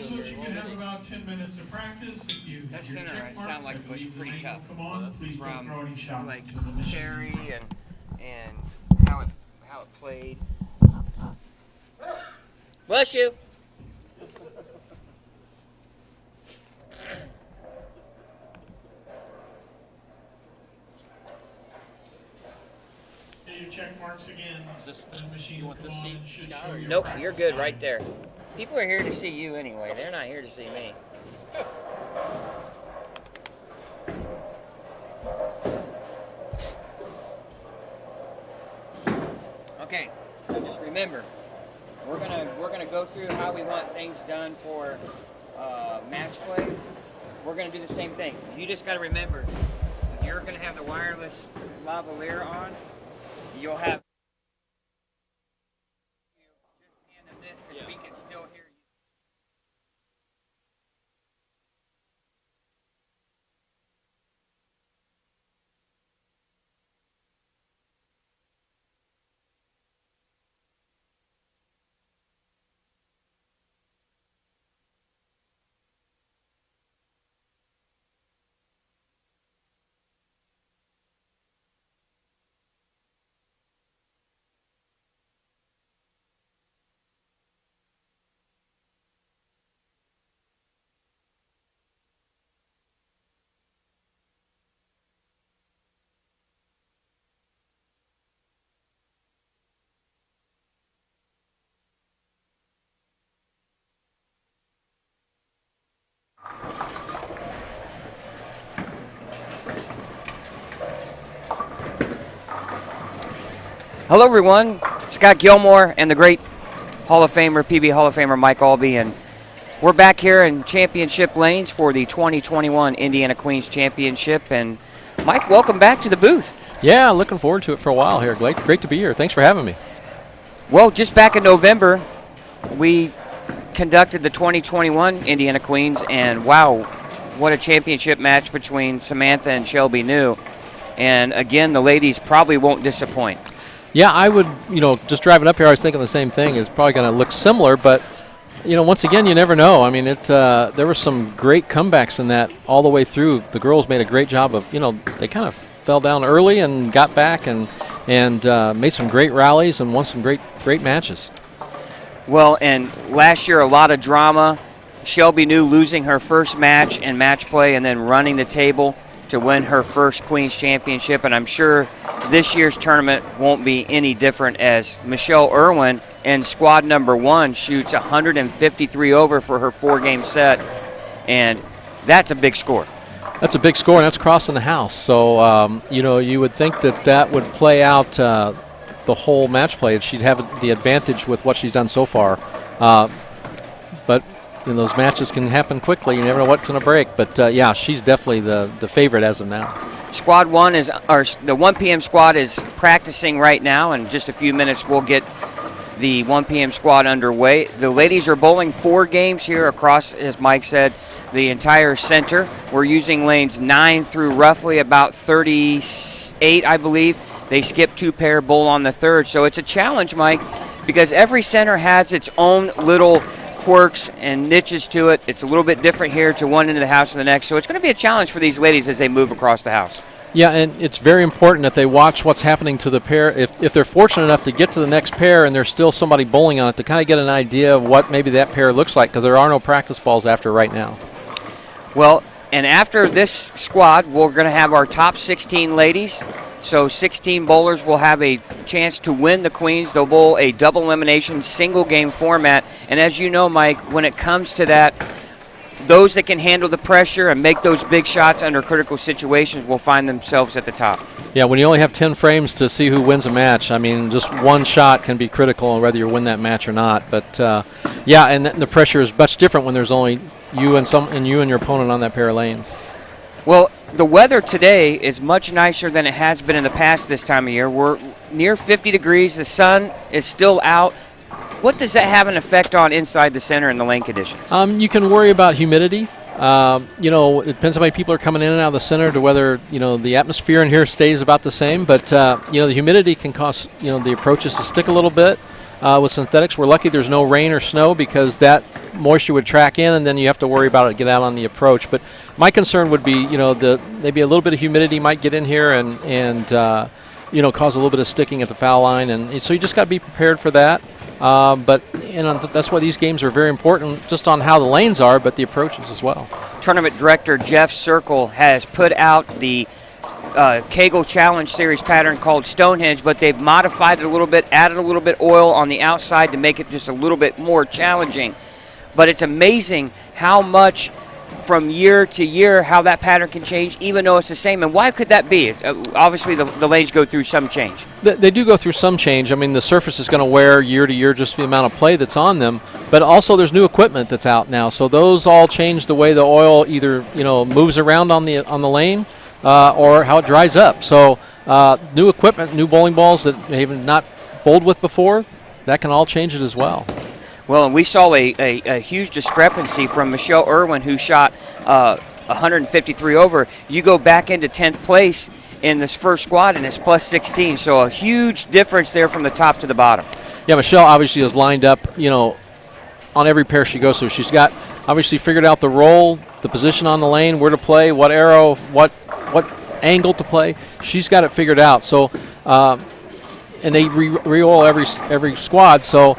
So you can have about 10 minutes of practice. If you That's hit your gonna check marks, sound like I it was believe the pretty lane tough. will come on. Please don't throw any shots Like into the machine. Terry and how it played. Bless you. Hit your check marks again. Is this The machine you will want come this on seat, and should Scott, show or your Nope, practice you're good time. right there. People are here to see you anyway. They're not here to see me. Okay, so just remember, we're gonna go through how we want things done for match play. We're gonna do the same thing. You just gotta remember, you're gonna have the wireless lavalier on. You'll have. Just hand them this because we can still hear you. Hello, everyone. Scott Gilmore and the great Hall of Famer, PB Hall of Famer Mike Albee, and we're back here in championship lanes for the 2021 Indiana Queens Championship. And Mike, welcome back to the booth. Yeah, looking forward to it for a while here. Great to be here. Thanks for having me. Well, just back in November, we conducted the 2021 Indiana Queens, and wow, what a championship match between Samantha and Shelby New. And again, the ladies probably won't disappoint. Yeah, I would, just driving up here, I was thinking the same thing. It's probably going to look similar, but, once again, you never know. I mean, there were some great comebacks in that all the way through. The girls made a great job of, they kind of fell down early and got back and made some great rallies and won some great matches. Well, and last year, a lot of drama. Shelby New losing her first match in match play and then running the table to win her first Queens Championship, and I'm sure this year's tournament won't be any different as Michelle Irwin in squad number 1 shoots 153 over for her 4-game set, and that's a big score. That's a big score, and that's crossing the house. So, you would think that would play out the whole match play. She'd have the advantage with what she's done so far. But those matches can happen quickly. You never know what's going to break. But, yeah, she's definitely the favorite as of now. Squad 1 the 1 p.m. squad is practicing right now. In just a few minutes, we'll get the 1 p.m. squad underway. The ladies are bowling 4 games here across, as Mike said, the entire center. We're using lanes 9 through roughly about 38, I believe. They skip 2 pair, bowl on the 3rd. So it's a challenge, Mike, because every center has its own little quirks and niches to it. It's a little bit different here to one end of the house and the next. So it's going to be a challenge for these ladies as they move across the house. Yeah, and it's very important that they watch what's happening to the pair. If they're fortunate enough to get to the next pair and there's still somebody bowling on it, to kind of get an idea of what maybe that pair looks like, because there are no practice balls after right now. Well, and after this squad, we're going to have our top 16 ladies. So 16 bowlers will have a chance to win the Queens. They'll bowl a double elimination, single game format. And as you know, Mike, when it comes to that, those that can handle the pressure and make those big shots under critical situations will find themselves at the top. Yeah, when you only have 10 frames to see who wins a match, I mean, just one shot can be critical on whether you win that match or not. But, yeah, and the pressure is much different when there's only you and your opponent on that pair of lanes. Well, the weather today is much nicer than it has been in the past this time of year. We're near 50 degrees. The sun is still out. What does that have an effect on inside the center and the lane conditions? You can worry about humidity. It depends how many people are coming in and out of the center to whether, the atmosphere in here stays about the same. But, the humidity can cause, the approaches to stick a little bit. with synthetics. We're lucky there's no rain or snow because that moisture would track in, and then you have to worry about it get out on the approach. But my concern would be, maybe a little bit of humidity might get in here and cause a little bit of sticking at the foul line, and so you just got to be prepared for that. But that's why these games are very important, just on how the lanes are, but the approaches as well. Tournament director Jeff Circle has put out the Kegel Challenge Series pattern called Stonehenge, but they've modified it a little bit, added a little bit oil on the outside to make it just a little bit more challenging. But it's amazing how much from year to year how that pattern can change, even though it's the same. And why could that be? Obviously, the lanes go through some change. They do go through some change. I mean, the surface is going to wear year to year just the amount of play that's on them. But also, there's new equipment that's out now, so those all change the way the oil either moves around on the lane or how it dries up. So new equipment, new bowling balls that they have not bowled with before, that can all change it as well. Well, and we saw a huge discrepancy from Michelle Irwin, who shot 153 over. You go back into 10th place in this first squad, and it's plus 16. So a huge difference there from the top to the bottom. Yeah, Michelle obviously is lined up, on every pair she goes through. She's got obviously figured out the roll, the position on the lane, where to play, what arrow, what angle to play. She's got it figured out. So, and they re-oil every squad. So.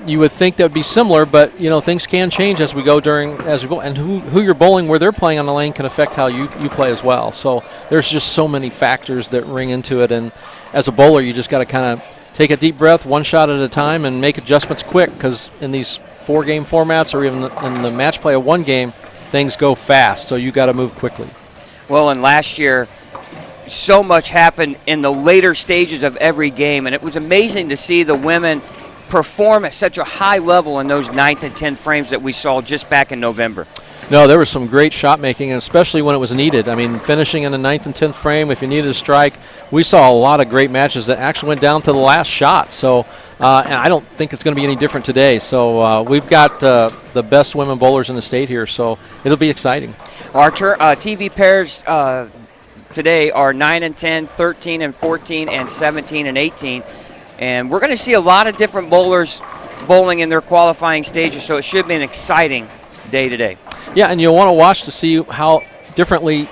You would think that would be similar, but things can change as we go, and who you're bowling, where they're playing on the lane can affect how you play as well. So there's just so many factors that ring into it, and as a bowler, you just got to kind of take a deep breath, one shot at a time, and make adjustments quick, because in these 4-game formats or even in the match play of 1 game, things go fast, so you got to move quickly. Well, and last year, so much happened in the later stages of every game, and it was amazing to see the women perform at such a high level in those 9th and 10th frames that we saw just back in November. No, there was some great shot making, and especially when it was needed. I mean, finishing in the 9th and 10th frame, if you needed a strike, we saw a lot of great matches that actually went down to the last shot. So, and I don't think it's going to be any different today. So we've got the best women bowlers in the state here, so it'll be exciting. Our TV pairs today are 9 and 10, 13 and 14, and 17 and 18. And we're going to see a lot of different bowlers bowling in their qualifying stages, so it should be an exciting day today. Yeah, and you'll want to watch to see how differently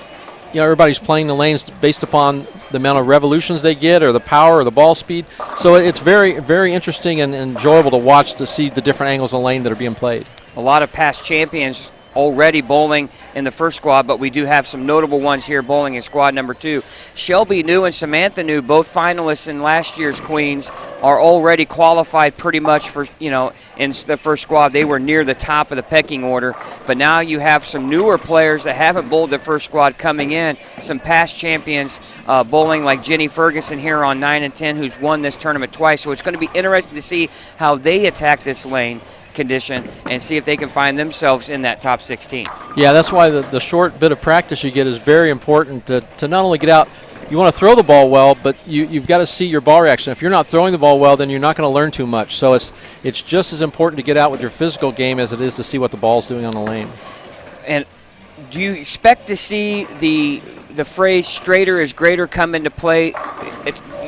everybody's playing the lanes based upon the amount of revolutions they get or the power or the ball speed. So it's very, very interesting and enjoyable to watch to see the different angles of the lane that are being played. A lot of past champions already bowling in the first squad, but we do have some notable ones here bowling in squad number 2. Shelby New and Samantha New, both finalists in last year's Queens, are already qualified pretty much for, in the first squad. They were near the top of the pecking order, but now you have some newer players that haven't bowled the first squad coming in, some past champions bowling like Jenny Ferguson here on 9 and 10, who's won this tournament twice. So it's going to be interesting to see how they attack this lane condition and see if they can find themselves in that top 16. Yeah, that's why the short bit of practice you get is very important to not only get out. You want to throw the ball well, but you've got to see your ball reaction. If you're not throwing the ball well, then you're not going to learn too much. So it's just as important to get out with your physical game as it is to see what the ball's doing on the lane. And do you expect to see the phrase "straighter is greater" come into play?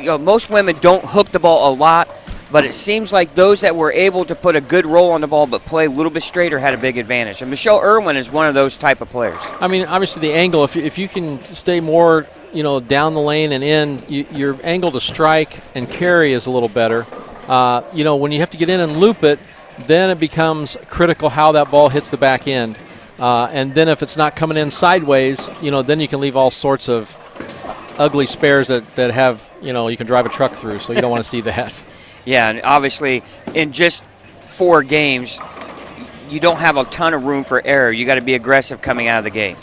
Most women don't hook the ball a lot, but it seems like those that were able to put a good roll on the ball but play a little bit straighter had a big advantage. And Michelle Irwin is one of those type of players. I mean, obviously the angle, if you can stay more down the lane and in, your angle to strike and carry is a little better. When you have to get in and loop it, then it becomes critical how that ball hits the back end. And then if it's not coming in sideways, then you can leave all sorts of ugly spares that have, you can drive a truck through, so you don't want to see that. Yeah, and obviously in just 4 games, you don't have a ton of room for error. You got to be aggressive coming out of the gate.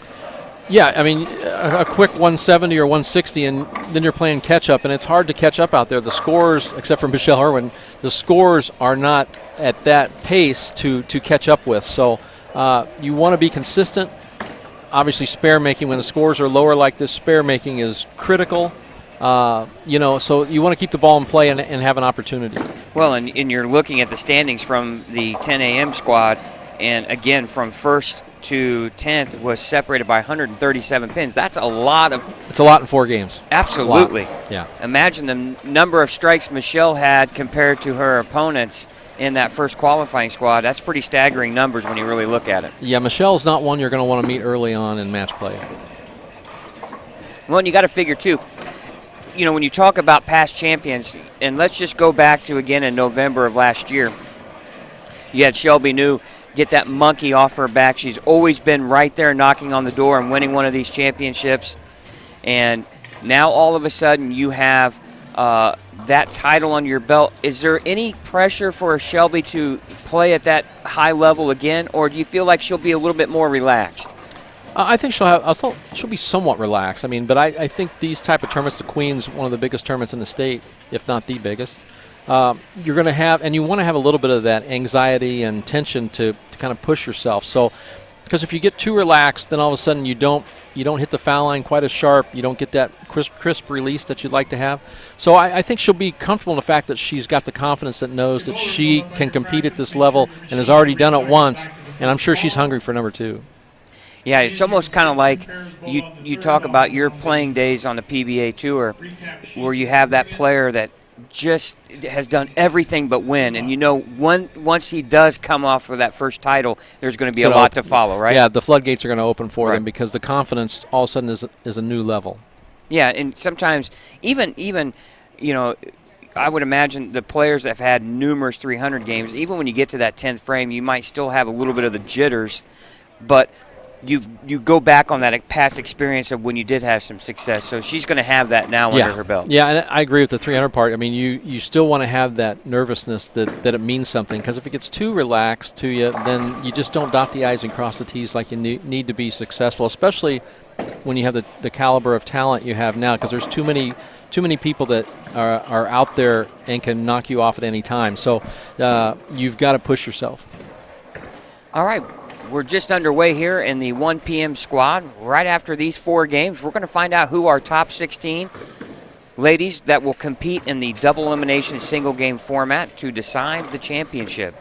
Yeah, I mean, a quick 170 or 160, and then you're playing catch-up, and it's hard to catch up out there. The scores, except for Michelle Irwin, the scores are not at that pace to catch up with. So you want to be consistent. Obviously, spare making, when the scores are lower like this, spare making is critical. So you want to keep the ball in play and have an opportunity. Well, and you're looking at the standings from the 10 a.m. squad, and again, from first to 10th was separated by 137 pins. That's a lot of. It's a lot in 4 games. Absolutely. Yeah. Imagine the number of strikes Michelle had compared to her opponents in that first qualifying squad. That's pretty staggering numbers when you really look at it. Yeah, Michelle's not one you're going to want to meet early on in match play. Well, and you got to figure, too, when you talk about past champions, and let's just go back to, again, in November of last year, you had Shelby New get that monkey off her back. She's always been right there knocking on the door and winning one of these championships. And now all of a sudden you have that title on your belt. Is there any pressure for Shelby to play at that high level again, or do you feel like she'll be a little bit more relaxed? I think she'll be somewhat relaxed. I mean, but I think these type of tournaments, the Queen's one of the biggest tournaments in the state, if not the biggest. You're going to have, and you want to have a little bit of that anxiety and tension to kind of push yourself. So, because if you get too relaxed, then all of a sudden you don't hit the foul line quite as sharp. You don't get that crisp release that you'd like to have. So I think she'll be comfortable in the fact that she's got the confidence that knows that she can compete at this level and has already done it once. And I'm sure she's hungry for number 2. Yeah, it's almost kind of like you talk about your playing days on the PBA Tour, where you have that player that just has done everything but win, and once he does come off with that first title, there's going to be a lot to follow, right? Yeah, the floodgates are going to open for them because the confidence all of a sudden is a new level. Yeah, and sometimes even I would imagine the players that have had numerous 300 games, even when you get to that 10th frame, you might still have a little bit of the jitters, but you go back on that past experience of when you did have some success. So she's going to have that now under her belt. Yeah, and I agree with the 300 part. I mean, you still want to have that nervousness that it means something, because if it gets too relaxed to you, then you just don't dot the I's and cross the T's like you need to be successful, especially when you have the caliber of talent you have now, because there's too many people that are out there and can knock you off at any time. So you've got to push yourself. All right. We're just underway here in the 1 p.m. squad. Right after these 4 games, we're going to find out who our top 16 ladies that will compete in the double elimination single game format to decide the championship.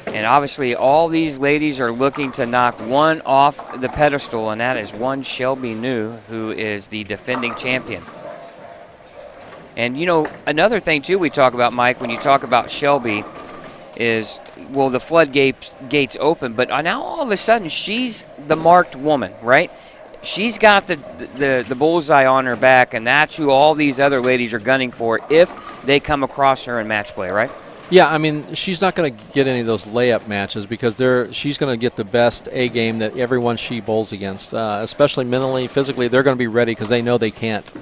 And obviously all these ladies are looking to knock one off the pedestal, and that is one Shelby New, who is the defending champion. And another thing too we talk about, Mike, when you talk about Shelby is, well, the floodgates open, but now all of a sudden she's the marked woman, right? She's got the bullseye on her back, and that's who all these other ladies are gunning for if they come across her in match play, right? Yeah, I mean, she's not going to get any of those layup matches because she's going to get the best A game that everyone she bowls against, especially mentally, physically. They're going to be ready because they know they can't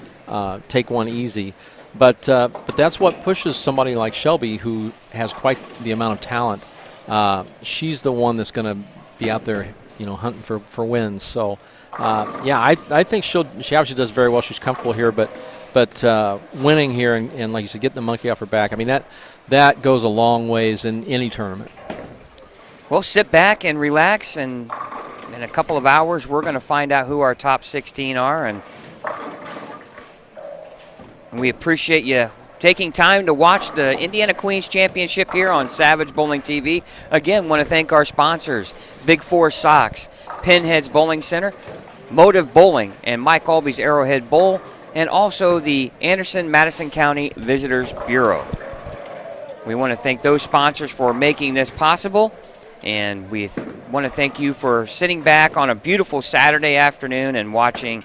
take one easy. But that's what pushes somebody like Shelby, who has quite the amount of talent. She's the one that's going to be out there, hunting for wins. So, I think she obviously does very well. She's comfortable here, but winning here and like you said, getting the monkey off her back. I mean that goes a long ways in any tournament. Well, sit back and relax, and in a couple of hours, we're going to find out who our top 16 are, and we appreciate you taking time to watch the Indiana Queens Championship here on Savage Bowling TV. Again, want to thank our sponsors, Big Four Sox, Pinheads Bowling Center, Motive Bowling, and Mike Alby's Arrowhead Bowl, and also the Anderson-Madison County Visitors Bureau. We want to thank those sponsors for making this possible, and we want to thank you for sitting back on a beautiful Saturday afternoon and watching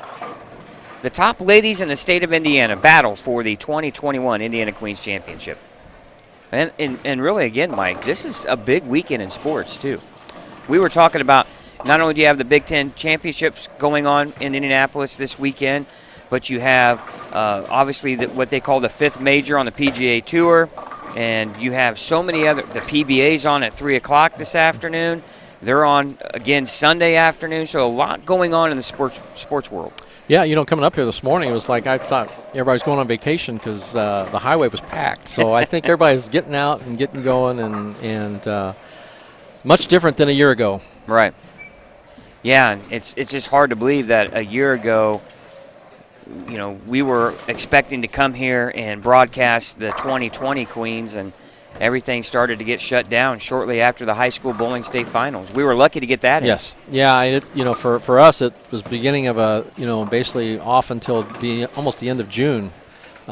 the top ladies in the state of Indiana battle for the 2021 Indiana Queens Championship. And really, again, Mike, this is a big weekend in sports, too. We were talking about not only do you have the Big Ten Championships going on in Indianapolis this weekend, but you have obviously what they call the 5th major on the PGA Tour, and you have so many other, the PBA's on at 3 o'clock this afternoon. They're on, again, Sunday afternoon, so a lot going on in the sports world. Yeah, coming up here this morning, it was like I thought everybody's going on vacation because the highway was packed. So I think everybody's getting out and getting going, and much different than a year ago. Right. Yeah, and it's just hard to believe that a year ago, we were expecting to come here and broadcast the 2020 Queens, and everything started to get shut down shortly after the high school bowling state finals. We were lucky to get that in. Yes. Yeah, for us, it was beginning of basically off until almost the end of June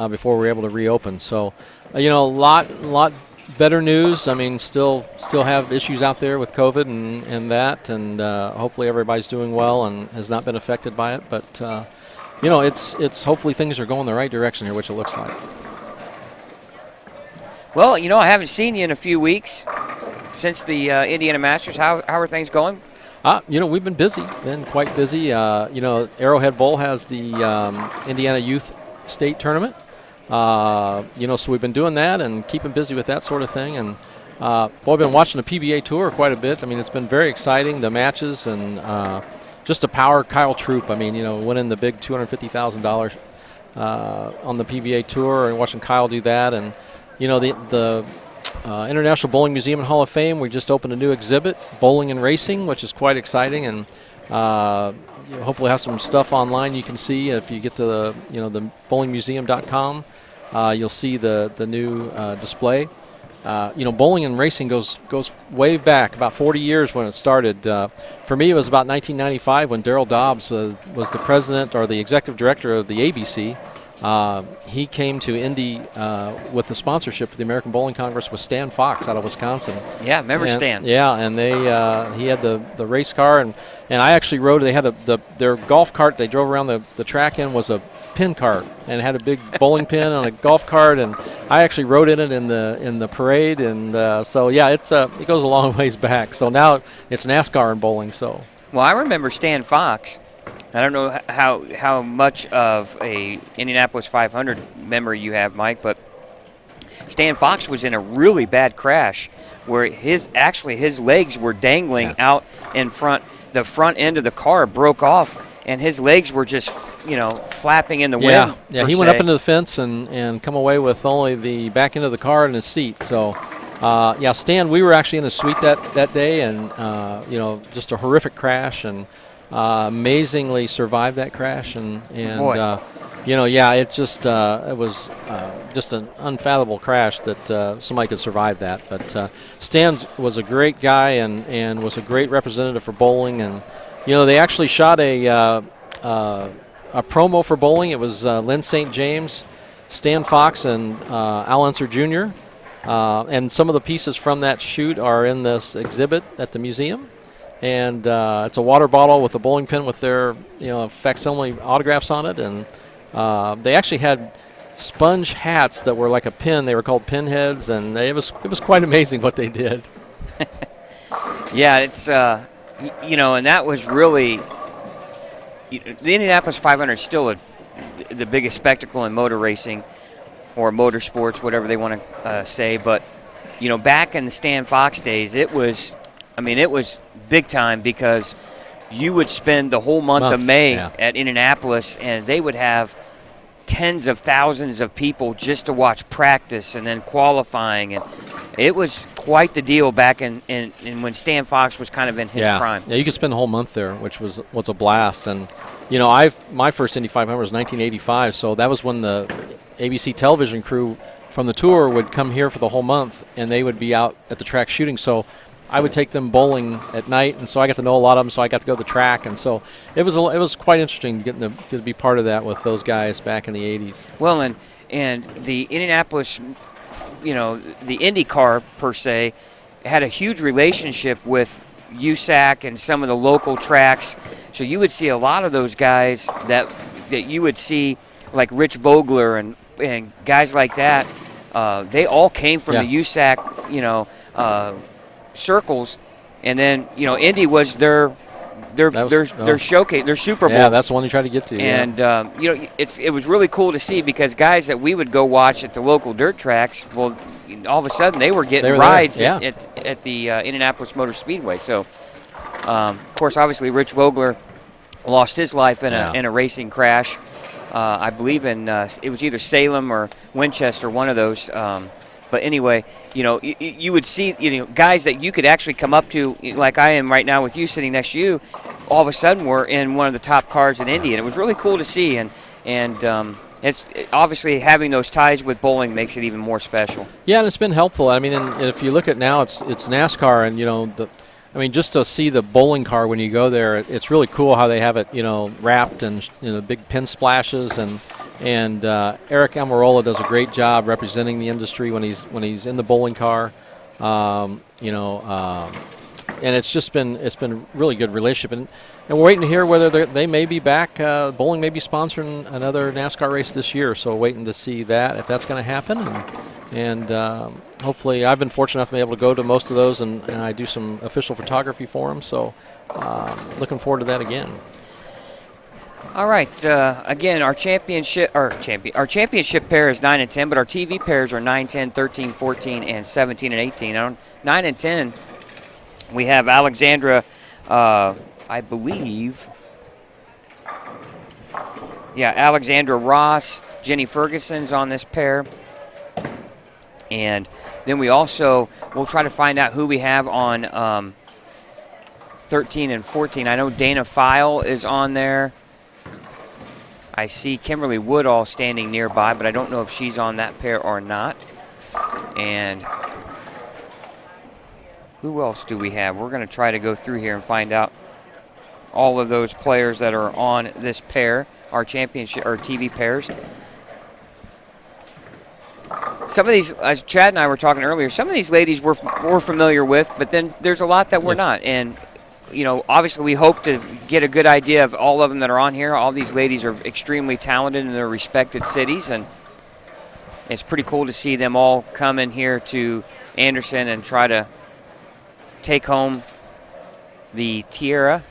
before we were able to reopen. So, a lot better news. I mean, still have issues out there with COVID and that, and hopefully everybody's doing well and has not been affected by it. But, it's hopefully things are going the right direction here, which it looks like. Well, I haven't seen you in a few weeks since the Indiana Masters. How are things going? We've been quite busy. Arrowhead Bowl has the Indiana Youth State Tournament. So we've been doing that and keeping busy with that sort of thing. And I've been watching the PBA Tour quite a bit. I mean, it's been very exciting, the matches, and just to power Kyle Troop. I mean, winning the big $250,000 on the PBA Tour and watching Kyle do that. And, the International Bowling Museum and Hall of Fame, we just opened a new exhibit, Bowling and Racing, which is quite exciting. And hopefully have some stuff online you can see. If you get to the bowlingmuseum.com, you'll see the new display. Bowling and racing goes way back, about 40 years when it started. For me, it was about 1995 when Darryl Dobbs was the president or the executive director of the ABC. He came to Indy with the sponsorship for the American Bowling Congress with Stan Fox out of Wisconsin. Yeah, remember Stan? Yeah, and he had the race car, and I actually rode. They had their golf cart they drove around the track in was a pin cart, and it had a big bowling pin on a golf cart, and I actually rode in it in the parade, and so yeah, it goes a long ways back. So now it's NASCAR and bowling. So well, I remember Stan Fox. I don't know how much of a Indianapolis 500 memory you have, Mike, but Stan Fox was in a really bad crash where his legs were dangling out in front. The front end of the car broke off, and his legs were just flapping in the wind. Yeah, he went up into the fence and come away with only the back end of the car and his seat. So, Stan, we were actually in the suite that day, and just a horrific crash, and amazingly survived that crash, and it was just an unfathomable crash that somebody could survive that. But Stan was a great guy and was a great representative for bowling, and they actually shot a promo for bowling. It was Lynn St. James, Stan Fox, and Al Unser Jr. And some of the pieces from that shoot are in this exhibit at the museum. And it's a water bottle with a bowling pin with their facsimile autographs on it, and they actually had sponge hats that were like a pin. They were called pinheads, and it was quite amazing what they did. Yeah, it's and that was really the Indianapolis 500 is still the biggest spectacle in motor racing or motorsports, whatever they want to say. But back in the Stan Fox days, it was big time, because you would spend the whole month of May at Indianapolis, and they would have tens of thousands of people just to watch practice and then qualifying, and it was quite the deal back in when Stan Fox was kind of in his prime. Yeah, you could spend the whole month there, which was a blast. And my first Indy 500 was 1985, so that was when the ABC television crew from the tour would come here for the whole month, and they would be out at the track shooting. So I would take them bowling at night, and so I got to know a lot of them. So I got to go to the track, and so it was quite interesting getting to be part of that with those guys back in the 80s. Well, and the Indianapolis, the IndyCar per se, had a huge relationship with USAC and some of the local tracks. So you would see a lot of those guys that you would see, like Rich Vogler and guys like that. They all came from the USAC, circles, and then Indy was their showcase, their Super Bowl. Yeah, that's the one you tried to get to. And it was really cool to see, because guys that we would go watch at the local dirt tracks, well, all of a sudden they were getting rides at the Indianapolis Motor Speedway. So, of course, obviously Rich Vogler lost his life in a racing crash. I believe it was either Salem or Winchester, one of those. But anyway, you would see, guys that you could actually come up to, like I am right now with you sitting next to you, all of a sudden were in one of the top cars in Indy, and it was really cool to see. And obviously having those ties with bowling makes it even more special. Yeah, and it's been helpful. I mean, and if you look at now, it's NASCAR, and just to see the bowling car when you go there, it's really cool how they have it, wrapped and big pin splashes, and Eric Almirola does a great job representing the industry when he's in the bowling car, and it's been really good relationship, and we're waiting to hear whether they may be back. Bowling may be sponsoring another NASCAR race this year, so waiting to see that if that's going to happen, and hopefully I've been fortunate enough to be able to go to most of those, and I do some official photography for them, so looking forward to that again. All right. Again, our championship pair is 9 and 10, but our TV pairs are 9, 10, 13, 14, and 17 and 18. On 9 and 10, we have Alexandra, I believe. Yeah, Alexandra Ross, Jenny Ferguson's on this pair. And then we'll try to find out who we have on 13 and 14. I know Dana File is on there. I see Kimberly Woodall standing nearby, but I don't know if she's on that pair or not. And who else do we have? We're going to try to go through here and find out all of those players that are on this pair, our championship or TV pairs. Some of these, as Chad and I were talking earlier, some of these ladies we're familiar with, but then there's a lot that we're not. And obviously we hope to get a good idea of all of them that are on here. All these ladies are extremely talented in their respected cities, and it's pretty cool to see them all come in here to Anderson and try to take home the tiara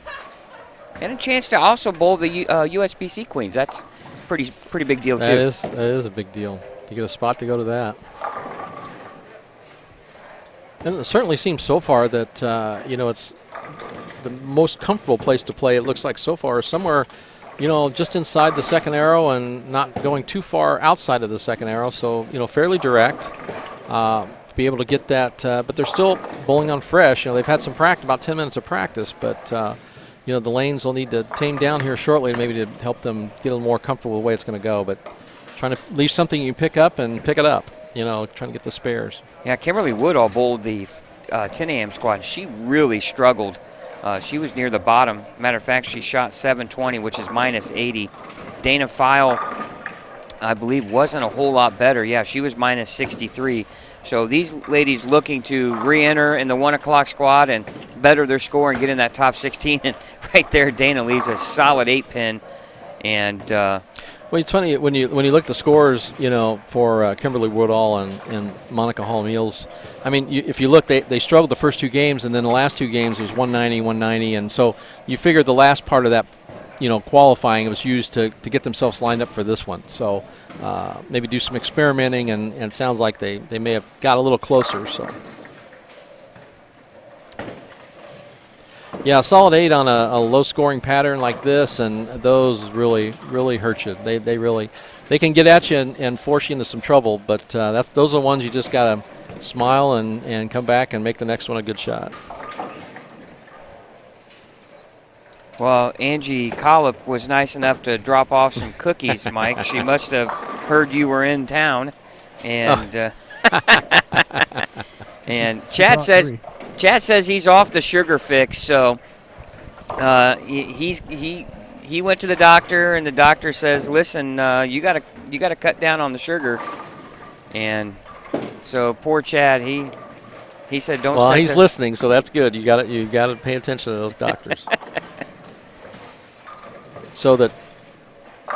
and a chance to also bowl the USBC Queens. That's pretty big deal too. That is a big deal to get a spot to go to that. And it certainly seems so far that it's the most comfortable place to play, it looks like so far, is somewhere, just inside the second arrow and not going too far outside of the second arrow. So, fairly direct. To be able to get that, but they're still bowling on fresh. They've had some practice, about 10 minutes of practice, but, the lanes will need to tame down here shortly, maybe to help them get a little more comfortable with the way it's going to go. But trying to leave something you pick up and pick it up, trying to get the spares. Yeah, Kimberly Woodall bowled the 10 a.m. squad. She really struggled. She was near the bottom. Matter of fact, she shot 720, which is minus 80. Dana File, I believe, wasn't a whole lot better. Yeah, she was minus 63. So these ladies looking to re-enter in the 1 o'clock squad and better their score and get in that top 16. And right there, Dana leaves a solid 8-pin. And well, it's funny when you look at the scores, for Kimberly Woodall and Monica Hall-Meals. I mean, if you look, they struggled the first two games, and then the last two games was 190, 190, and so you figured the last part of that, qualifying was used to get themselves lined up for this one. So maybe do some experimenting, and it sounds like they may have got a little closer. So yeah, solid 8 on a low-scoring pattern like this, and those really hurt you. They can get at you and force you into some trouble, but those are the ones you just got to smile and come back and make the next one a good shot. Well, Angie Collop was nice enough to drop off some cookies, Mike. She must have heard you were in town, and and Chad says he's off the sugar fix. So he went to the doctor, and the doctor says, "Listen, you gotta cut down on the sugar." And so poor Chad, he said, "Don't." Well, he's listening, so that's good. You got to pay attention to those doctors. So that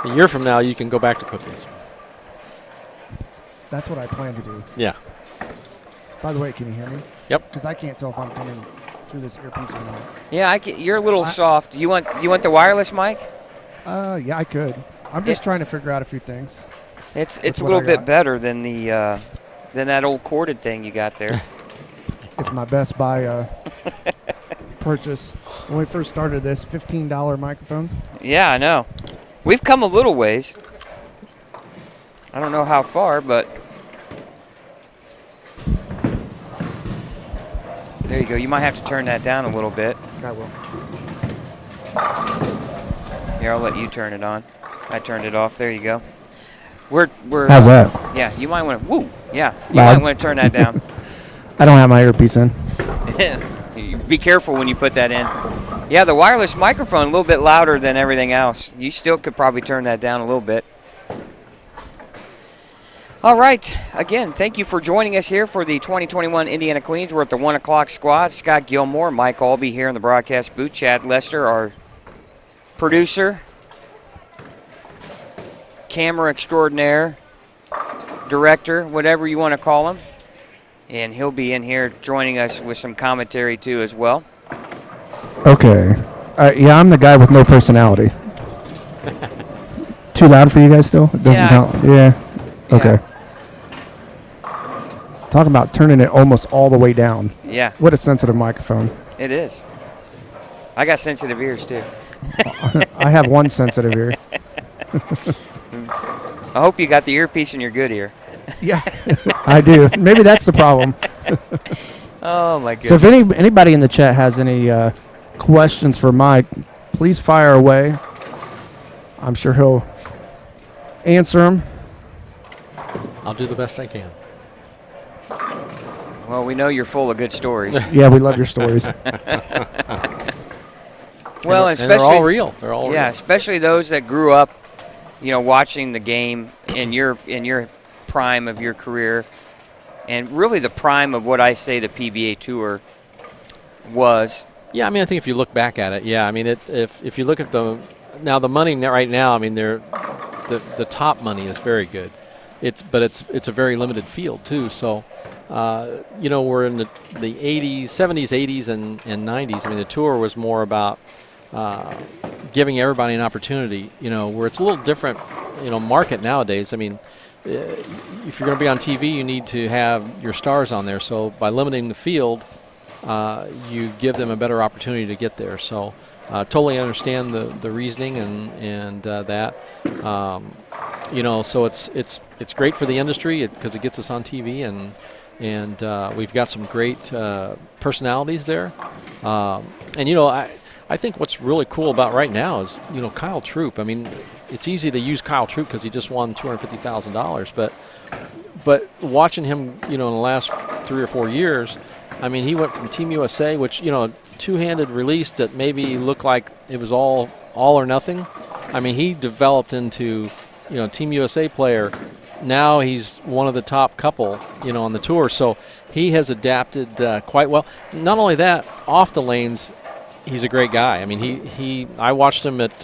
a year from now you can go back to cookies. That's what I plan to do. Yeah. By the way, can you hear me? Yep. Because I can't tell if I'm coming through this earpiece or not. Yeah, you're a little soft. You want the wireless mic? Yeah, I could. I'm just trying to figure out a few things. It's a little bit better than than that old corded thing you got there. It's my Best Buy purchase. When we first started this, $15 microphone. Yeah, I know. We've come a little ways. I don't know how far, but there you go. You might have to turn that down a little bit. I will. Here, I'll let you turn it on. I turned it off. There you go. We're How's that? Yeah, you might want to. Woo. Yeah, you Loud? might want to turn that down. I don't have my earpiece in. Be careful when you put that in. Yeah, the wireless microphone a little bit louder than everything else. You still could probably turn that down a little bit. All right. Again, thank you for joining us here for the 2021 Indiana Queens. We're at the 1 o'clock squad. Scott Gilmore, Mike Albee here in the broadcast booth. Chad Lester, our producer, camera extraordinaire, director, whatever you want to call him. And he'll be in here joining us with some commentary too as well. Okay. Yeah, I'm the guy with no personality. Too loud for you guys still? It doesn't sound. Yeah. Okay. Talking about turning it almost all the way down. Yeah. What a sensitive microphone. It is. I got sensitive ears too. I have one sensitive ear. I hope you got the earpiece in your good ear. Yeah, I do. Maybe that's the problem. Oh my goodness. So if anybody in the chat has any questions for Mike, please fire away. I'm sure he'll answer them. I'll do the best I can. Well, we know you're full of good stories. Yeah, we love your stories. Well, and especially they're all real. They're all real. especially those that grew up, watching the game in your prime of your career, and really the prime of what I say the PBA Tour was. Yeah, I mean, I think if you look back at it, I mean, if you look at the money right now, I mean, the top money is very good. But it's a very limited field too. So, we're in the 80s, 70s, 80s, and 90s. I mean, the tour was more about giving everybody an opportunity. Where it's a little different, market nowadays. I mean, if you're going to be on TV, you need to have your stars on there. So by limiting the field, you give them a better opportunity to get there. So totally understand the reasoning and that. So it's great for the industry because it gets us on TV and we've got some great personalities there. I think what's really cool about right now is Kyle Troop. I mean, it's easy to use Kyle Troop because he just won $250,000, but watching him in the last 3 or 4 years, I mean, he went from Team USA, which two-handed release that maybe looked like it was all or nothing. I mean, he developed into Team USA player. Now he's one of the top couple on the tour, so he has adapted quite well. Not only that, off the lanes, he's a great guy. I mean, I watched him at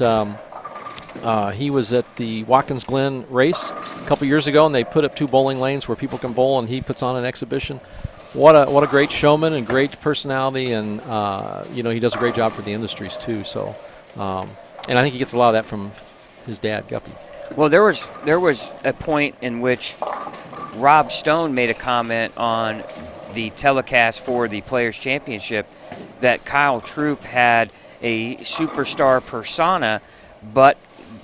he was at the Watkins Glen race a couple years ago, and they put up 2 bowling lanes where people can bowl, and he puts on an exhibition. What a great showman and great personality, and he does a great job for the industries too. So, and I think he gets a lot of that from his dad, Guppy. Well, there was a point in which Rob Stone made a comment on the telecast for the Players Championship that Kyle Troop had a superstar persona, but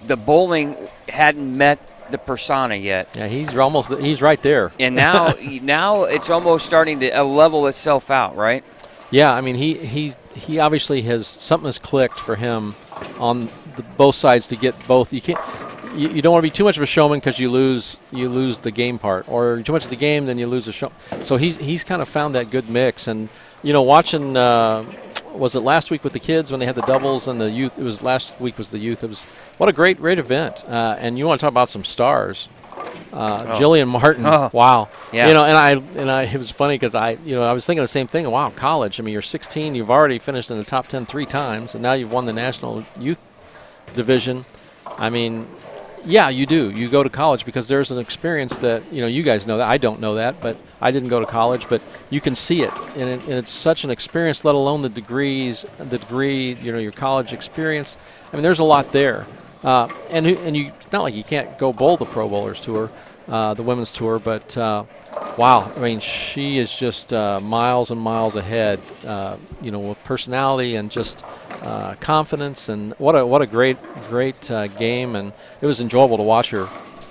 the bowling hadn't met the persona yet. Yeah, he's right there. And now it's almost starting to level itself out, right? Yeah, I mean he obviously something has clicked for him on both sides to get both. You don't want to be too much of a showman because you lose the game part, or too much of the game, then you lose the show. So he's kind of found that good mix. And watching was it last week with the kids when they had the doubles and the youth? It was last week was the youth. It was what a great event. And you want to talk about some stars. Jillian Martin, wow. Yeah. And I it was funny because I was thinking the same thing. Wow, college. I mean, you're 16. You've already finished in the top 10 3 times, and now you've won the national youth division. I mean, yeah, you do. You go to college because there's an experience that, you guys know that. I don't know that, but I didn't go to college, but you can see it. And it's such an experience, let alone the degree, your college experience. I mean, there's a lot there. And it's not like you can't go bowl the Pro Bowlers Tour, the Women's Tour, but wow, I mean, she is just miles and miles ahead, with personality and just confidence, and what a great game, and it was enjoyable to watch her,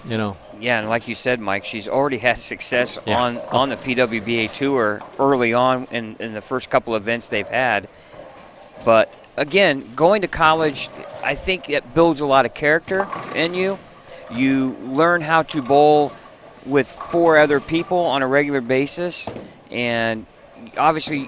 Yeah, and like you said, Mike, she's already had success on the PWBA Tour early on in the first couple of events they've had. But again, going to college, I think it builds a lot of character in you. You learn how to bowl with 4 other people on a regular basis, and obviously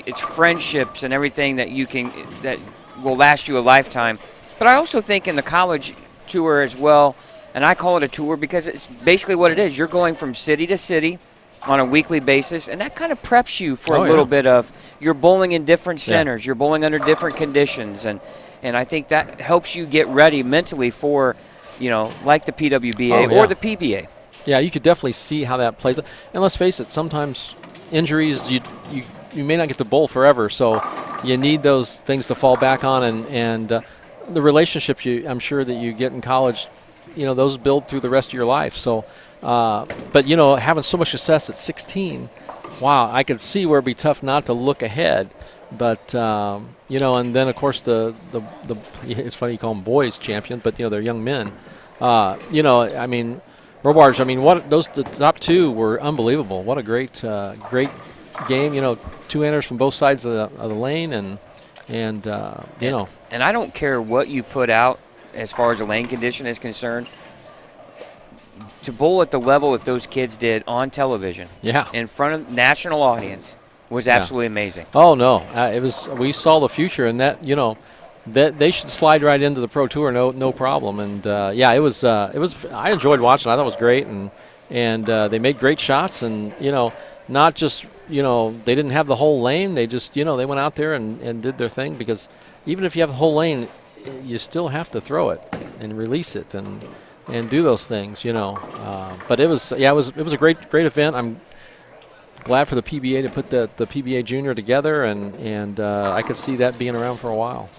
it's friendships and everything that will last you a lifetime. But I also think in the college tour as well, and I call it a tour because it's basically what it is. You're going from city to city on a weekly basis, and that kind of preps you for a little bit of, you're bowling in different centers, you're bowling under different conditions, and I think that helps you get ready mentally for, like the PWBA or the PBA. Yeah, you could definitely see how that plays. And let's face it, sometimes injuries, you may not get to bowl forever, so you need those things to fall back on, and the relationships I'm sure that you get in college, those build through the rest of your life. So, but having so much success at 16, wow, I could see where it'd be tough not to look ahead. But and then of course the it's funny you call them boys champion, but they're young men. I mean, Robards, I mean, the top 2 were unbelievable. What a great game. 2 enters from both sides of the lane, and And I don't care what you put out as far as the lane condition is concerned. To bowl at the level that those kids did on television, in front of national audience, was absolutely amazing. Oh no, it was. We saw the future, and that that they should slide right into the Pro Tour, no problem. And it was. I enjoyed watching. I thought it was great, and they made great shots, and not just they didn't have the whole lane. They just they went out there and did their thing, because even if you have the whole lane, you still have to throw it and release it and do those things, But it was a great event. I'm glad for the PBA to put the PBA Junior together, and I could see that being around for a while.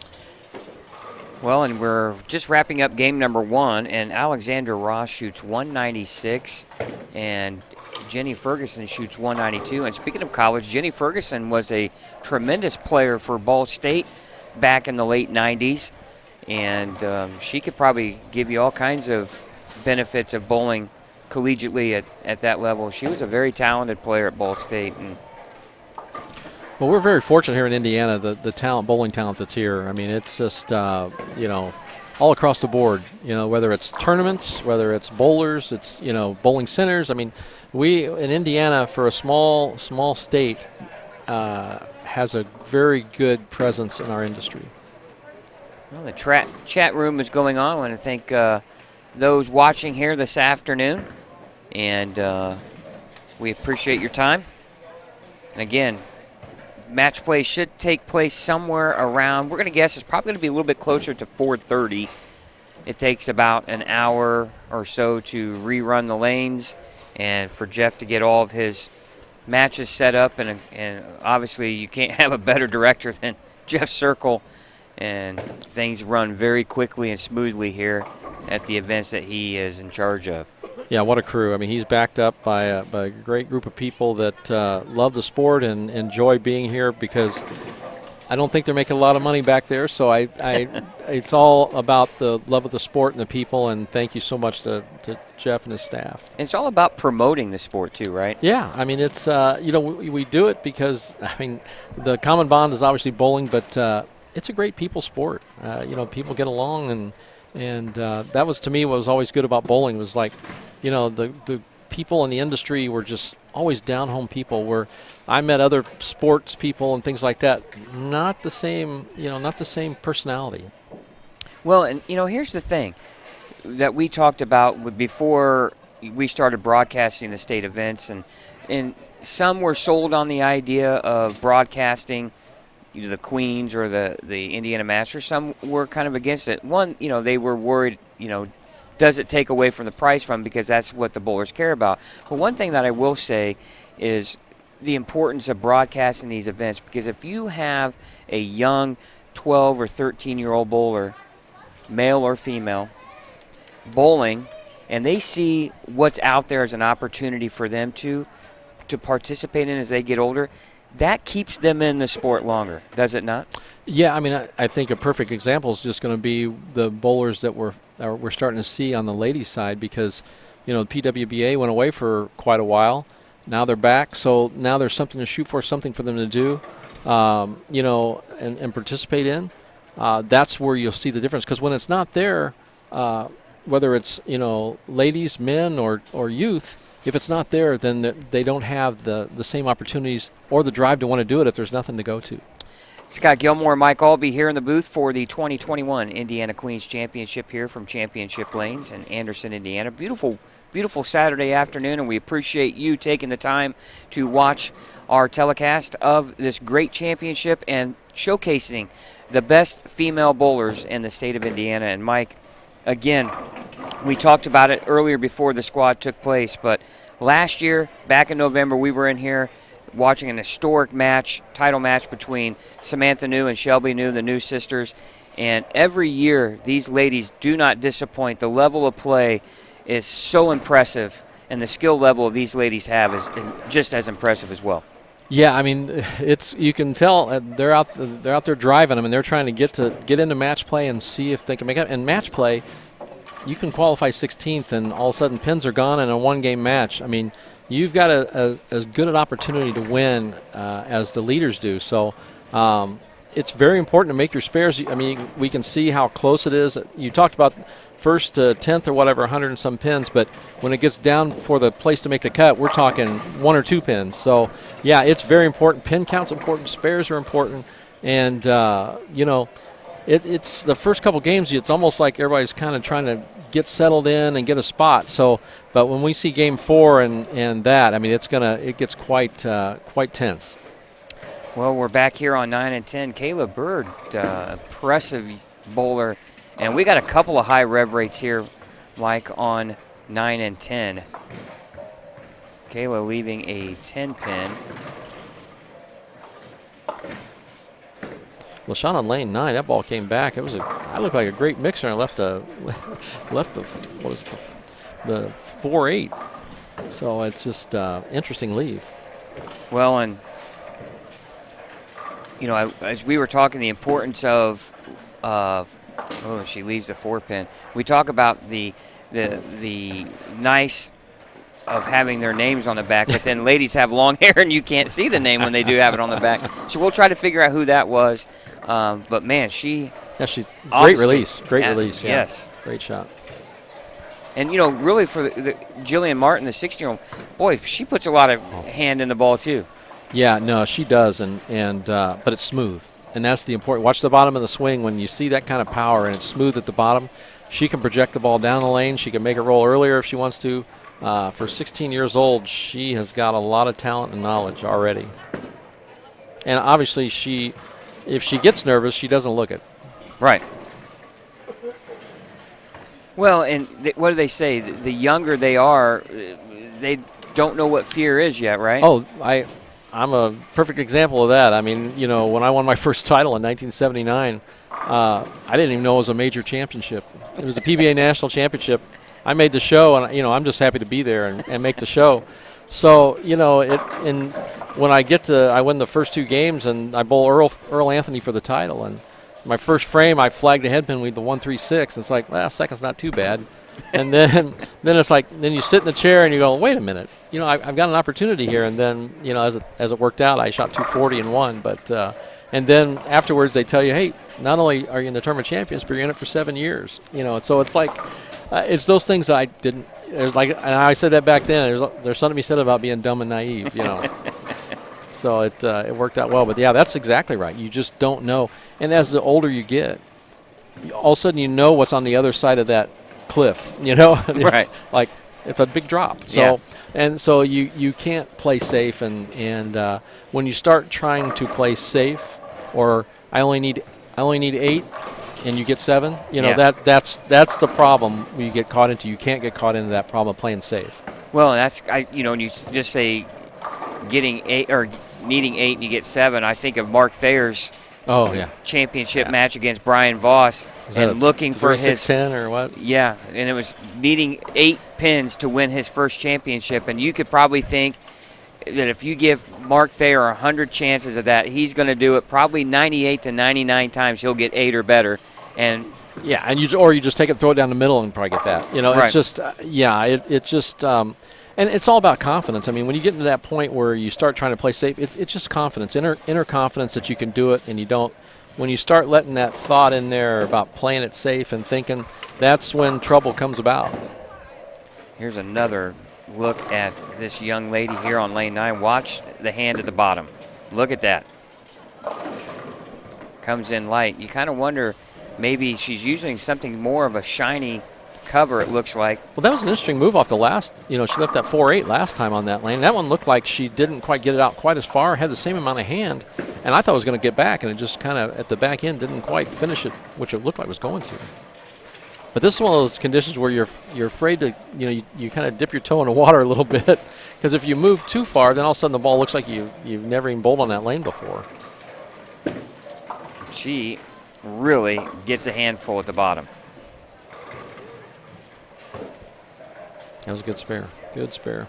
Well, and we're just wrapping up game number 1, and Alexander Ross shoots 196, and Jenny Ferguson shoots 192. And speaking of college, Jenny Ferguson was a tremendous player for Ball State back in the late 90s, and she could probably give you all kinds of benefits of bowling collegiately at that level. She was a very talented player at Ball State. And well, we're very fortunate here in Indiana, the talent, bowling talent that's here. I mean, it's just, all across the board, whether it's tournaments, whether it's bowlers, it's, bowling centers. I mean, we in Indiana, for a small state, has a very good presence in our industry. Well, the chat room is going on. I want to thank those watching here this afternoon, and we appreciate your time. And again, match play should take place somewhere around, we're going to guess it's probably going to be a little bit closer to 4:30. It takes about an hour or so to rerun the lanes and for Jeff to get all of his matches set up, and obviously you can't have a better director than Jeff Circle, and things run very quickly and smoothly here at the events that he is in charge of. Yeah, what a crew. I mean, he's backed up by a great group of people that love the sport and enjoy being here, because I don't think they're making a lot of money back there. So it's all about the love of the sport and the people, and thank you so much to Jeff and his staff. And it's all about promoting the sport too, right? Yeah, I mean, it's, we do it because, I mean, the common bond is obviously bowling, but it's a great people sport. People get along, and that was, to me, what was always good about bowling was, like, the people in the industry were just always down-home people, where I met other sports people and things like that. Not the same, not the same personality. Well, and, here's the thing that we talked about before we started broadcasting the state events, and some were sold on the idea of broadcasting the Queens or the Indiana Masters. Some were kind of against it. One, they were worried, does it take away from the prize fund, because that's what the bowlers care about. But one thing that I will say is the importance of broadcasting these events, because if you have a young 12 or 13-year-old bowler, male or female, bowling, and they see what's out there as an opportunity for them to participate in as they get older, that keeps them in the sport longer, does it not? Yeah, I mean, I think a perfect example is just going to be the bowlers that we're starting to see on the ladies' side, because, the PWBA went away for quite a while. Now they're back, so now there's something to shoot for, something for them to do, and participate in. That's where you'll see the difference, because when it's not there, whether it's ladies, men, or youth, if it's not there, then they don't have the same opportunities or the drive to want to do it if there's nothing to go to. Scott Gilmore and Mike Albee here in the booth for the 2021 Indiana Queens Championship here from Championship Lanes in Anderson, Indiana. Beautiful, beautiful Saturday afternoon, and we appreciate you taking the time to watch our telecast of this great championship and showcasing the best female bowlers in the state of Indiana. And Mike, again, we talked about it earlier before the squad took place, but last year, back in November, we were in here watching an historic match, title match between Samantha New and Shelby New, the New sisters. And every year, these ladies do not disappoint. The level of play is so impressive, and the skill level of these ladies have is just as impressive as well. Yeah, I mean, you can tell they're out there driving them, and they're trying to get into match play and see if they can make it. And match play, you can qualify 16th, and all of a sudden pins are gone in a one-game match. I mean, you've got as good an opportunity to win as the leaders do. So it's very important to make your spares. I mean, we can see how close it is. You talked about first to 10th or whatever, 100 and some pins, but when it gets down for the place to make the cut, we're talking 1 or 2 pins. So, yeah, it's very important. Pin count's important. Spares are important. And, it's the first couple games, it's almost like everybody's kind of trying to get settled in and get a spot. So, but when we see game 4 and that, I mean, it gets quite tense. Well, we're back here on 9 and 10. Kayla Bird, impressive bowler. And we got a couple of high rev rates here, Mike, on 9 and 10. Kayla leaving a 10 pin. Well, shot on lane 9, that ball came back. I looked like a great mixer and left the 4-8. So it's just interesting leave. Well, and as we were talking, the importance of she leaves the 4-pin. We talk about the nice of having their names on the back, but then ladies have long hair and you can't see the name when they do have it on the back. So we'll try to figure out who that was. But man, great release. Yeah. Yes. Great shot. And really for the Jillian Martin, the 16-year-old, boy, she puts a lot of hand in the ball too. Yeah, no, she does, but it's smooth. And that's the important. Watch the bottom of the swing. When you see that kind of power and it's smooth at the bottom, she can project the ball down the lane. She can make it roll earlier if she wants to. For 16 years old, she has got a lot of talent and knowledge already. And obviously, if she gets nervous, she doesn't look it. Right. Well, and what do they say? The younger they are, they don't know what fear is yet, right? Oh, I'm a perfect example of that. I mean, when I won my first title in 1979, I didn't even know it was a major championship. It was the PBA National Championship. I made the show, and I'm just happy to be there and make the show. So when I win the first 2 games, and I bowl Earl Anthony for the title, and my first frame I flagged a headpin with the 1-3-6. It's like, well, second's not too bad. And then it's like, then you sit in the chair and you go, wait a minute, I've got an opportunity here. And then as it worked out, I shot 240 and won. But and then afterwards they tell you, hey, not only are you in the tournament champions, but you're in it for 7 years. So it's like it's those things that I didn't. There's like, and I said that back then. There's something to be said about being dumb and naive. So it worked out well. But yeah, that's exactly right. You just don't know. And as the older you get, all of a sudden you know what's on the other side of that cliff, Right. Like it's a big drop. So yeah. And so you can't play safe, and when you start trying to play safe, or I only need 8 and you get 7, that's the problem you get caught into. You can't get caught into that problem of playing safe. Well, that's when you just say getting 8 or needing 8 and you get 7, I think of Mark Thayer's championship match against Brian Voss and looking for his 10 or what? Yeah, and it was needing 8 pins to win his first championship. And you could probably think that if you give Mark Thayer 100 chances of that, he's going to do it probably 98 to 99 times. He'll get 8 or better. And yeah, and you just take it, throw it down the middle, and probably get that. Right. It's just it's just. And it's all about confidence. I mean, when you get to that point where you start trying to play safe, it's just confidence, inner confidence that you can do it, and you don't when you start letting that thought in there about playing it safe and thinking, that's when trouble comes about. Here's another look at this young lady here on lane 9. Watch the hand at the bottom. Look at that. Comes in light. You kind of wonder, maybe she's using something more of a shiny cover, it looks like. Well, that was an interesting move off the last, she left that 4.8 last time on that lane. That one looked like she didn't quite get it out quite as far, had the same amount of hand, and I thought it was going to get back, and it just kind of, at the back end, didn't quite finish it, which it looked like it was going to. But this is one of those conditions where you're afraid to, you kind of dip your toe in the water a little bit, because if you move too far, then all of a sudden the ball looks like you've never even bowled on that lane before. She really gets a handful at the bottom. That was a good spare. Good spare.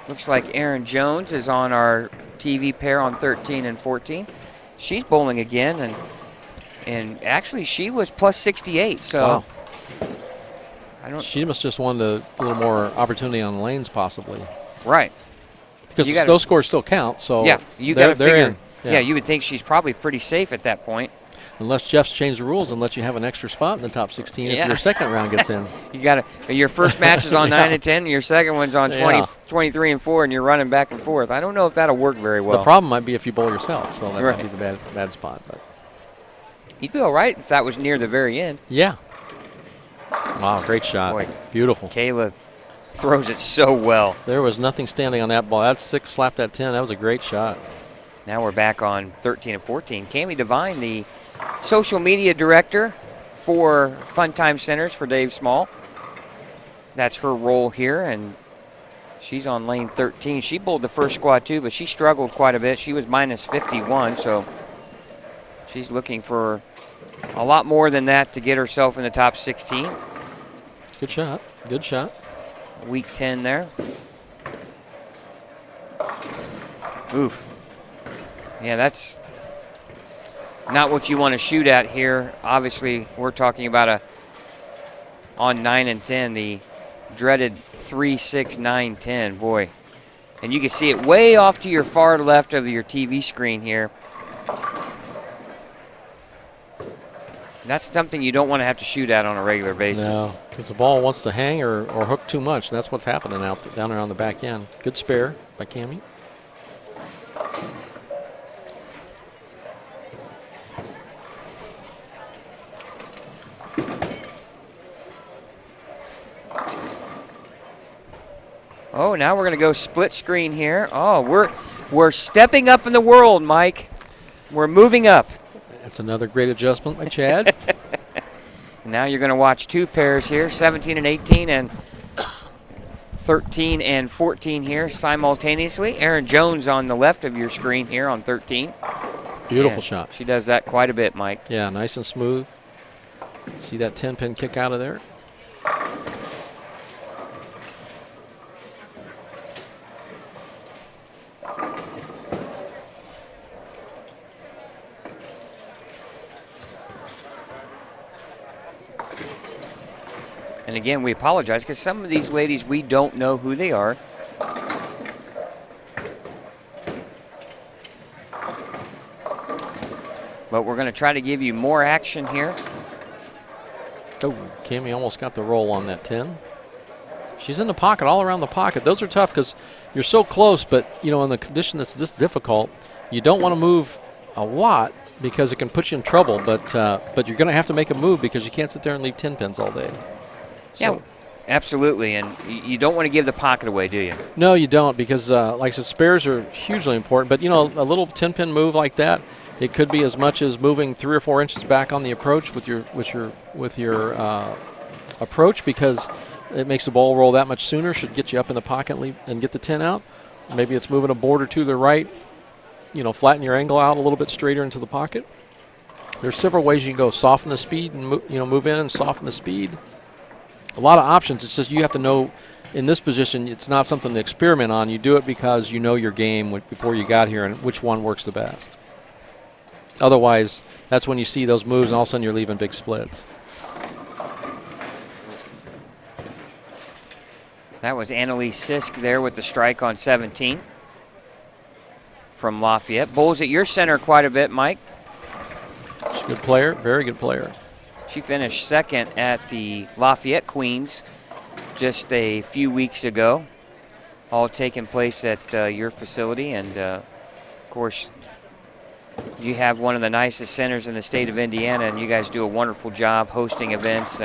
Looks like Erin Jones is on our TV pair on 13 and 14. She's bowling again, and actually she was plus 68. So wow. She must just want a little more opportunity on the lanes, possibly. Right. Because those scores still count. So yeah, you got to figure. In. Yeah, you would think she's probably pretty safe at that point. Unless Jeff's changed the rules and let you have an extra spot in the top 16 if your second round gets in. Your first match is on 9 and 10, and your second one's on 23 and 4, and you're running back and forth. I don't know if that'll work very well. The problem might be if you bowl yourself, so that might be the bad spot. But you'd be all right if that was near the very end. Yeah. Wow, great shot. Boy, beautiful. Kayla throws it so well. There was nothing standing on that ball. That's 6, slapped that 10. That was a great shot. Now we're back on 13 and 14. Cammie Devine, the social media director for Fun Time Centers for Dave Small. That's her role here, and she's on lane 13. She bowled the first squad too, but she struggled quite a bit. She was minus 51, so she's looking for a lot more than that to get herself in the top 16. Good shot. Good shot. Week 10 there. Oof. Yeah, that's not what you want to shoot at here. Obviously, we're talking about on 9 and 10, the dreaded 3, 6, 9, 10. Boy. And you can see it way off to your far left of your TV screen here. That's something you don't want to have to shoot at on a regular basis. No, because the ball wants to hang or hook too much, and that's what's happening down around the back end. Good spare by Cammie. Oh, now we're going to go split screen here. Oh, we're stepping up in the world, Mike. We're moving up. That's another great adjustment by Chad. Now you're going to watch two pairs here, 17 and 18 and 13 and 14 here simultaneously. Erin Jones on the left of your screen here on 13. Beautiful shot. She does that quite a bit, Mike. Yeah, nice and smooth. See that 10-pin kick out of there? And again, we apologize because some of these ladies, we don't know who they are. But we're going to try to give you more action here. Oh, Cammie almost got the roll on that 10. She's in the pocket, all around the pocket. Those are tough because you're so close, but, in the condition that's this difficult, you don't want to move a lot because it can put you in trouble. But you're going to have to make a move because you can't sit there and leave 10 pins all day. So. Yeah, absolutely. And you don't want to give the pocket away, do you? No, you don't, because like I said, spares are hugely important. But, a little 10-pin move like that, it could be as much as moving 3 or 4 inches back on the approach with your approach, because it makes the ball roll that much sooner. Should get you up in the pocket and get the 10 out. Maybe it's moving a board or two to the right. Flatten your angle out a little bit straighter into the pocket. There's several ways you can go. Soften the speed and move in and soften the speed. A lot of options. It's just you have to know in this position, it's not something to experiment on. You do it because you know your game before you got here and which one works the best. Otherwise, that's when you see those moves and all of a sudden you're leaving big splits. That was Annalise Sisk there with the strike on 17 from Lafayette. Bowls at your center quite a bit, Mike. She's a good player, very good player. She finished second at the Lafayette Queens just a few weeks ago, all taking place at your facility. And, of course, you have one of the nicest centers in the state of Indiana, and you guys do a wonderful job hosting events.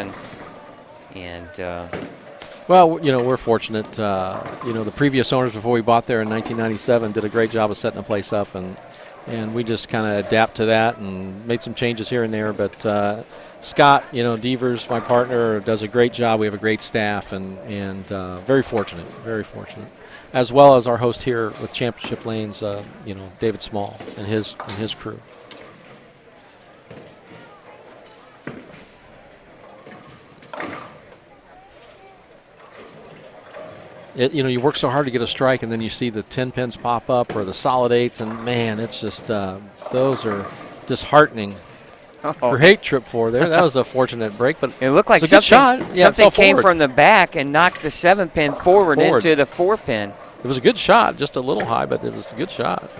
Well, you know, we're fortunate. You know, the previous owners before we bought there in 1997 did a great job of setting the place up, and we just kind of adapt to that and made some changes here and there. But Scott, you know, Devers, my partner, does a great job. We have a great staff, and very fortunate, as well as our host here with Championship Lanes, you know, David Small and his crew. You know, you work so hard to get a strike, and then you see the 10 pins pop up or the solid 8s, and man, it's just those are disheartening. For hate trip 4 there. That was a fortunate break, but it looked like it's a good shot. Yeah, something came forward from the back and knocked the 7-pin forward into the 4-pin. It was a good shot, just a little high, but it was a good shot.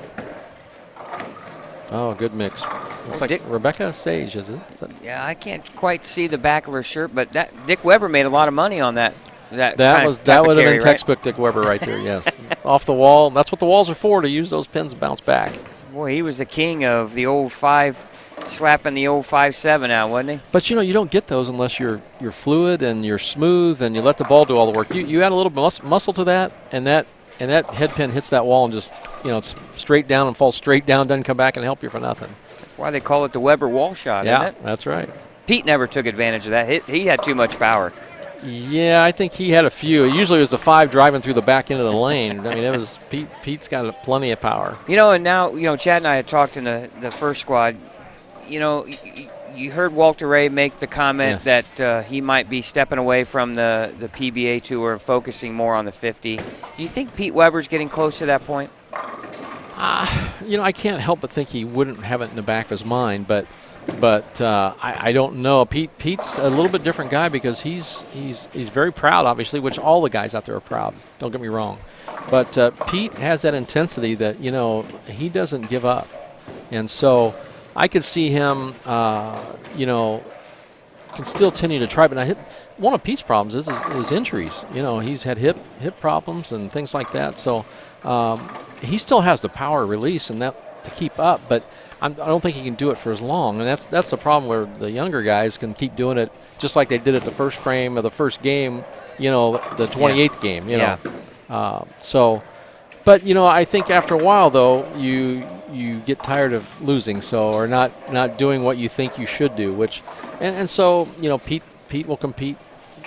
Oh, good mix. Looks like Rebecca Sage, is it? Yeah, I can't quite see the back of her shirt, but Dick Weber made a lot of money on that. That would have been textbook Dick Weber right there. Yes, off the wall. That's what the walls are for, to use those pins and bounce back. Boy, he was the king of the old 5, slapping the old 5-7 out, wasn't he? But you know, you don't get those unless you're fluid and you're smooth and you let the ball do all the work. You add a little muscle to that, and that head pin hits that wall and just, you know, it's straight down and falls straight down. Doesn't come back and help you for nothing. That's why they call it the Weber wall shot, isn't it? Yeah, that's right. Pete never took advantage of that. He had too much power. Yeah, I think he had a few. Usually it was the 5 driving through the back end of the lane. I mean, it was Pete's got plenty of power. You know, and now, you know, Chad and I had talked in the first squad. You know, you heard Walter Ray make the comment that he might be stepping away from the PBA tour and focusing more on the 50. Do you think Pete Weber's getting close to that point? You know, I can't help but think he wouldn't have it in the back of his mind, but I don't know. Pete's a little bit different guy because he's very proud, obviously, which all the guys out there are proud. Don't get me wrong, but Pete has that intensity that, you know, he doesn't give up, and so I could see him, you know, can still continue to try. But one of Pete's problems is injuries. You know, he's had hip problems and things like that. So he still has the power release and that to keep up, but I don't think he can do it for as long. And that's the problem where the younger guys can keep doing it just like they did at the first frame of the first game. You know, the 28th game. You know, so. But, you know, I think after a while, though, you get tired of losing, or not doing what you think you should do, and so, you know, Pete will compete.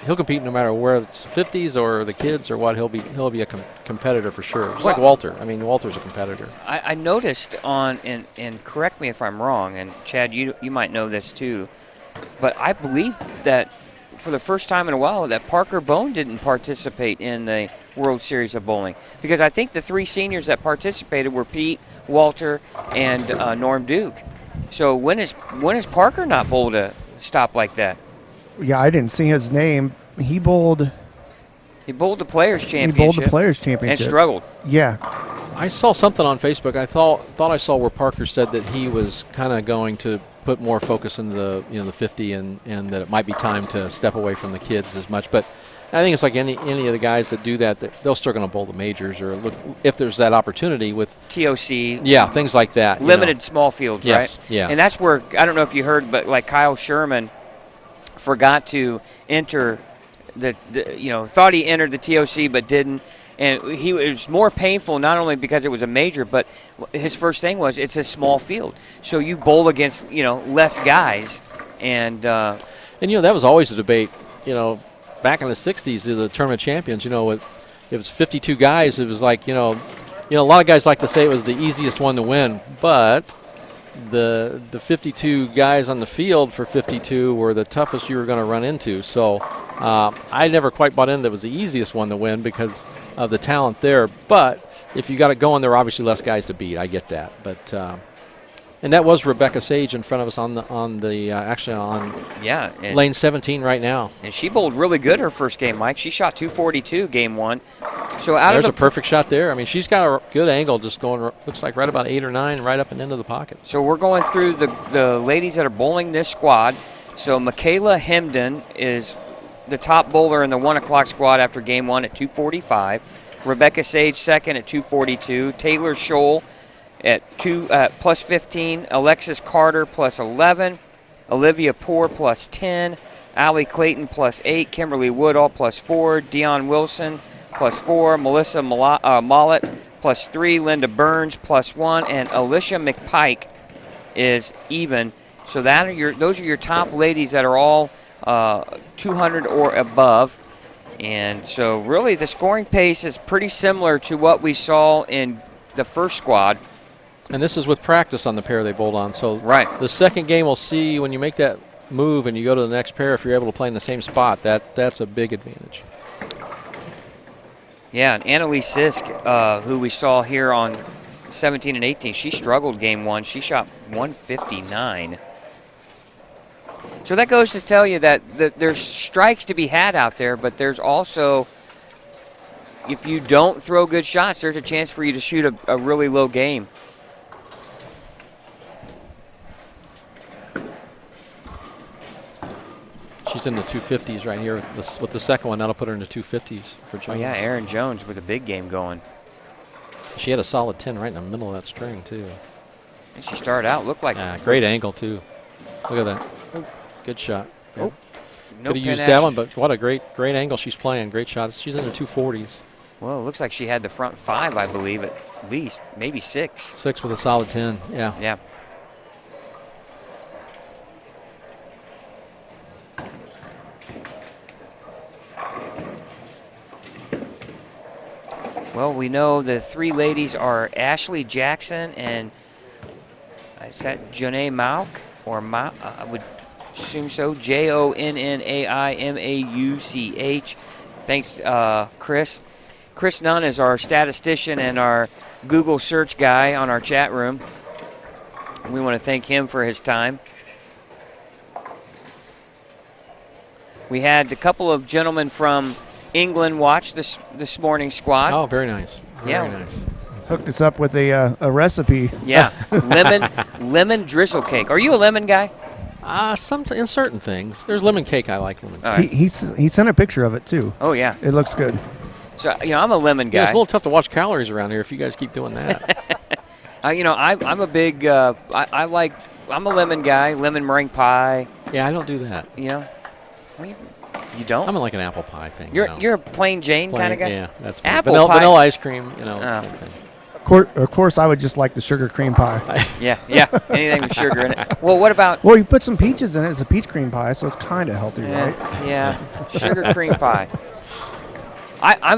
He'll compete no matter where it's 50s or the kids or what. He'll be a competitor for sure. It's like Walter. I mean, Walter's a competitor. I noticed and correct me if I'm wrong, and Chad, you might know this too, but I believe that for the first time in a while that Parker Bone didn't participate in the World Series of Bowling, because I think the 3 seniors that participated were Pete, Walter, and Norm Duke. So when is Parker not bowled a stop like that? Yeah, I didn't see his name. He bowled the Players Championship. And struggled. Yeah. I saw something on Facebook. I thought I saw where Parker said that he was kind of going to put more focus into the 50 and that it might be time to step away from the kids as much. But I think it's like any of the guys that do that they're still going to bowl the majors or look if there's that opportunity with TOC. Yeah, things like that. Limited small fields, yes, right? Yeah. And that's where, I don't know if you heard, but like Kyle Sherman forgot to enter thought he entered the TOC but didn't. And it was more painful not only because it was a major, but his first thing was it's a small field. So you bowl against, less guys. And that was always a debate, back in the 60s, the tournament champions, it was 52 guys. It was like, a lot of guys like to say it was the easiest one to win, but the 52 guys on the field for 52 were the toughest you were going to run into. So I never quite bought in that it was the easiest one to win because of the talent there. But if you got it going, there are obviously less guys to beat. I get that. But And that was Rebecca Sage in front of us actually on Yeah. lane 17 right now. And she bowled really good her first game, Mike. She shot 242 game 1. So There's a perfect shot there. I mean, she's got a good angle, just going, looks like right about 8 or 9, right up and into the pocket. So we're going through the ladies that are bowling this squad. So Michaela Hemden is the top bowler in the 1 o'clock squad after game 1 at 245. Rebecca Sage second at 242. Taylor Scholl at plus 15. Alexis Carter plus 11. Olivia Poor plus 10. Allie Clayton plus 8. Kimberly Woodall plus 4. Dion Wilson plus 4. Melissa Mollett plus 3. Linda Burns plus 1. And Alicia McPike is even. So those are your top ladies that are all 200 or above. And so really the scoring pace is pretty similar to what we saw in the first squad. And this is with practice on the pair they bowled on. So right. The second game we'll see when you make that move and you go to the next pair, if you're able to play in the same spot, that's a big advantage. Yeah, and Annalise Sisk, who we saw here on 17 and 18, she struggled game 1. She shot 159. So that goes to tell you that there's strikes to be had out there, but there's also, if you don't throw good shots, there's a chance for you to shoot a really low game. She's in the 250s right here with the second one. That'll put her in the 250s for Jones. Oh, yeah, Erin Jones with a big game going. She had a solid 10 right in the middle of that string, too. And she started out, looked like... great angle, too. Look at that. Good shot. Yeah. Oh, no could have used that one, but what a great angle she's playing. Great shot. She's in the 240s. Well, it looks like she had the front 5, I believe, at least. Maybe 6. 6 with a solid 10, yeah. Yeah. Well, we know the 3 ladies are Ashley Jackson and is that Jonnae Mauk or I would assume so. JONNAIMAUCH. Thanks, Chris. Chris Nunn is our statistician and our Google search guy on our chat room. We want to thank him for his time. We had a couple of gentlemen from England watch this morning's squad. Oh, very nice. Very nice. Hooked us up with a recipe. Yeah, lemon drizzle cake. Are you a lemon guy? In certain things. There's lemon cake I like. Lemon cake. Right. He sent a picture of it too. Oh yeah, it looks good. So I'm a lemon guy. Yeah, it's a little tough to watch calories around here if you guys keep doing that. I'm a big. I'm a lemon guy. Lemon meringue pie. Yeah, I don't do that. You don't? I'm like an apple pie thing. You're a plain Jane kind of guy. Yeah, that's apple vanilla, pie. Vanilla ice cream. Same thing. Of course, I would just like the sugar cream pie. Yeah. Anything with sugar in it. Well, what about? Well, you put some peaches in it. It's a peach cream pie, so it's kind of healthy, right? Yeah, sugar cream pie. I'm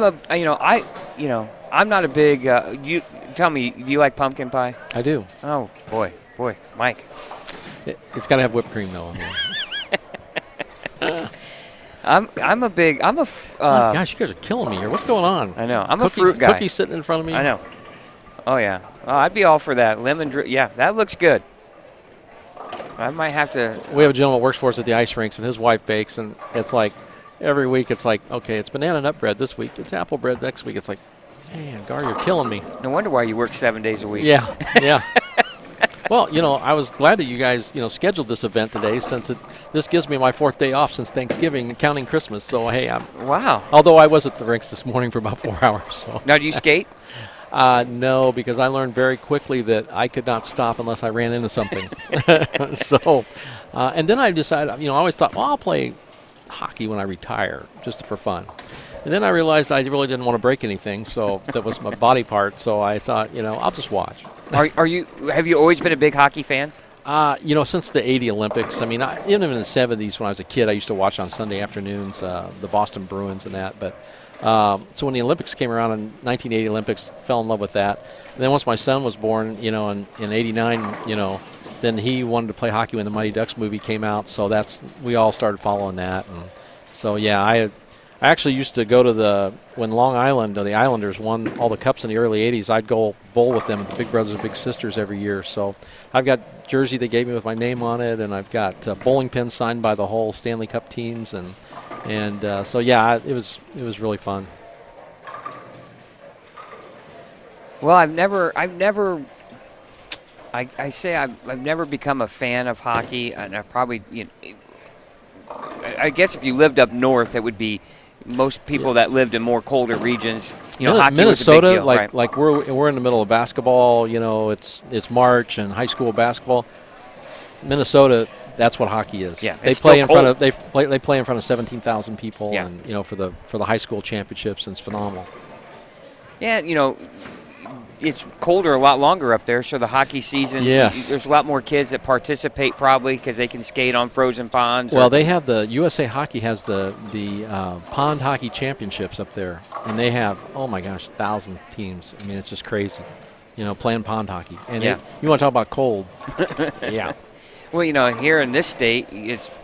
not a big. You tell me, do you like pumpkin pie? I do. Oh boy, Mike. It's got to have whipped cream though. I'm a gosh, you guys are killing me here. What's going on? I know. I'm a fruit guy. Cookies sitting in front of me. I know. Oh yeah. Oh, I'd be all for that. Yeah, that looks good. I might have to. We have a gentleman that works for us at the ice rinks, and his wife bakes, and it's like every week it's like, okay, it's banana nut bread this week, it's apple bread next week. It's like, man, Gar, you're killing me. No wonder why you work 7 days a week. Yeah. Well, I was glad that you guys, scheduled this event today since this gives me my 4th day off since Thanksgiving and counting Christmas. So, hey, wow. Although I was at the rinks this morning for about 4 hours. So. Now, do you skate? No, because I learned very quickly that I could not stop unless I ran into something. So, and then I decided, I always thought, well, I'll play hockey when I retire just for fun. And then I realized I really didn't want to break anything, so that was my body part. So I thought, I'll just watch. Have you always been a big hockey fan? Since the 80 Olympics. I mean, even in the 70s when I was a kid, I used to watch on Sunday afternoons the Boston Bruins and that. But so when the Olympics came around in 1980 Olympics, fell in love with that. And then once my son was born, in 89, then he wanted to play hockey when the Mighty Ducks movie came out. So we all started following that. And so, yeah, I I actually used to go to when Long Island, the Islanders won all the cups in the early 80s, I'd go bowl with them, the Big Brothers, Big Sisters every year. So I've got jersey they gave me with my name on it, and I've got bowling pins signed by the whole Stanley Cup teams. And so, yeah, it was really fun. Well, I've never become a fan of hockey, and I probably, I guess if you lived up north, it would be most people that lived in more colder regions. Hockey Minnesota, was a big deal, like we're in the middle of basketball. It's March and high school basketball. Minnesota, that's what hockey is. Yeah, they play in front of they play in front of 17,000 people, yeah. And for the high school championships, and it's phenomenal. Yeah, it's colder a lot longer up there, so the hockey season, yes. There's a lot more kids that participate probably because they can skate on frozen ponds. Well, they have the USA Hockey has the pond hockey championships up there, and they have, oh my gosh, thousands of teams. I mean, it's just crazy, playing pond hockey. And yeah. You want to talk about cold? Yeah. Well, here in this state,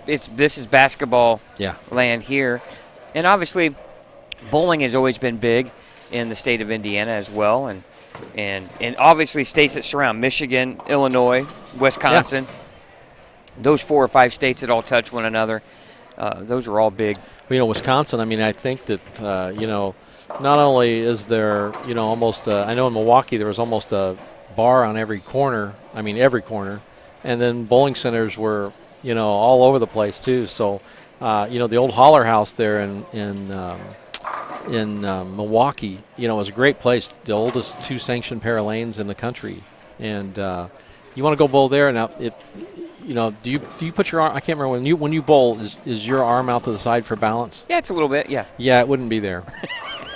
this is basketball land here, and obviously, bowling has always been big in the state of Indiana as well, and obviously states that surround Michigan, Illinois, Wisconsin, those 4 or 5 states that all touch one another, those are all big. Well, Wisconsin, I mean, I think that, not only is there, almost, I know in Milwaukee there was almost a bar on every corner, and then bowling centers were, all over the place too. So, the old Holler House there in Milwaukee, was a great place, the oldest 2 sanctioned pair of lanes in the country, and you want to go bowl there. Now, do you put your arm? I can't remember when you bowl. Is your arm out to the side for balance? Yeah, it's a little bit. Yeah. Yeah, it wouldn't be there.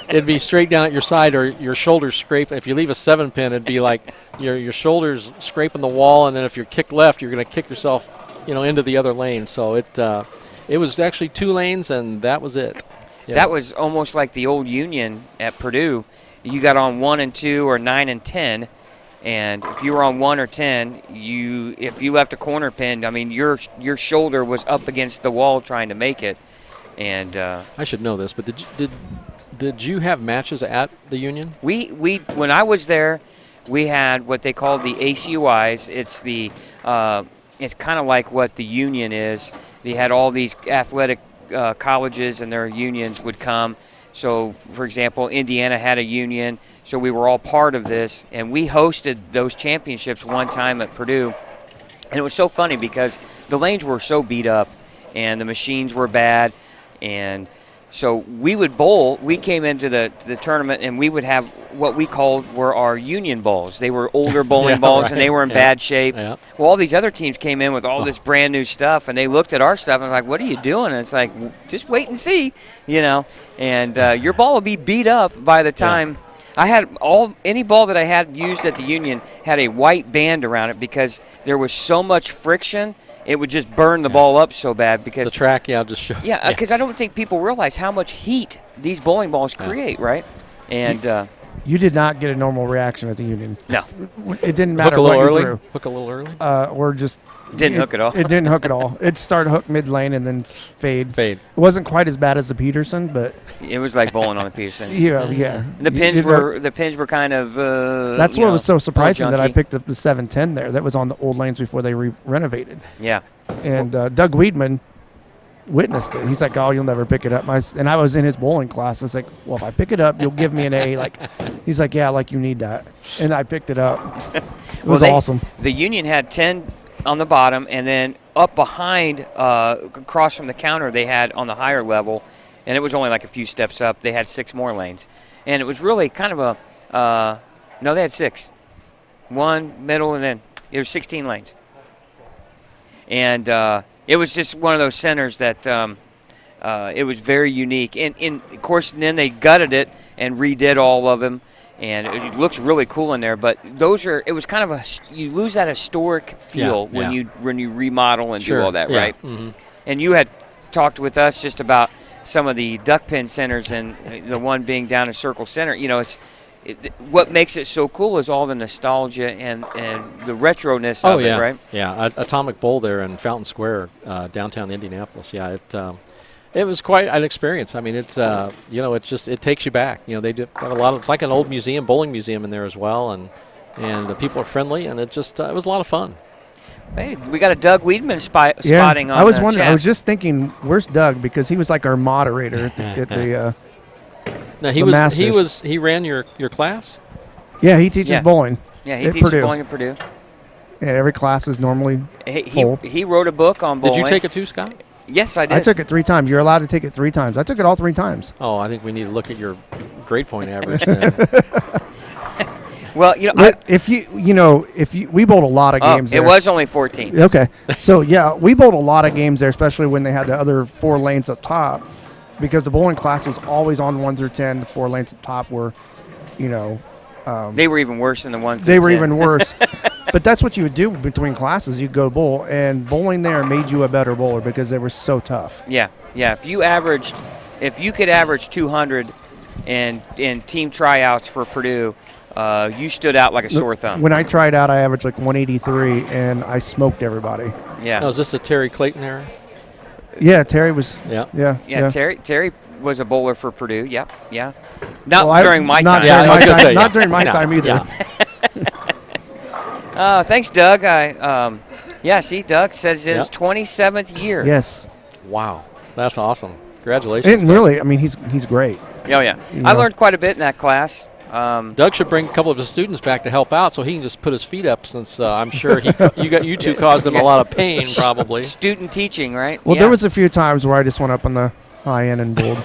It'd be straight down at your side, or your shoulders scrape. If you leave a 7-pin, it'd be like your shoulders scraping the wall, and then if you kick left, you're going to kick yourself, into the other lane. So it was actually 2 lanes, and that was it. Yeah. That was almost like the old Union at Purdue. You got on 1 and 2 or 9 and 10, and if you were on 1 or 10, if you left a corner pin, I mean your shoulder was up against the wall trying to make it. And I should know this, but did you have matches at the Union? We when I was there, we had what they called the ACUIs. It's kind of like what the Union is. They had all these athletic colleges and their unions would come. So, for example, Indiana had a union, so we were all part of this, and we hosted those championships one time at Purdue. And it was so funny because the lanes were so beat up, and the machines were bad, and so we would bowl. We came into the tournament, and we would have what we called were our union balls. They were older bowling balls, right. And they were in bad shape. Yeah. Well, all these other teams came in with all this brand new stuff, and they looked at our stuff and were like, what are you doing? And it's like, just wait and see, And your ball will be beat up by the time. I had any ball that I had used at the Union had a white band around it because there was so much friction. It would just burn the ball up so bad because the track, just show. Yeah, because I don't think people realize how much heat these bowling balls create, right? And you did not get a normal reaction at the Union. No, it didn't matter what you threw. Hook a little early. Or just didn't hook at all. It didn't hook at all. It started hook mid lane and then fade. It wasn't quite as bad as the Peterson, but it was like bowling on the Peterson. Yeah. The pins were kind of. That's what was so surprising that I picked up the 710 there. That was on the old lanes before they renovated. Yeah. And Doug Weedman witnessed it. He's like, "Oh, you'll never pick it up." And I was in his bowling class. I was like, "Well, if I pick it up, you'll give me an A." He's like, "Yeah, you need that." And I picked it up. It was awesome. The Union had 10 on the bottom, and then up behind, across from the counter, they had on the higher level, and it was only like a few steps up. They had 6 more lanes, and it was really kind of no, they had 6, 1 middle, and then it was 16 lanes, and it was just one of those centers that it was very unique. And of course, then they gutted it and redid all of them, and it looks really cool in there. But it was kind of you lose that historic feel when you remodel and do all that, right? Mm-hmm. And you had talked with us just about some of the duck pin centers, and the one being down in Circle Center. What makes it so cool is all the nostalgia and the retroness of it, right? Yeah, Atomic Bowl there in Fountain Square, downtown Indianapolis. Yeah, It was quite an experience. I mean, it's it takes you back. They do have a lot of. It's like an old museum, bowling museum in there as well, and the people are friendly, and it was a lot of fun. Hey, we got a Doug Weedman spotting on I was the wondering. chat. I was just thinking, where's Doug? Because he was like our moderator at the Now The Masters. he ran your class. yeah, he teaches Yeah. bowling. Yeah, he at teaches Purdue. bowling at Purdue. Yeah, every class is normally full. He wrote a book on bowling. Did you take it too, Scott? Yes, I did. I took it 3 times. You're allowed to take it 3 times. I took it all 3 times. Oh, I think we need to look at your grade point average then. Well, we bowled a lot of games it there. was only 14. Okay. So, yeah, we bowled a lot of games there, especially when they had the other 4 lanes up top, because the bowling class was always on 1 through 10. The 4 lanes up top were, They were even worse than the 1 through they were 10. even worse. But that's what you would do between classes. You'd go bowl, and bowling there made you a better bowler because they were so tough. Yeah. If you could average 200 in team tryouts for Purdue, you stood out like a sore thumb. When I tried out, I averaged like 183, and I smoked everybody. Yeah. Now, is this the Terry Clayton era? Yeah, Terry was. Yeah. Yeah. Terry was a bowler for Purdue. Yep. Yeah. Not Well, during my not time. During I my was gonna time. say, Not yeah. during my No, time either. yeah. Thanks, Doug. See, Doug says it's his Yep. 27th year. Yes. Wow, that's awesome. Congratulations. And really, I mean, he's great. Oh, yeah. You I know. learned quite a bit in that class. Doug should bring a couple of his students back to help out, so he can just put his feet up. Since I'm sure you two caused him a lot of pain, probably. Student teaching, right? Well, Yeah. there was a few times where I just went up on the high end and bowled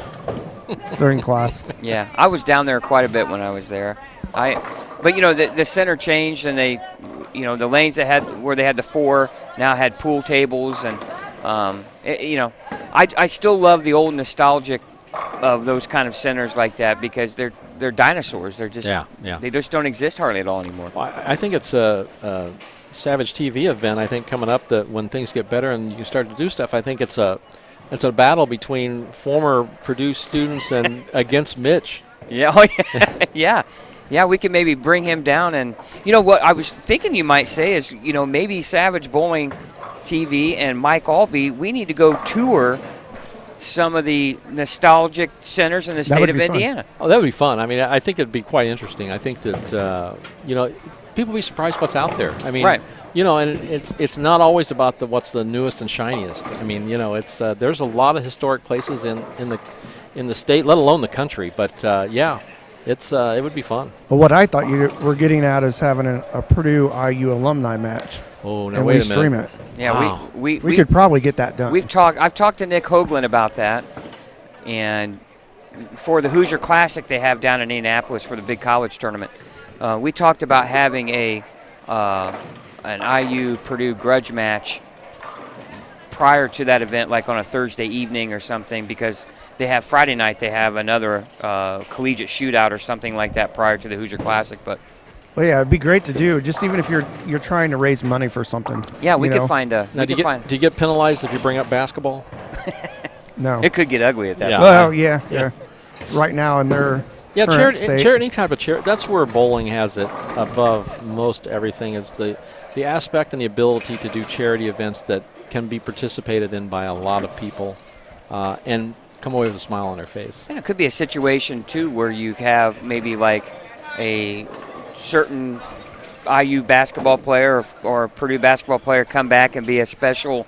during class. Yeah, I was down there quite a bit when I was there. But the center changed, and they, the lanes where they had the 4 now had pool tables, and I still love the old nostalgic of those kind of centers like that because they're dinosaurs. They're just they just don't exist hardly at all anymore. Well, I think it's a Savage TV event. I think coming up that when things get better and you start to do stuff, I think it's a battle between former Purdue students and against Mitch. Yeah, oh yeah, yeah. We can maybe bring him down, and what I was thinking you might say is maybe Savage Bowling TV and Mike Albee, we need to go tour some of the nostalgic centers in the state of Indiana. Oh, that would be fun. I mean, I think it'd be quite interesting. I think that people be surprised what's out there. I mean, right. And it's not always about what's the newest and shiniest. I mean, it's there's a lot of historic places in the state, let alone the country. But it would be fun. Well, what I thought you were getting at is having a Purdue IU alumni match. Oh, now and wait we a minute. stream it. Yeah, wow. we We could probably get that done. I've talked to Nick Hoagland about that, and for the Hoosier Classic they have down in Indianapolis for the big college tournament, we talked about having an IU Purdue grudge match prior to that event, like on a Thursday evening or something, because they have Friday night they have another collegiate shootout or something like that prior to the Hoosier Classic. But well, yeah, it'd be great to do. Just even if you're trying to raise money for something. yeah, we could find a. Now, do you get penalized if you bring up basketball? No. It could get ugly at that. Yeah. point. Well, yeah. Right now in their current state. Any type of charity. That's where bowling has it above most everything. It's the aspect and the ability to do charity events that can be participated in by a lot of people, and come away with a smile on their face. And it could be a situation too where you have maybe like a certain IU basketball player or Purdue basketball player come back and be a special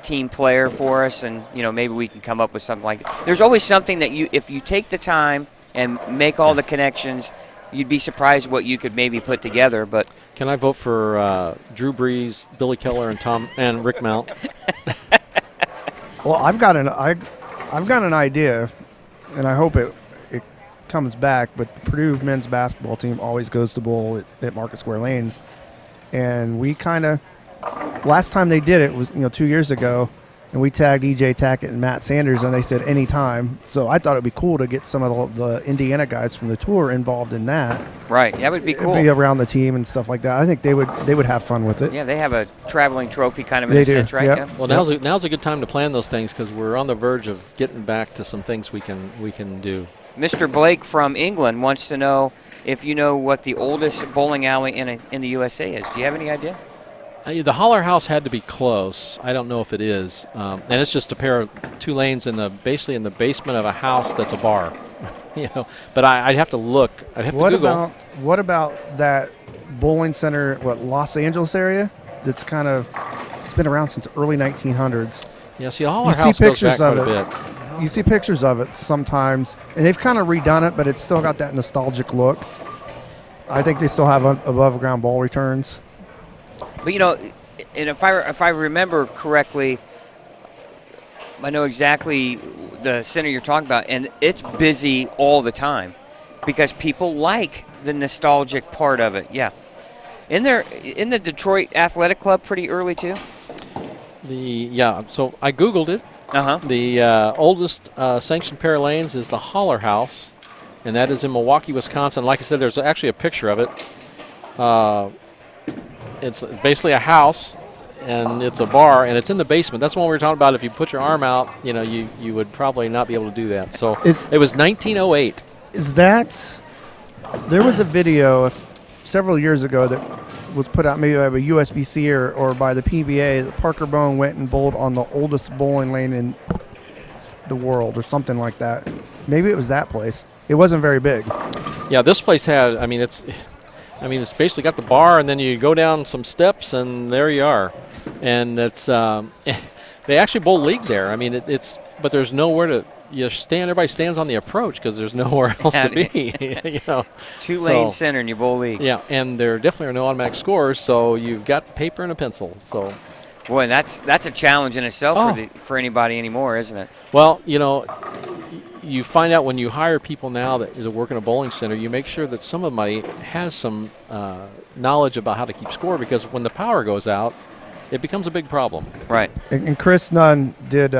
team player for us, and maybe we can come up with something like that. There's always something that if you take the time and make all the connections, you'd be surprised what you could maybe put together. But can I vote for Drew Brees, Billy Keller, and Rick Mount? Well, I've got an idea, and I hope it comes back. But Purdue men's basketball team always goes to bowl at Market Square Lanes, and we kind of last time they did it was 2 years ago, and we tagged EJ Tackett and Matt Sanders, and they said anytime. So I thought it'd be cool to get some of the Indiana guys from the tour involved in that. right, that would be cool. Be around the team and stuff like that. I think they would have fun with it. Yeah, they have a traveling trophy kind of in They a do, sense, right? yep. Yeah. Well, now's a good time to plan those things because we're on the verge of getting back to some things we can do. Mr. Blake from England wants to know if you know what the oldest bowling alley in the USA is. Do you have any idea? The Holler House had to be close. I don't know if it is. And it's just a pair of 2 lanes basically in the basement of a house that's a bar. But I'd have to look. I'd have to Google. What about that bowling center, Los Angeles area? It's been around since early 1900s. Yeah, see, Holler House goes back quite a bit. You see pictures of it sometimes, and they've kind of redone it, but it's still got that nostalgic look. I think they still have above-ground ball returns. But and if I remember correctly, I know exactly the center you're talking about, and it's busy all the time because people like the nostalgic part of it. Yeah. In the Detroit Athletic Club pretty early too? So I Googled it. Uh-huh. The oldest sanctioned pair of lanes is the Holler House, and that is in Milwaukee, Wisconsin. Like I said, there's actually a picture of it. It's basically a house, and it's a bar, and it's in the basement. That's the one we were talking about. If you put your arm out, you would probably not be able to do that. So it was 1908. There was a video several years ago that was put out maybe by a USBC or by the PBA. That Parker Bone went and bowled on the oldest bowling lane in the world or something like that. Maybe it was that place. It wasn't very big. Yeah, this place had, it's basically got the bar, and then you go down some steps, and there you are. And it's they actually bowl league there. But there's nowhere to stand. Everybody stands on the approach because there's nowhere else to be. 2-lane center in your bowl league. Yeah, and there definitely are no automatic scores, so you've got paper and a pencil. So, boy, and that's a challenge in itself for anybody anymore, isn't it? Well, you find out when you hire people now that work in a bowling center, you make sure that somebody has some knowledge about how to keep score, because when the power goes out, it becomes a big problem. Right. And Chris Nunn did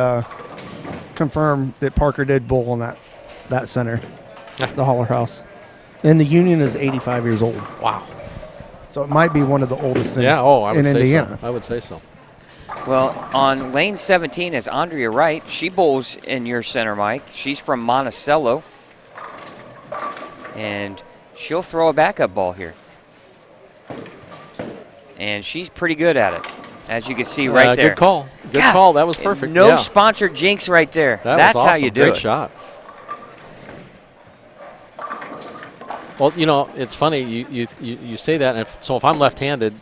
confirm that Parker did bowl on that center, the Holler House. And the Union is 85 years old. Wow. So it might be one of the oldest in would say Indiana. So. I would say so. Well, on lane 17 is Andrea Wright. She bowls in your center, Mike. She's from Monticello. And she'll throw a backup ball here. And she's pretty good at it, as you can see right there. Good call. Good call. That was perfect. No sponsored jinx right there. That's awesome. how you do Great it. Shot. Well, it's funny you say that, and so if I'm left-handed,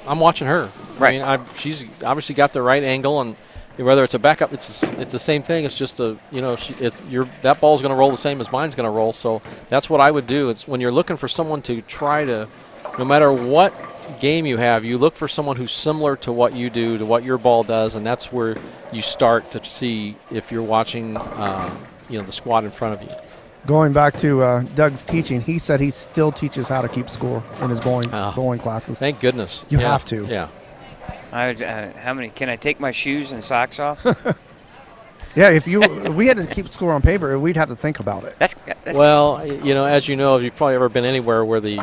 I'm watching her. Right. She's obviously got the right angle, and whether it's a backup, it's the same thing. It's just that ball's going to roll the same as mine's going to roll. So that's what I would do. It's when you're looking for someone to try to, no matter what game you have, you look for someone who's similar to what you do, to what your ball does, and that's where you start to see if you're watching, the squad in front of you. Going back to Doug's teaching, he said he still teaches how to keep score in his bowling classes. Thank goodness. You have to. Yeah. How many? Can I take my shoes and socks off? Yeah, if we had to keep score on paper, we'd have to think about it. That's well, as you know, if you've probably ever been anywhere where the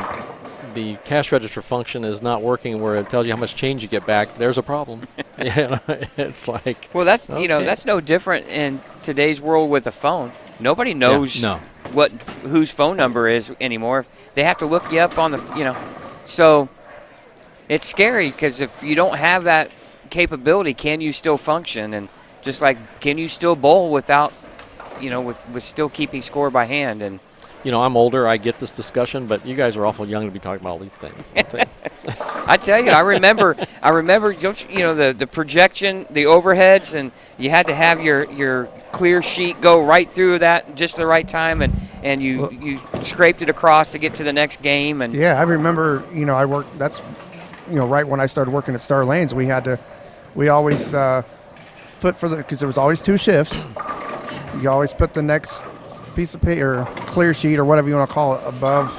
cash register function is not working, where it tells you how much change you get back, there's a problem. It's like, well, that's that's no different in today's world with a phone. Nobody knows whose phone number is anymore. They have to look you up on the so it's scary, because if you don't have that capability, can you still function? And just like, can you still bowl without with still keeping score by hand? And I'm older, I get this discussion, but you guys are awful young to be talking about all these things. I tell you, I remember the projection, the overheads, and you had to have your clear sheet go right through that just the right time, and you scraped it across to get to the next game. And yeah, I remember, I worked, that's right when I started working at Star Lanes, we always put because there was always 2 shifts, you always put the next piece of paper, clear sheet, or whatever you want to call it, above,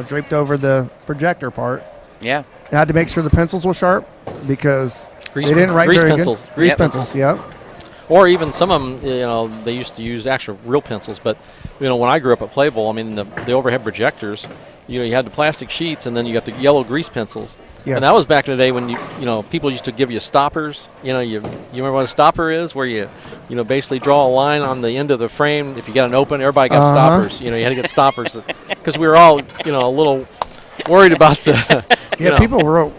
draped over the projector part. Yeah. I had to make sure the pencils were sharp, because they didn't write grease very pencils. good. Grease Yep. pencils, yep. Or even some of them, they used to use actual real pencils. But, when I grew up at Play Bowl, the overhead projectors, you had the plastic sheets, and then you got the yellow grease pencils. Yeah. And that was back in the day when people used to give you stoppers. You remember what a stopper is, where you basically draw a line on the end of the frame. If you got an open, everybody got stoppers. You had to get stoppers, because we were all a little worried about the. Yeah, people wrote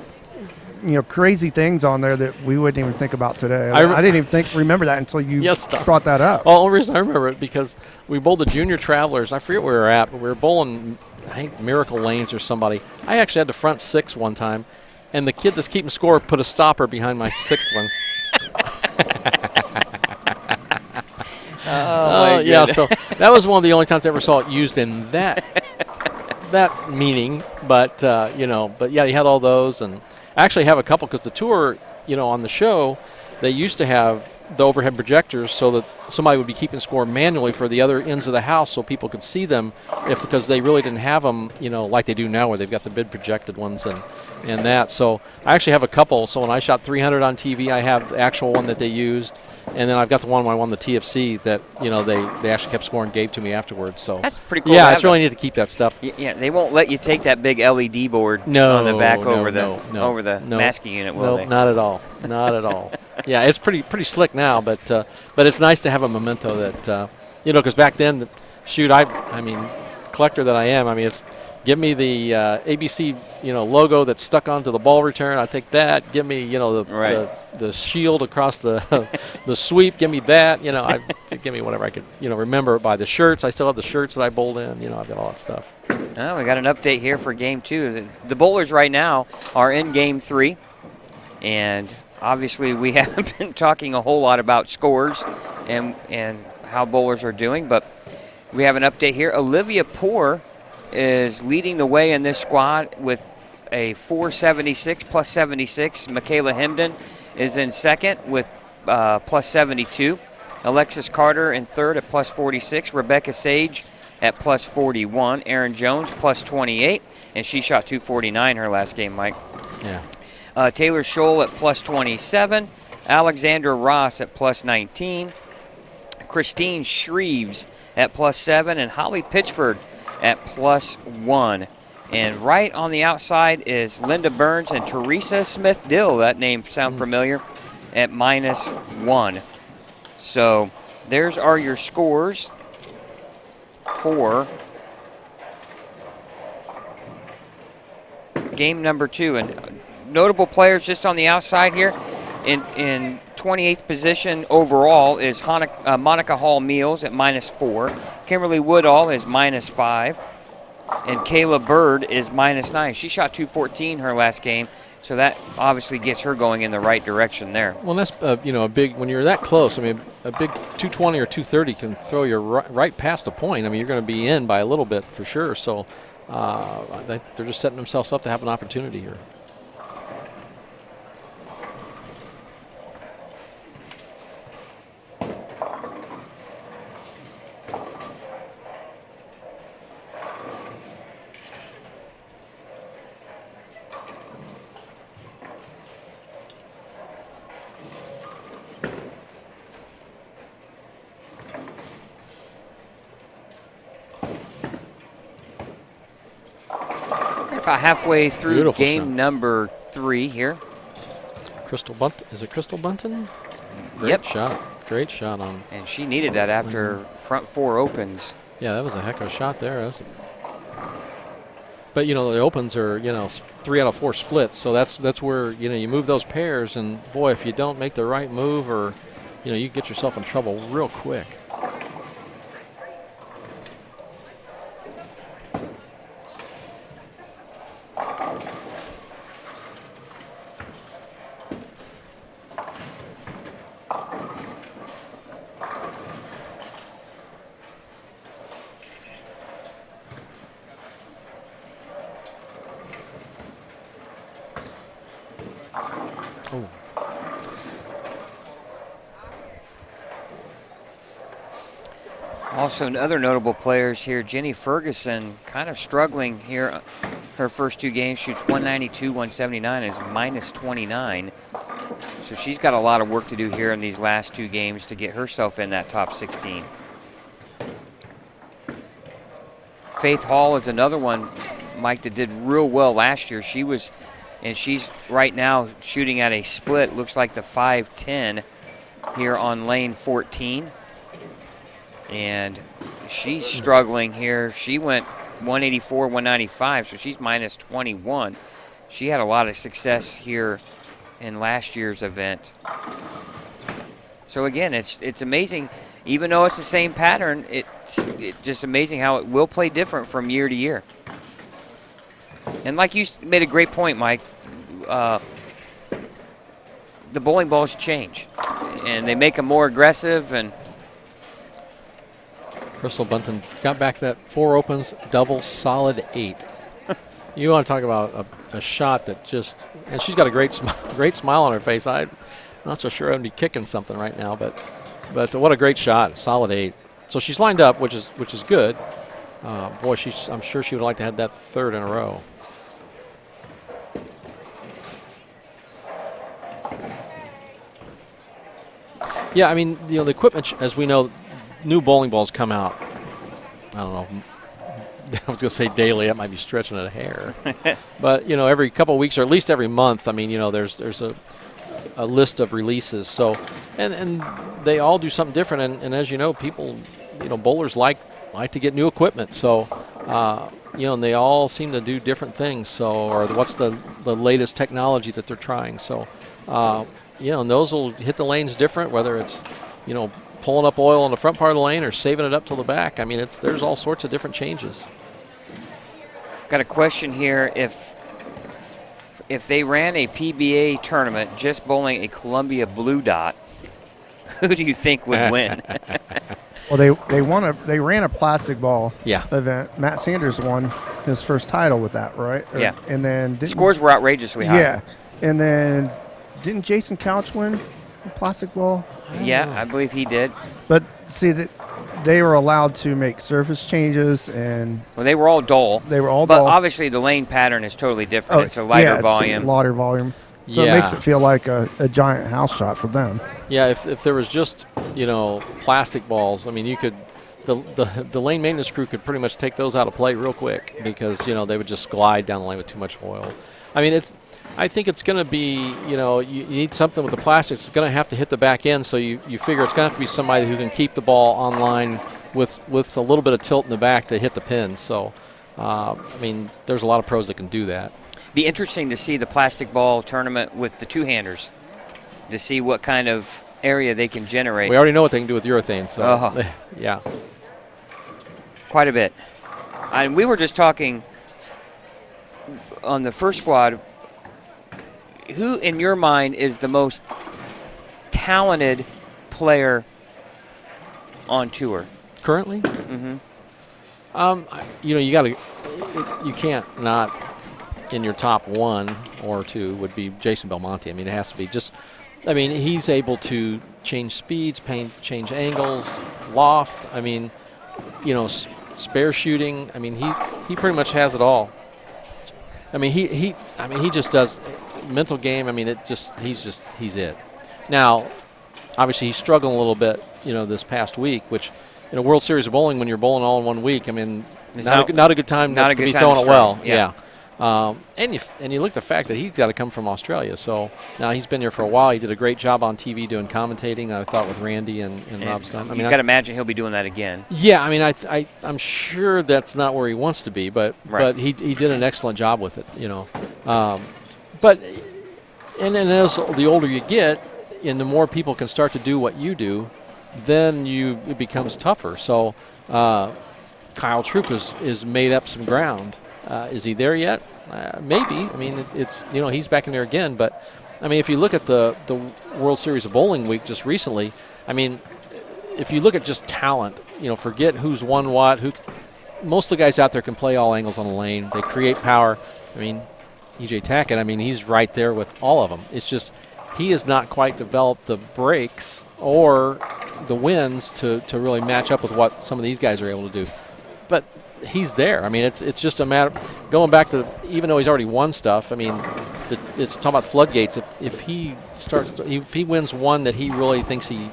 crazy things on there that we wouldn't even think about today. I didn't even remember that until you Yes, brought that up. Well, the only reason I remember it because we bowled the Junior Travelers. I forget where we were at, but we were bowling, I think, Miracle Lanes or somebody. I actually had the front 6 one time, and the kid that's keeping score put a stopper behind my 6th one. Yeah, so that was one of the only times I ever saw it used in that meaning. But but yeah, you had all those, and I actually have a couple because the tour, on the show, they used to have the overhead projectors so that somebody would be keeping score manually for the other ends of the house so people could see them because they really didn't have them, like they do now where they've got the bid projected ones and that. So I actually have a couple. So when I shot 300 on TV, I have the actual one that they used. And then I've got the one when I won the TFC that, they actually kept score and gave to me afterwards. So that's pretty cool. Yeah, it's really neat to keep that stuff. Yeah, they won't let you take that big LED board on the back over the masking unit, will they? Not at all. Not at all. Yeah, it's pretty slick now, but it's nice to have a memento that, because back then, I mean, collector that I am, it's give me the ABC, logo that's stuck onto the ball return. I take that. Give me, the shield across the the sweep. Give me that. Give me whatever I could, remember by the shirts. I still have the shirts that I bowled in. I've got all that stuff. Oh, we got an update here for Game 2. The bowlers right now are in Game 3, and obviously we haven't been talking a whole lot about scores and how bowlers are doing, but we have an update here. Olivia Poor is leading the way in this squad with a 476 plus 76. Michaela Hemden is in second with plus 72. Alexis Carter in third at plus 46. Rebecca Sage at plus 41. Erin Jones plus 28, and she shot 249 her last game, Mike. Yeah. Taylor Scholl at plus 27. Alexandra Ross at plus 19. Christine Shreves at plus 7, and Holly Pitchford at plus 1. And right on the outside is Linda Burns and Teresa Smith-Dill. That name sound familiar, at minus 1. So there's are your scores for game number 2. And notable players just on the outside here. In 28th position overall is Monica Hall-Meals at minus 4. Kimberly Woodall is minus 5. And Kayla Bird is minus 9. She shot 214 her last game, so that obviously gets her going in the right direction there. Well, that's a big, when you're that close, a big 220 or 230 can throw you right past a point. You're going to be in by a little bit for sure. So they're just setting themselves up to have an opportunity here. About halfway through Beautiful game shot. number 3 here. Crystal Bunton. Is it Crystal Bunton? Yep. Great shot on. And she needed that after front 4 opens. Yeah, that was a heck of a shot there. But the opens are 3 out of 4 splits, so that's where you move those pairs, and boy, if you don't make the right move, or you get yourself in trouble real quick. Also, other notable players here, Jenny Ferguson kind of struggling here. Her first 2 games, shoots 192, 179, is minus 29. So she's got a lot of work to do here in these last 2 games to get herself in that top 16. Faith Hall is another one, Mike, that did real well last year. She's right now shooting at a split, looks like the 5-10 here on lane 14. And she's struggling here. She went 184, 195, so she's minus 21. She had a lot of success here in last year's event. So again, it's amazing. Even though it's the same pattern, it's just amazing how it will play different from year to year. And like you made a great point, Mike, the bowling balls change, and they make them more aggressive. And Crystal Bunton got back that 4 opens, double, solid 8. You want to talk about a shot that just, and she's got a great smile on her face. I'm not so sure I'd be kicking something right now, but what a great shot, solid 8. So she's lined up, which is good. Boy, I'm sure she would like to have that 3rd in a row. Yeah, I mean, the equipment, as we know, new bowling balls come out. I don't know. I was going to say daily. That might be stretching it a hair. But, every couple of weeks or at least every month, I mean, there's a list of releases. So, and they all do something different. And as you know, people, bowlers like to get new equipment. So, and they all seem to do different things. So, or what's the latest technology that they're trying. So, and those will hit the lanes different, whether it's, pulling up oil in the front part of the lane or saving it up till the back. I mean, there's all sorts of different changes. Got a question here. If they ran a PBA tournament just bowling a Columbia Blue Dot, who do you think would win? Well, they ran a plastic ball event. Matt Sanders won his first title with that, right? Yeah. And then scores were outrageously high. Yeah. And then didn't Jason Couch win a plastic ball? Yeah, I believe he did. But see that they were allowed to make surface changes, and they were all dull. But dull. Obviously the lane pattern is totally different. It's a lighter volume. It's a lighter volume. So it makes it feel like a giant house shot for them. Yeah, if there was just, plastic balls, I mean, you could, the lane maintenance crew could pretty much take those out of play real quick because, they would just glide down the lane with too much oil. I mean, I think it's going to be, you need something with the plastics. It's going to have to hit the back end, so you figure it's going to have to be somebody who can keep the ball on line with a little bit of tilt in the back to hit the pin. So, I mean, there's a lot of pros that can do that. Be interesting to see the plastic ball tournament with the two-handers to see what kind of area they can generate. We already know what they can do with urethane, so yeah. Quite a bit. And we were just talking on the first squad, who in your mind is the most talented player on tour? Currently? Mm-hmm. You can't not in your top 1 or 2 would be Jason Belmonte. I mean, it has to be he's able to change speeds, change angles, loft. I mean, spare shooting. I mean, he pretty much has it all. I mean, he just does mental game. I mean, he's it. Now, obviously, he's struggling a little bit, this past week, which, World Series of Bowling, when you're bowling all in 1 week, I mean, not a good time to be throwing it well. Yeah. And you look at the fact that he's got to come from Australia. So now he's been here for a while. He did a great job on TV doing commentating, I thought, with Randy and Rob Stein. You've got to imagine he'll be doing that again. Yeah, I mean, I'm sure that's not where he wants to be, but he did an excellent job with it, But and as the older you get, and the more people can start to do what you do, then it becomes tougher. So Kyle Troop is made up some ground. Is he there yet? Maybe. I mean, it's he's back in there again. But I mean, if you look at the World Series of Bowling week just recently, I mean, if you look at just talent, forget who's won what. Most of the guys out there can play all angles on the lane. They create power. I mean, E.J. Tackett, I mean, he's right there with all of them. It's just he has not quite developed the breaks or the wins to really match up with what some of these guys are able to do. But he's there. I mean, it's just a matter going back to, even though he's already won stuff. I mean, it's talking about floodgates. If he wins one that he really thinks he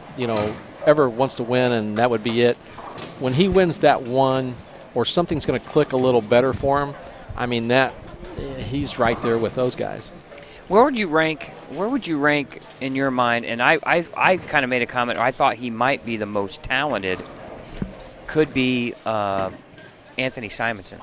ever wants to win, and that would be it. When he wins that one, or something's going to click a little better for him, I mean he's right there with those guys. Where would you rank in your mind? And I kind of made a comment. I thought he might be the most talented. Could be Anthony Simonson.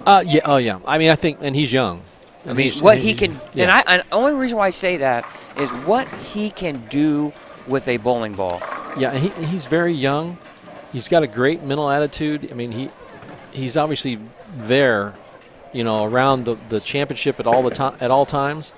Yeah. Oh, yeah. I mean, I think, and he's young. I mean, what he can, and only reason why I say that is what he can do with a bowling ball. Yeah, he's very young. He's got a great mental attitude. I mean, he's obviously there, around the championship at all times.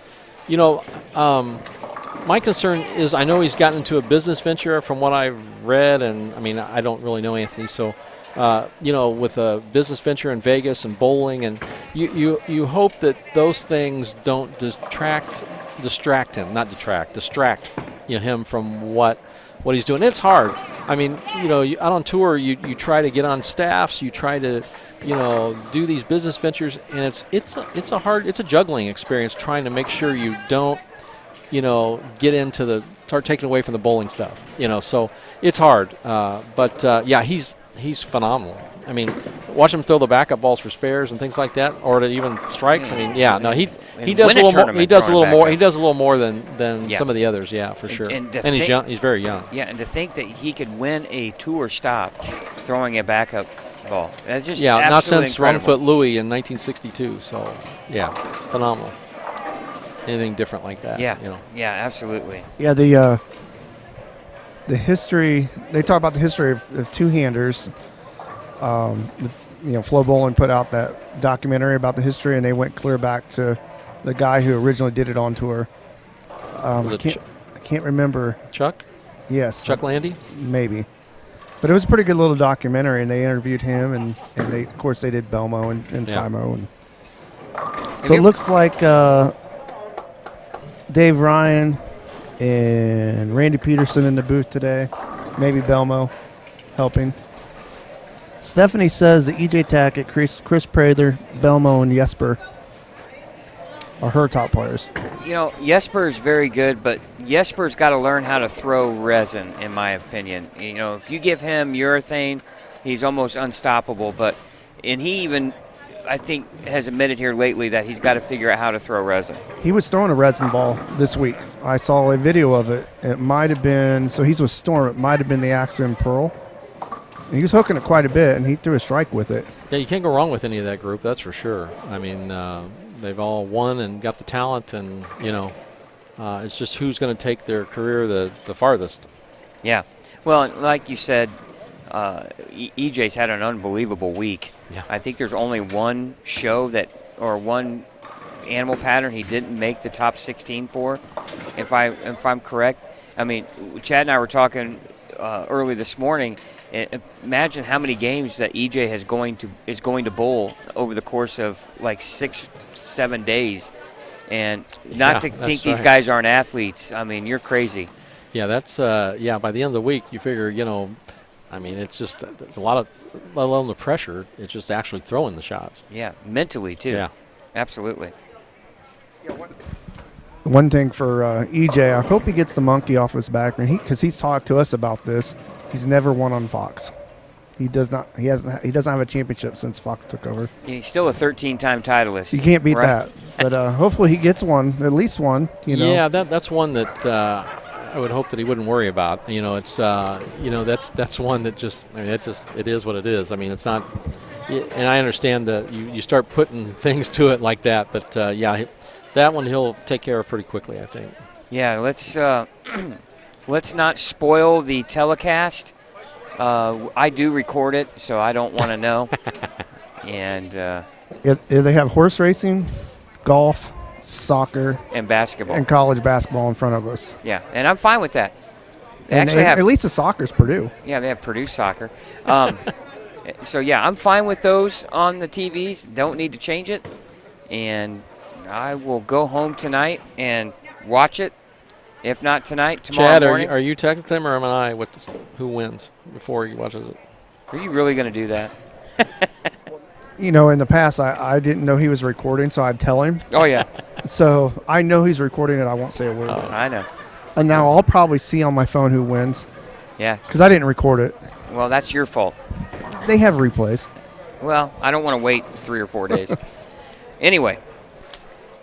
My concern is I know he's gotten into a business venture from what I've read, and I mean, I don't really know Anthony, so with a business venture in Vegas and bowling, and you hope that those things don't distract him from what he's doing. It's hard. I mean, out on tour, you try to get on staffs, you try to, do these business ventures, and it's a juggling experience trying to make sure you don't, get into start taking away from the bowling stuff. So it's hard. But he's phenomenal. I mean, watch him throw the backup balls for spares and things like that, or to even strikes. I mean, he does a little more. He does a little more. He does a little more than some of the others. Yeah, for sure. And he's young. He's very young. Yeah, and to think that he could win a tour stop throwing a backup ball. That's just not since incredible. Runfoot Louie in 1962. So phenomenal. Anything different like that? Yeah, absolutely. Yeah, the history. They talk about the history of two-handers. Flo Bowling put out that documentary about the history, and they went clear back to the guy who originally did it on tour. I can't remember. Chuck? Yes. Chuck Landy? Maybe. But it was a pretty good little documentary, and they interviewed him, and they, of course, they did Belmo and Simo. And so it looks like Dave Ryan and Randy Peterson in the booth today. Maybe Belmo helping. Stephanie says that EJ Tackett, Chris Prather, Belmo, and Jesper are her top players. Jesper is very good, but Jesper's got to learn how to throw resin, in my opinion. If you give him urethane, he's almost unstoppable. And he even, I think, has admitted here lately that he's got to figure out how to throw resin. He was throwing a resin ball this week. I saw a video of it. It might have been, so he's with Storm, it might have been the Axiom Pearl. And he was hooking it quite a bit, and he threw a strike with it. Yeah, you can't go wrong with any of that group, that's for sure. I mean, they've all won and got the talent, and, it's just who's going to take their career the farthest. Yeah. Well, like you said, EJ's had an unbelievable week. Yeah. I think there's only one show or one animal pattern he didn't make the top 16 for, if I'm correct. I mean, Chad and I were talking early this morning. Imagine how many games that EJ is going to bowl over the course of like 6-7 days, and not to think these guys aren't athletes. I mean, you're crazy. Yeah, that's by the end of the week, you figure, I mean, it's just it's a lot of, let alone the pressure. It's just actually throwing the shots. Yeah, mentally too. Yeah, absolutely. One thing for EJ, I hope he gets the monkey off his back, because he's talked to us about this. He's never won on Fox. He does not. He doesn't have a championship since Fox took over. He's still a 13-time titleist. You can't beat that. But hopefully he gets one, at least one. Yeah, that's one that I would hope that he wouldn't worry about. It's that's one that just, I mean, it is what it is. I mean, it's not. And I understand that you start putting things to it like that, but that one he'll take care of pretty quickly, I think. Yeah, let's not spoil the telecast. I do record it, so I don't want to know. And they have horse racing, golf, soccer, and basketball, and college basketball in front of us. Yeah, and I'm fine with that. At least the soccer's Purdue. Yeah, they have Purdue soccer. So yeah, I'm fine with those on the TVs. Don't need to change it, and I will go home tonight and watch it. If not tonight, tomorrow morning. Chad, are you texting him, or am I with who wins before he watches it? Are you really going to do that? In the past, I didn't know he was recording, so I'd tell him. Oh, yeah. So I know he's recording it. I won't say a word. Oh, I know. And now I'll probably see on my phone who wins. Yeah. Because I didn't record it. Well, that's your fault. They have replays. Well, I don't want to wait 3 or 4 days. Anyway.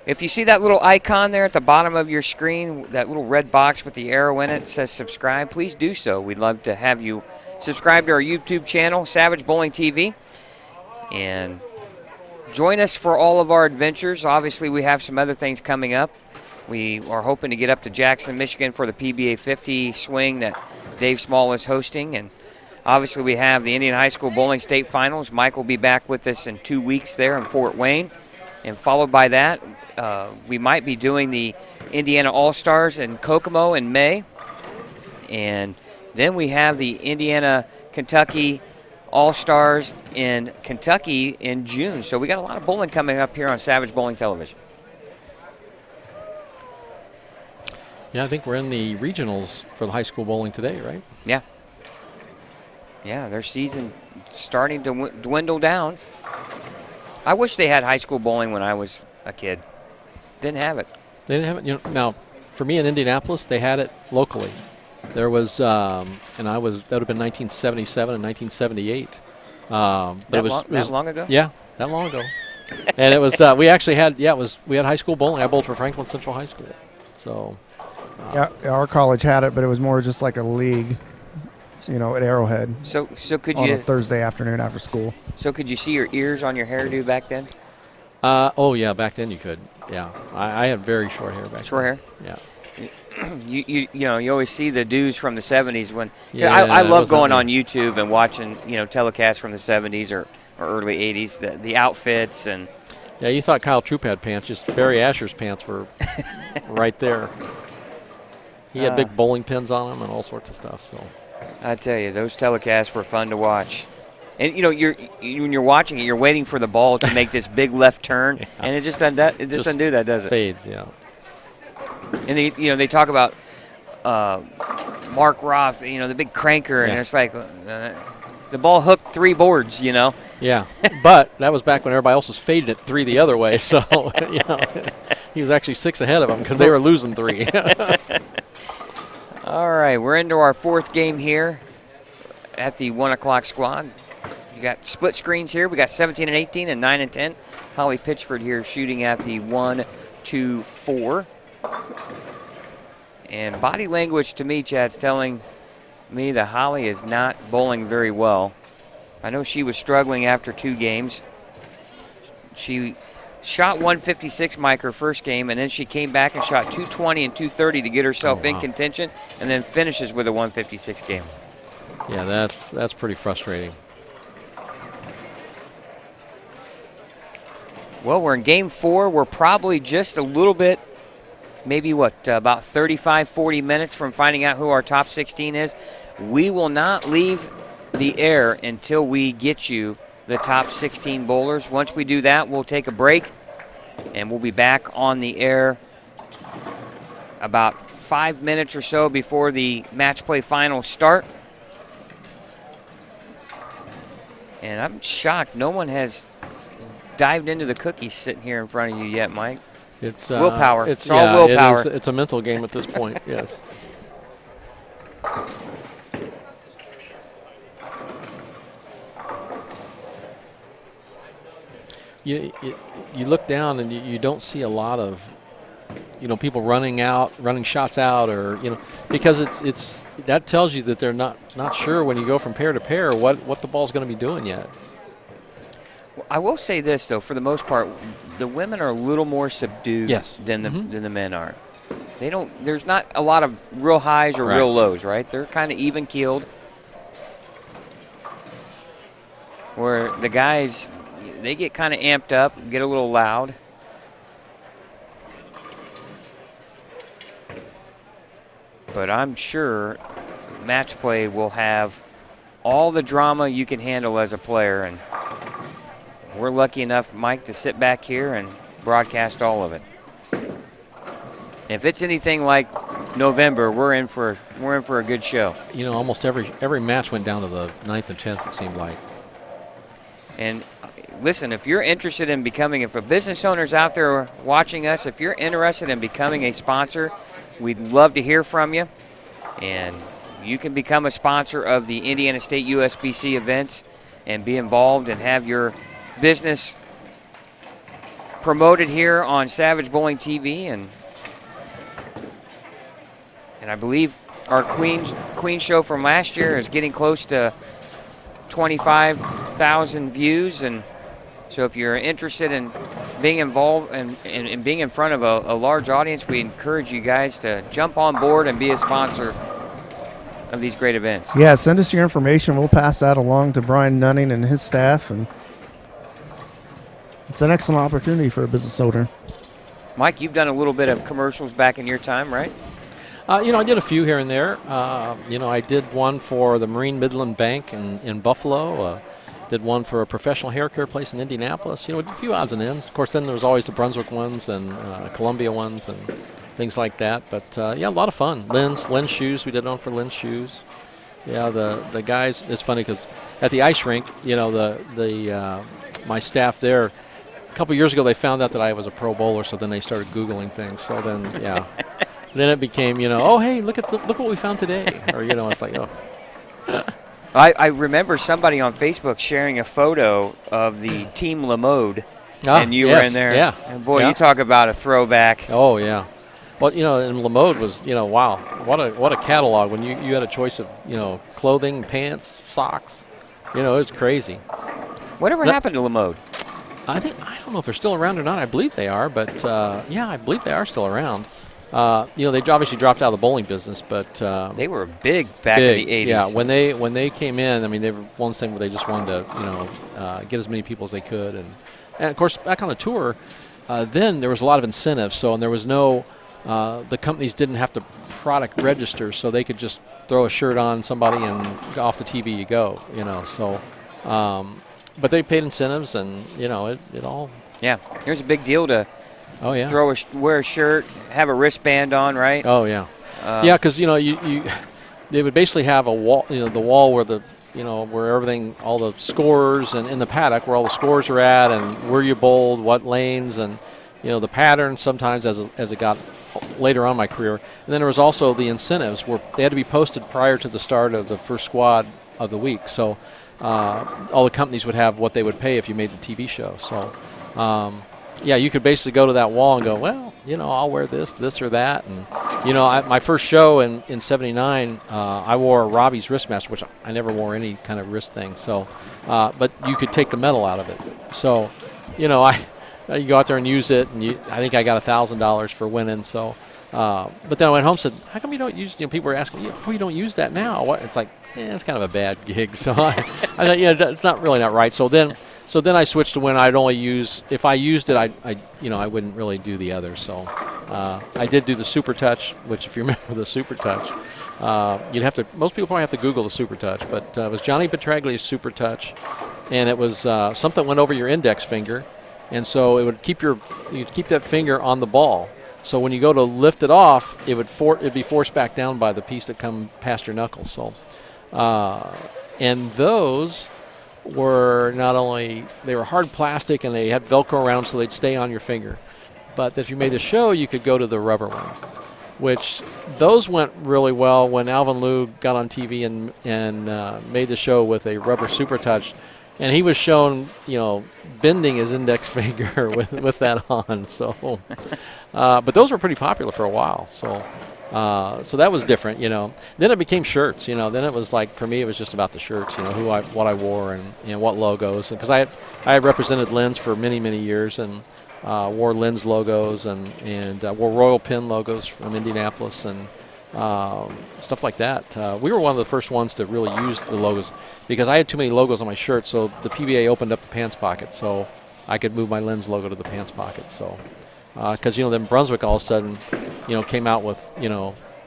If you see that little icon there at the bottom of your screen, that little red box with the arrow in it says subscribe, please do so. We'd love to have you subscribe to our YouTube channel, Savage Bowling TV. And join us for all of our adventures. Obviously, we have some other things coming up. We are hoping to get up to Jackson, Michigan for the PBA 50 swing that Dave Small is hosting. And obviously, we have the Indiana High School Bowling State Finals. Mike will be back with us in 2 weeks there in Fort Wayne. And followed by that, we might be doing the Indiana All-Stars in Kokomo in May. And then we have the Indiana-Kentucky All-Stars in Kentucky in June. So we got a lot of bowling coming up here on Savage Bowling Television. Yeah, I think we're in the regionals for the high school bowling today, right? Yeah. Yeah, their season starting to dwindle down. I wish they had high school bowling when I was a kid. Didn't have it. They didn't have it. You know, now, for me in Indianapolis, they had it locally. There was, that would have been 1977 and 1978. That long ago? Yeah, that long ago. And it was, we actually had, we had high school bowling. I bowled for Franklin Central High School. So. Yeah, our college had it, but it was more just like a league, at Arrowhead. So could on you a Thursday afternoon after school. So could you see your ears on your hairdo back then? Oh yeah, back then you could. Yeah, I had very short hair back then. Short hair? Yeah. You always see the dudes from the 70s when Yeah, I love going on YouTube and watching telecasts from the 70s or early 80s, the outfits and. Yeah, you thought Kyle Troop had pants. Just Barry Asher's pants were right there. He had big bowling pins on him and all sorts of stuff. So I tell you, those telecasts were fun to watch. And when you're watching it, you're waiting for the ball to make this big left turn, and it just doesn't. Doesn't do that, does it? Fades, yeah. And they talk about Mark Roth, the big cranker, and it's like the ball hooked 3 boards, Yeah, but that was back when everybody else was faded at 3 the other way. So he was actually 6 ahead of them because they were losing 3. All right, we're into our 4th game here at the 1 o'clock squad. You got split screens here. We got 17 and 18 and 9 and 10. Holly Pitchford here shooting at the 1, 2, 4. And body language to me, Chad's telling me that Holly is not bowling very well. I know she was struggling after 2 games. She shot 156, Mike, her first game, and then she came back and shot 220 and 230 to get herself in contention, and then finishes with a 156 game. Yeah, that's pretty frustrating. Well, we're in game 4. We're probably just a little bit, maybe about 35, 40 minutes from finding out who our top 16 is. We will not leave the air until we get you the top 16 bowlers. Once we do that, we'll take a break, and we'll be back on the air about 5 minutes or so before the match play finals start. And I'm shocked no one has dived into the cookies sitting here in front of you yet, Mike. It's willpower. It's all willpower. It's a mental game at this point, yes. You look down and you don't see a lot of people running shots out, or because it's that tells you that they're not sure when you go from pair to pair what the ball's going to be doing yet. Well, I will say this though, for the most part, the women are a little more subdued than the men are. There's not a lot of real highs or real lows, right? They're kind of even keeled. Where the guys, they get kind of amped up, get a little loud. But I'm sure match play will have all the drama you can handle as a player, and we're lucky enough, Mike, to sit back here and broadcast all of it. If it's anything like November, we're in for a good show. Almost every match went down to the 9th and 10th, it seemed like. And listen, if you're interested in becoming, if a business owner's out there watching us, if you're interested in becoming a sponsor, we'd love to hear from you. And you can become a sponsor of the Indiana State USBC events and be involved and have your business promoted here on Savage Bowling TV. And I believe our Queen show from last year is getting close to 25,000 views, and So if you're interested in being involved and being in front of a large audience, we encourage you guys to jump on board and be a sponsor of these great events. Yeah, send us your information. We'll pass that along to Brian Nunning and his staff, and it's an excellent opportunity for a business owner. Mike, you've done a little bit of commercials back in your time, right? I did a few here and there. I did one for the Marine Midland Bank in Buffalo. Did one for a professional hair care place in Indianapolis. A few odds and ends. Of course, then there was always the Brunswick ones and Columbia ones and things like that. But a lot of fun. Lynn's Shoes. We did one for Lynn's Shoes. Yeah, the guys. It's funny because at the ice rink, my staff there, a couple years ago, they found out that I was a pro bowler. So then they started Googling things. So then, yeah, then it became, oh, hey, look what we found today. Or it's like, oh. I remember somebody on Facebook sharing a photo of the Team LaMode, and you were in there. Yeah. And boy, you talk about a throwback. Oh, yeah. Well, and LaMode was, wow, what a catalog when you had a choice of, clothing, pants, socks. It was crazy. Whatever happened to LaMode? I don't know if they're still around or not. I believe they are, but I believe they are still around. They obviously dropped out of the bowling business, but they were big back in the 80s. Yeah, when they came in, they were one thing where they just wanted to get as many people as they could, and of course back on the tour, then there was a lot of incentives. So and there was no the companies didn't have to product register, so they could just throw a shirt on somebody and off the TV you go. So but they paid incentives, and it all. Yeah, here's a big deal to. Oh yeah. Wear a shirt, have a wristband on, right? Oh yeah. Because they would basically have a wall, the wall where where everything, all the scores, and in the paddock where all the scores are at, and where you bowled, what lanes, and the pattern. Sometimes as it got later on in my career, and then there was also the incentives where they had to be posted prior to the start of the first squad of the week. So all the companies would have what they would pay if you made the TV show. So. You could basically go to that wall and go, well, I'll wear this or that. And, my first show in 79, I wore Robbie's wristmaster, which I never wore any kind of wrist thing. So, but you could take the metal out of it. So, you go out there and use it, and I think I got $1,000 for winning. So, but then I went home and said, how come you don't use, people were asking, oh, you don't use that now? What? It's like, it's kind of a bad gig. So I thought, it's not right. So then I switched to when I'd only use, if I used it, I wouldn't really do the other. So I did do the Super Touch, which if you remember the Super Touch, most people probably have to Google the Super Touch, but it was Johnny Petraglia's Super Touch, and it was something that went over your index finger, and so it would keep that finger on the ball. So when you go to lift it off, it'd be forced back down by the piece that come past your knuckles. So, and those were not only, they were hard plastic and they had Velcro around so they'd stay on your finger. But if you made the show, you could go to the rubber one, which those went really well when Alvin Liu got on TV and made the show with a rubber Super Touch. And he was shown, bending his index finger with that on. So, but those were pretty popular for a while. So that was different, Then it became shirts, Then it was like, for me, it was just about the shirts, what I wore and what logos. Because I had represented Lynn's for many, many years and wore Lynn's logos and wore Royal Pin logos from Indianapolis and stuff like that. We were one of the first ones to really use the logos because I had too many logos on my shirt, so the PBA opened up the pants pocket so I could move my Lynn's logo to the pants pocket. So, because, then Brunswick all of a sudden, came out with,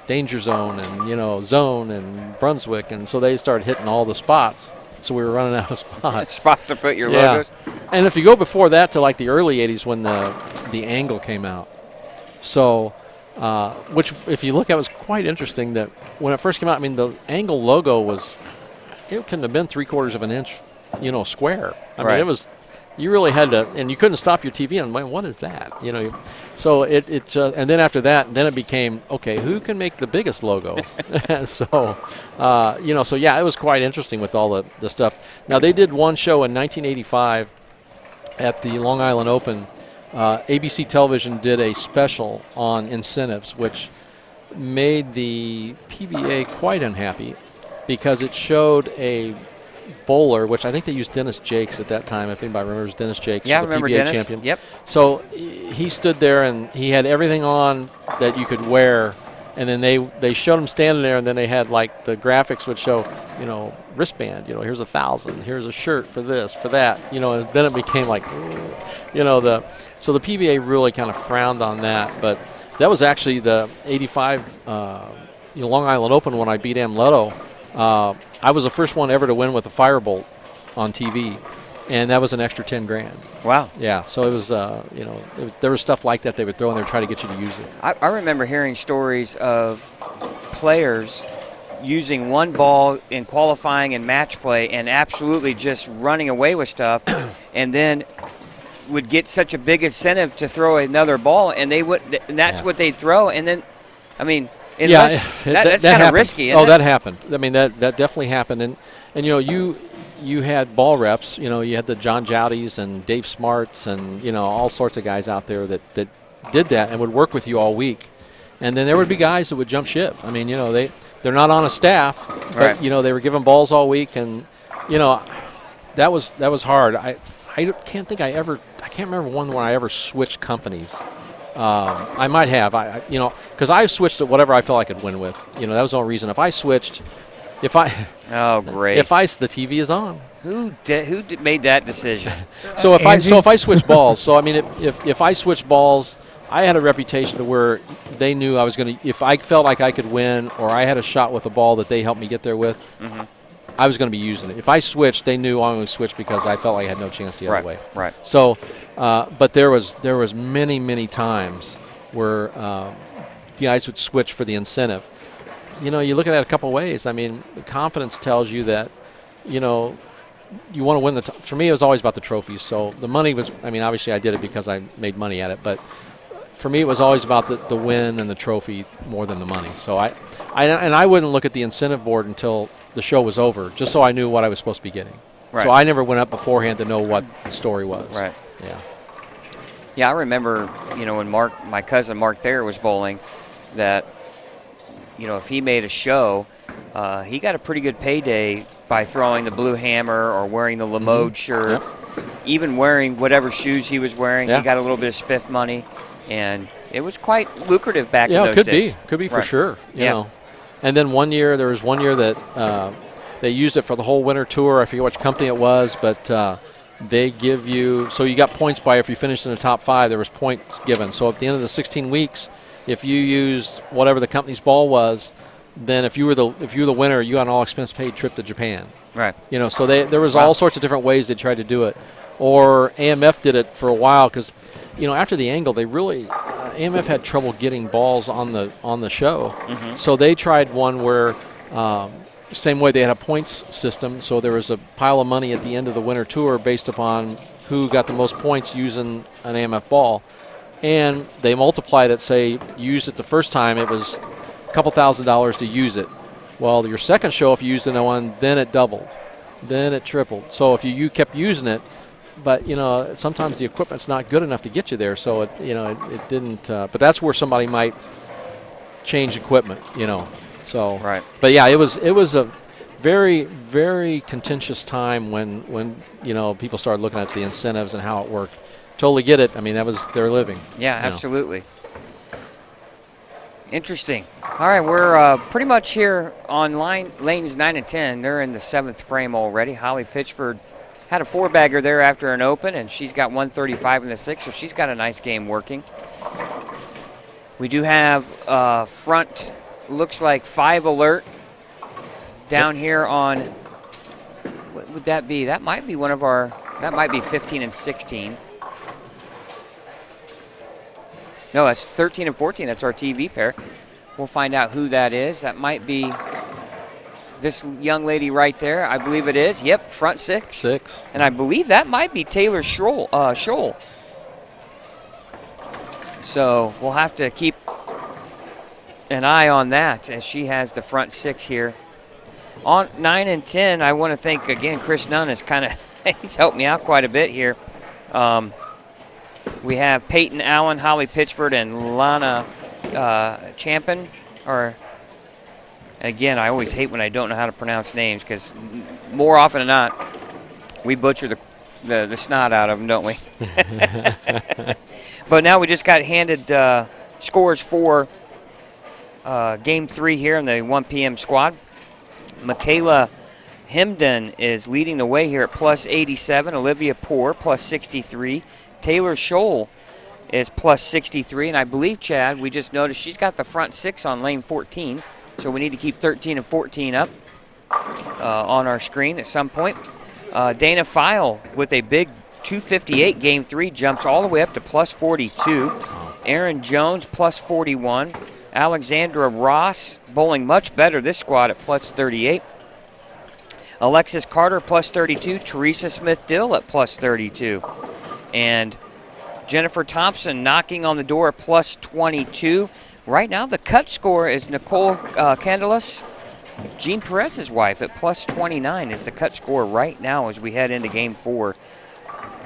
Danger Zone and, Zone and Brunswick, and so they started hitting all the spots. So we were running out of spots. Spots to put your logos? And if you go before that to like the early 80s when the Angle came out. So, which if you look at was quite interesting that when it first came out, the Angle logo it couldn't have been 3/4 of an inch, square. I mean, it was, you really had to, and you couldn't stop your TV and, what is that? So and then after that, then it became, okay, who can make the biggest logo? So, it was quite interesting with all the stuff. Now, they did one show in 1985 at the Long Island Open. ABC Television did a special on incentives, which made the PBA quite unhappy because it showed a bowler, which I think they used Dennis Jakes at that time, if anybody remembers Dennis Jakes. Yeah, I was a remember PBA Dennis. champion. Yep. So he stood there, and he had everything on that you could wear. And then they showed him standing there, and then they had like the graphics would show, wristband. Here's 1,000. Here's a shirt for this, for that. And then it became like, so the PBA really kind of frowned on that. But that was actually the '85 Long Island Open when I beat Amleto. I was the first one ever to win with a firebolt on TV, and that was an extra 10 grand. Wow. Yeah, so it was, there was stuff like that they would throw in there, try to get you to use it. I remember hearing stories of players using one ball in qualifying and match play and absolutely just running away with stuff, and then would get such a big incentive to throw another ball, and that's what they'd throw, and then, that's kind of risky. Isn't it? That happened. I mean, that definitely happened, and you had ball reps. You had the John Jowdies and Dave Smarts and all sorts of guys out there that did that and would work with you all week, and then there would be guys that would jump ship. I mean, they're not on a staff, but right. They were given balls all week, and that was hard. I can't remember one where I ever switched companies. I might have, because I switched to whatever I felt I could win with. That was the only reason. If I switched, oh great, the TV is on. Who made that decision? So if I switch balls, so I mean, if I switch balls, I had a reputation to where they knew I was going to. If I felt like I could win, or I had a shot with a ball that they helped me get there with, I was going to be using it. If I switched, they knew I would switch because I felt like I had no chance the other way. Right. So, but there was many times where the guys would switch for the incentive. You look at that a couple ways. I mean, confidence tells you that, you want to win the. For me, it was always about the trophies. So the money was. I mean, obviously, I did it because I made money at it. But for me, it was always about the win and the trophy more than the money. So I wouldn't look at the incentive board until the show was over, just so I knew what I was supposed to be getting. Right. So I never went up beforehand to know what the story was. Right. Yeah. Yeah, I remember, when my cousin Mark Thayer was bowling, that, if he made a show, he got a pretty good payday by throwing the Blue Hammer or wearing the Lamode shirt, even wearing whatever shoes he was wearing. He got a little bit of spiff money, and it was quite lucrative back in those days. Could be right. for sure. You yeah. know. And then there was one year that they used it for the whole winter tour. I forget which company it was, but they give you, so you got points by if you finished in the top 5, there was points given. So at the end of the 16 weeks, if you used whatever the company's ball was, then if you were the winner, you got an all expense paid trip to Japan. Right. So there was all sorts of different ways they tried to do it. Or AMF did it for a while because, after the angle, they really AMF had trouble getting balls on the show. Mm-hmm. So they tried one where same way they had a points system. So there was a pile of money at the end of the winter tour based upon who got the most points using an AMF ball. And they multiplied it, say, you used it the first time, it was a couple $1,000s to use it. Well, your second show, if you used it in one, then it doubled. Then it tripled. So if you kept using it, but, sometimes the equipment's not good enough to get you there. So, it didn't. But that's where somebody might change equipment, So, right. But, yeah, it was a very, very contentious time when people started looking at the incentives and how it worked. Totally get it. I mean, that was their living. Yeah, absolutely. Interesting. All right, we're pretty much here on lanes 9 and 10. They're in the 7th frame already. Holly Pitchford had a 4-bagger there after an open, and she's got 135 in the 6th, so she's got a nice game working. We do have front, looks like 5 alert down here on, what would that be? That might be that might be 15 and 16. No, that's 13 and 14. That's our TV pair. We'll find out who that is. That might be this young lady right there. I believe it is. Yep, front 6. 6. And I believe that might be Taylor Scholl. So we'll have to keep an eye on that as she has the front 6 here. On 9 and 10, I want to thank, again, Chris Nunn is he's helped me out quite a bit here. We have Peyton Allen, Holly Pitchford, and Lana Champion. Again, I always hate when I don't know how to pronounce names because more often than not, we butcher the snot out of them, don't we? But now we just got handed scores for Game 3 here in the 1 p.m. squad. Michaela Hemden is leading the way here at plus 87. Olivia Poor, plus 63. Taylor Scholl is plus 63. And I believe, Chad, we just noticed she's got the front 6 on lane 14. So we need to keep 13 and 14 up on our screen at some point. Dana File with a big 258 Game 3 jumps all the way up to plus 42. Aaron Jones, plus 41. Alexandra Ross bowling much better this squad at plus 38. Alexis Carter, plus 32. Teresa Smith-Dill at plus 32. And Jennifer Thompson knocking on the door at plus 22. Right now, the cut score is Nicole Candelas, Jean Perez's wife, at plus 29 is the cut score right now as we head into Game 4.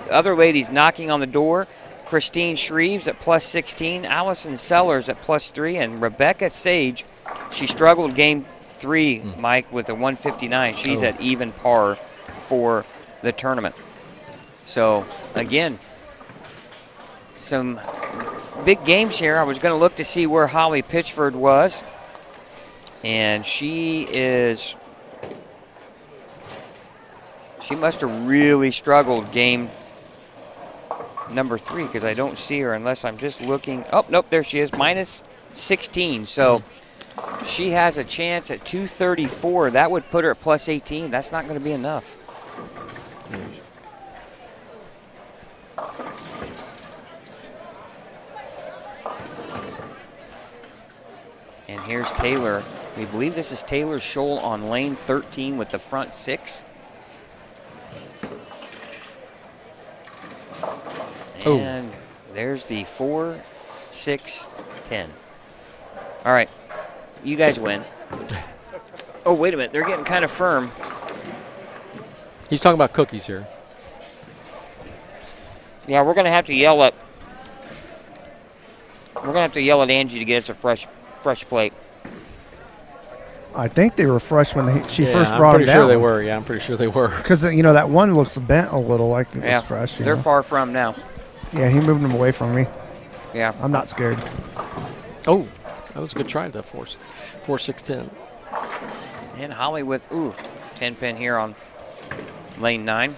Other ladies knocking on the door, Christine Shreves at plus 16, Allison Sellers at plus 3, and Rebecca Sage, she struggled Game 3, Mike, with a 159. She's at even par for the tournament. So, again, some big games here. I was going to look to see where Holly Pitchford was, and she must have really struggled game number 3 because I don't see her unless I'm just looking. Oh, nope, there she is, minus 16. So she has a chance at 234. That would put her at plus 18. That's not going to be enough. And here's Taylor. We believe this is Taylor Scholl on lane 13 with the front 6. And there's the 4, 6, 10. All right, you guys win. Oh, wait a minute. They're getting kind of firm. He's talking about cookies here. Yeah, we're going to have to yell at Angie to get us a fresh plate. I think they were fresh when she first I'm brought them pretty down. sure they were. Yeah, I'm pretty sure they were. Because, that one looks bent a little like it was fresh. They're far from now. Yeah, he moved them away from me. Yeah. I'm not scared. Oh, that was a good try, that 4, 6, 10. And Holly with, 10 pin here on lane 9.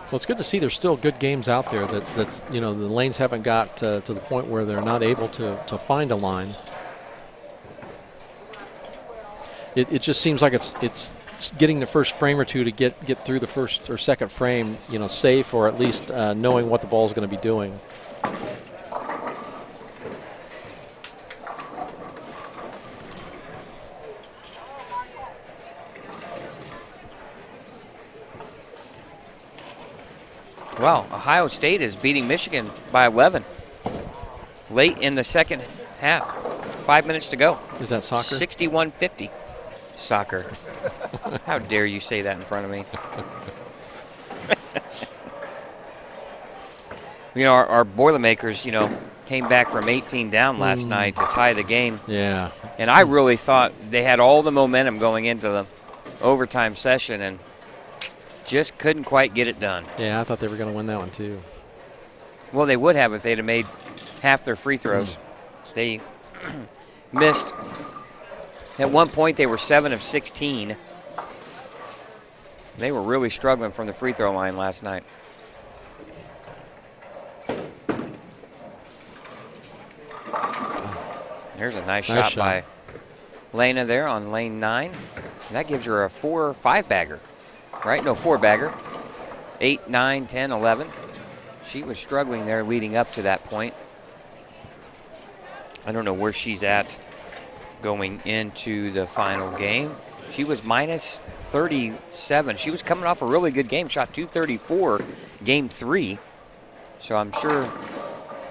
Well, it's good to see there's still good games out there that's the lanes haven't got to the point where they're not able to find a line. It just seems like it's getting the first frame or two to get through the first or second frame, safe, or at least knowing what the ball is going to be doing. Wow, Ohio State is beating Michigan by 11 late in the second half. 5 minutes to go. Is that soccer? 61-50. Soccer. How dare you say that in front of me? Our Boilermakers, came back from 18 down last night to tie the game. Yeah. And I really thought they had all the momentum going into the overtime session and just couldn't quite get it done. Yeah, I thought they were going to win that one too. Well, they would have if they'd have made half their free throws. They missed. At one point, they were 7 of 16. They were really struggling from the free throw line last night. There's a nice shot by Lena there on lane 9. And that gives her a 4 or 5 bagger. Right? No, 4 bagger. 8, 9, 10, 11. She was struggling there leading up to that point. I don't know where she's at going into the final game. She was minus 37. She was coming off a really good game. Shot 234 game 3. So I'm sure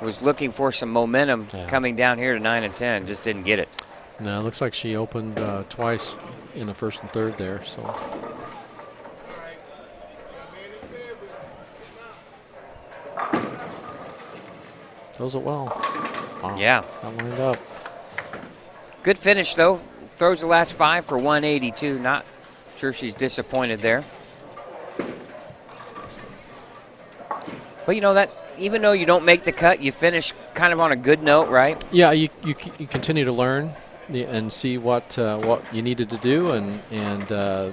was looking for some momentum coming down here to 9 and 10. Just didn't get it. No, it looks like she opened twice in the first and third there. So Throws it well. Wow. Yeah. Got lined up. Good finish, though. Throws the last 5 for 182. Not sure she's disappointed there. But, you know, that even though you don't make the cut, you finish kind of on a good note, right? Yeah, you continue to learn and see what you needed to do, and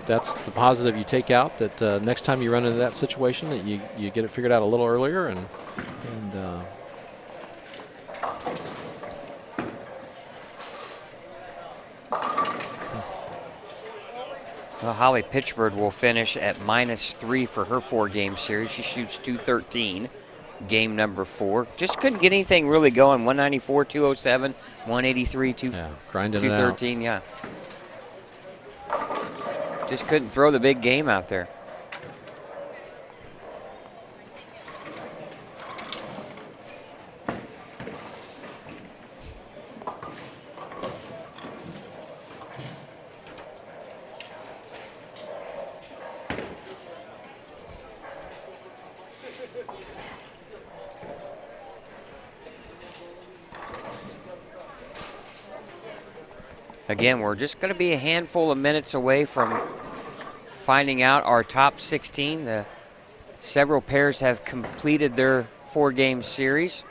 that's the positive you take out, that next time you run into that situation, that you get it figured out a little earlier, and well, Holly Pitchford will finish at -3 for her 4-game series. She shoots .213, game number 4. Just couldn't get anything really going. 194, 207, 183, grinding 213. Yeah. Just couldn't throw the big game out there. Again, we're just going to be a handful of minutes away from finding out our top 16. Several pairs have completed their 4-game series.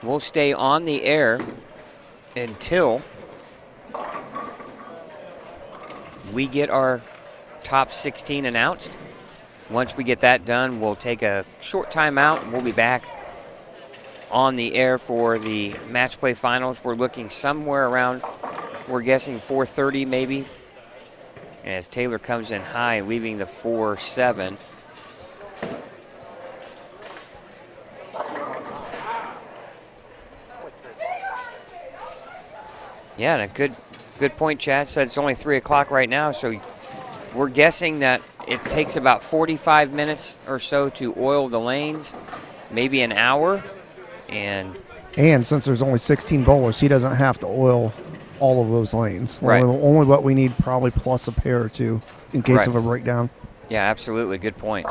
We'll stay on the air until we get our top 16 announced. Once we get that done, we'll take a short timeout and we'll be back on the air for the match play finals. We're looking somewhere around, we're guessing 4:30 maybe. And as Taylor comes in high, leaving the 4-7. Yeah, and a good point, Chad said it's only 3 o'clock right now, so we're guessing that it takes about 45 minutes or so to oil the lanes, maybe an hour. And since there's only 16 bowlers, he doesn't have to oil all of those lanes. Right. Only what we need, probably plus a pair or two in case Right. of a breakdown. yeah, absolutely, good point.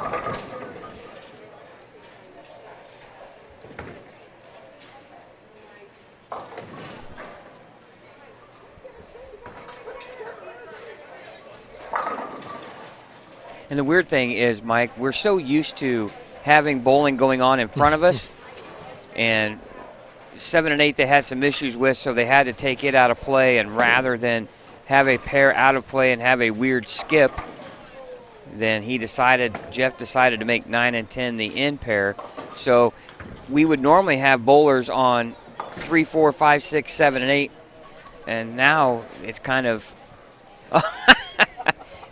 And the weird thing is, Mike, we're so used to having bowling going on in front of us, and 7 and 8 they had some issues with, so they had to take it out of play, and rather than have a pair out of play and have a weird skip, then Jeff decided to make 9 and 10 the in pair. So we would normally have bowlers on 3, 4, 5, 6, 7, and 8, and now it's kind of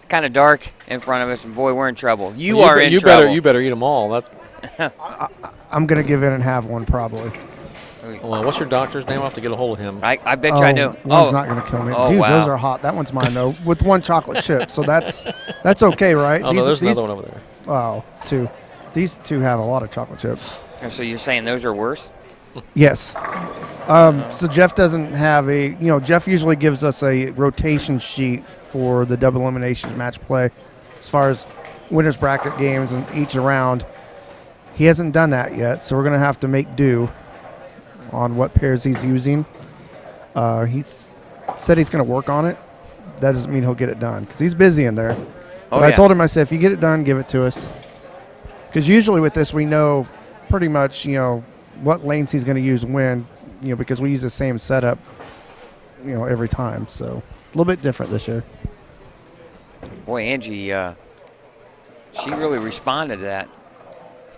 kind of dark in front of us, and boy, we're in trouble. You are in trouble. You better eat them all. I'm going to give in and have one probably. Well, what's your doctor's name? I'll have to get a hold of him. I bet you I do. One's not going to kill me. Oh, Dude, wow. those are hot. That one's mine, though, with 1 chocolate chip. So that's okay, right? Oh, no, there's another one over there. Oh, 2. These 2 have a lot of chocolate chips. So you're saying those are worse? Yes. So Jeff doesn't have Jeff usually gives us a rotation sheet for the double elimination match play as far as winners bracket games and each round. He hasn't done that yet, so we're going to have to make do on what pairs he's using. He's said he's going to work on it. That doesn't mean he'll get it done because he's busy in there. But I told him, I said, if you get it done, give it to us. Because usually with this, we know pretty much, what lanes he's going to use when, because we use the same setup, every time. So a little bit different this year. Boy, Angie, she really responded to that.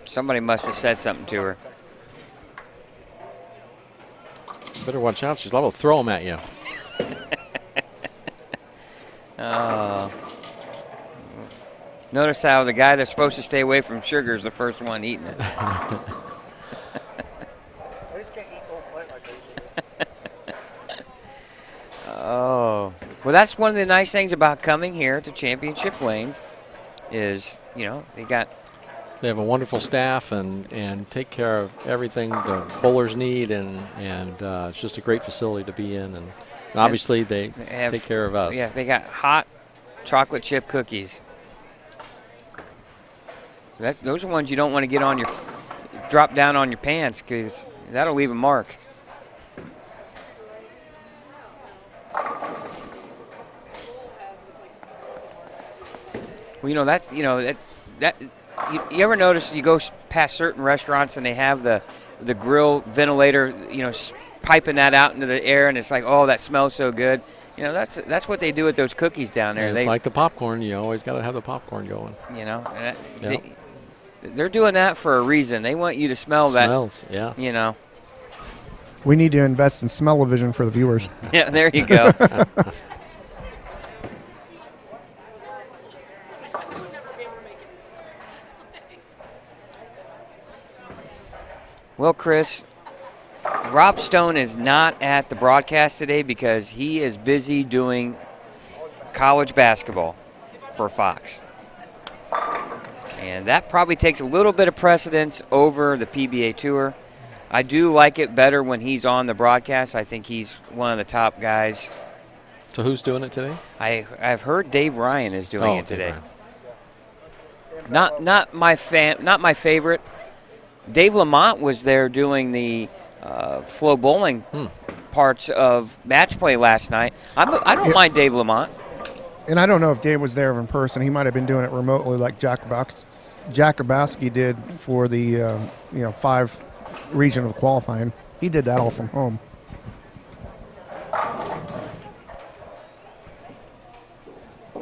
Somebody must have said something to her. Better watch out. She's liable to throw them at you. Notice how the guy that's supposed to stay away from sugar is the first one eating it. I just can't eat gold plate like this. Oh. Well, that's one of the nice things about coming here to Championship Lanes is, they have a wonderful staff and take care of everything the bowlers need, and it's just a great facility to be in. And obviously they take care of us. Yeah, they got hot chocolate chip cookies. Those are ones you don't want to get on drop down on your pants because that'll leave a mark. Well, that's you ever notice you go past certain restaurants and they have the grill ventilator, piping that out into the air, and it's like, oh, that smells so good. That's what they do with those cookies down there. And it's like the popcorn. You always got to have the popcorn going. They're doing that for a reason. They want you to smell that. Smells, yeah. We need to invest in smell-o-vision for the viewers. Yeah, there you go. Well, Chris, Rob Stone is not at the broadcast today because he is busy doing college basketball for Fox. And that probably takes a little bit of precedence over the PBA Tour. I do like it better when he's on the broadcast. I think he's one of the top guys. So who's doing it today? I've heard Dave Ryan is doing it today. Ryan. Not my favorite. Dave Lamont was there doing the Flow Bowling parts of match play last night. I don't mind Dave Lamont. And I don't know if Dave was there in person. He might have been doing it remotely like Jack Grabowski did for the 5 region of qualifying. He did that all from home.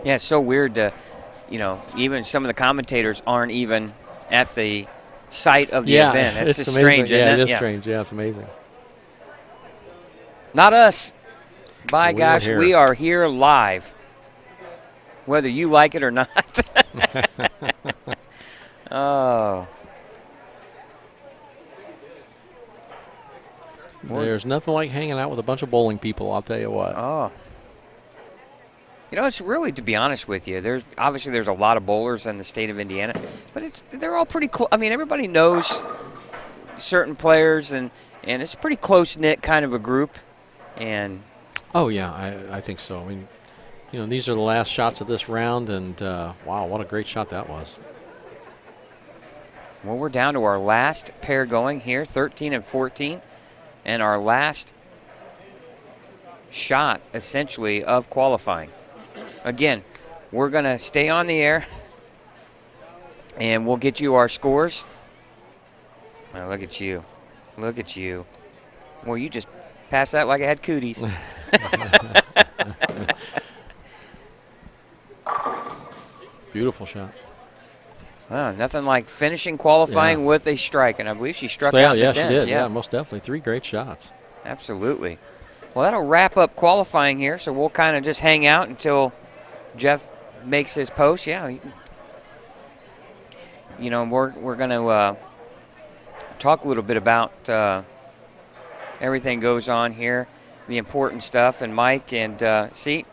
Yeah, it's so weird to, even some of the commentators aren't even at the site of the event. That's just strange, isn't it? Yeah, it is strange. Yeah, it's amazing. Not us. By We gosh, are here. we are here live, whether you like it or not. Oh. There's nothing like hanging out with a bunch of bowling people, I'll tell you what. Oh. It's really, to be honest with you, there's a lot of bowlers in the state of Indiana, but they're all pretty close. I mean, everybody knows certain players, and it's a pretty close-knit kind of a group. And Oh, yeah, I think so. I mean, these are the last shots of this round, and wow, what a great shot that was. well, we're down to our last pair going here, 13 and 14, and our last shot, essentially, of qualifying. Again, we're going to stay on the air, and we'll get you our scores. Oh, look at you. Look at you. Well, you just passed that like I had cooties. Beautiful shot. Wow, nothing like finishing qualifying with a strike, and I believe she struck So, out in yeah, the 10th. she did. Yeah, most definitely. 3 great shots. Absolutely. Well, that'll wrap up qualifying here, so we'll kind of just hang out until Jeff makes his post. Yeah, we're going to talk a little bit about everything goes on here, the important stuff, and Mike, and see,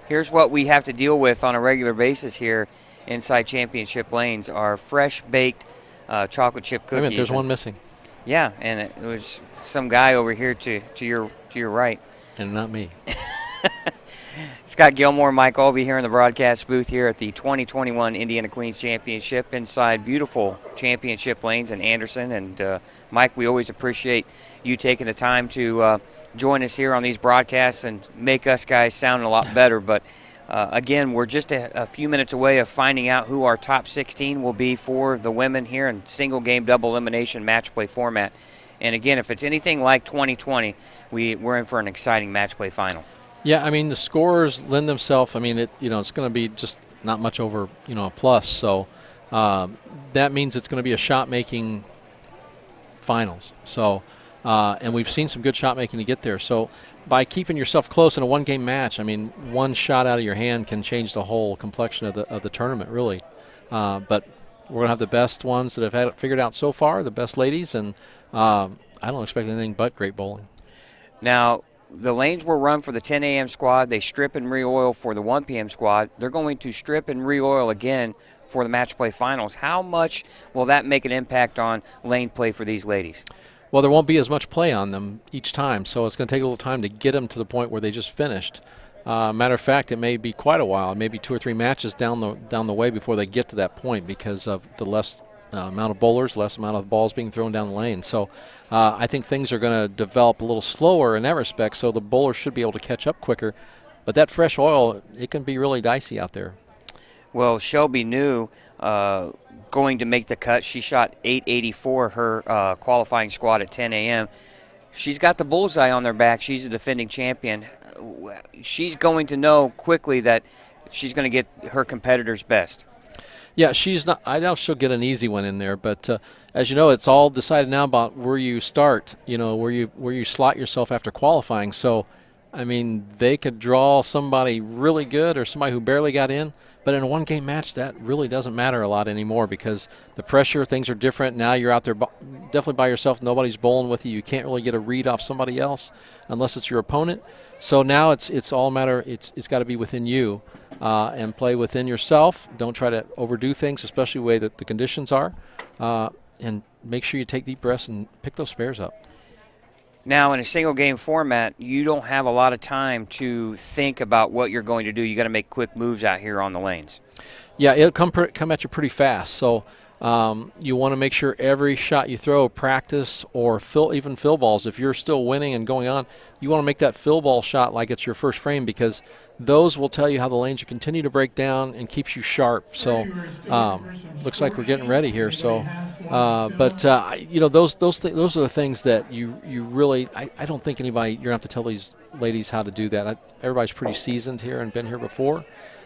here's what we have to deal with on a regular basis here inside Championship Lanes, our fresh-baked chocolate chip cookies. Wait a minute, there's one missing. Yeah, and it was some guy over here to your right. And not me. Scott Gilmore, Mike Albee here in the broadcast booth here at the 2021 Indiana Queens Championship inside beautiful Championship Lanes in Anderson. And, Mike, we always appreciate you taking the time to join us here on these broadcasts and make us guys sound a lot better. But, again, we're just a few minutes away of finding out who our top 16 will be for the women here in single-game double elimination match play format. And, again, if it's anything like 2020, we're in for an exciting match play final. Yeah, I mean, the scores lend themselves. I mean, it's going to be just not much over, a plus. So that means it's going to be a shot-making finals. So, and we've seen some good shot-making to get there. So by keeping yourself close in a one-game match, I mean, one shot out of your hand can change the whole complexion of the tournament, really. But we're going to have the best ones that have had it figured out so far, the best ladies, and I don't expect anything but great bowling. Now, the lanes were run for the 10 a.m. squad. They strip and re-oil for the 1 p.m. squad. They're going to strip and re-oil again for the match play finals. How much will that make an impact on lane play for these ladies? Well, there won't be as much play on them each time, so it's going to take a little time to get them to the point where they just finished. Matter of fact, it may be quite a while, maybe 2 or 3 matches down the way before they get to that point because of the less amount of bowlers, less amount of balls being thrown down the lane. So I think things are going to develop a little slower in that respect, so the bowlers should be able to catch up quicker. But that fresh oil, it can be really dicey out there. Well, Shelby New going to make the cut. She shot 884, her qualifying squad at 10 a.m. She's got the bullseye on their back. She's a defending champion. She's going to know quickly that she's going to get her competitor's best. Yeah, she's not. I doubt she'll get an easy one in there, but as you know, it's all decided now about where you start. You know, where you slot yourself after qualifying. So, I mean, they could draw somebody really good or somebody who barely got in, but in a one-game match, that really doesn't matter a lot anymore because the pressure, things are different. Now you're out there definitely by yourself. Nobody's bowling with you. You can't really get a read off somebody else unless it's your opponent. So now it's all a matter. It's got to be within you and play within yourself. Don't try to overdo things, especially the way that the conditions are, and make sure you take deep breaths and pick those spares up. Now, in a single game format, you don't have a lot of time to think about what you're going to do. You got to make quick moves out here on the lanes. Yeah, it'll come at you pretty fast. So you want to make sure every shot you throw, practice or even fill balls. If you're still winning and going on, you want to make that fill ball shot like it's your first frame because those will tell you how the lanes will continue to break down and keeps you sharp. So looks like we're getting ready here. So, you know, those are the things that you really. I don't think anybody. You're gonna have to tell these ladies how to do that. Everybody's pretty seasoned here and been here before.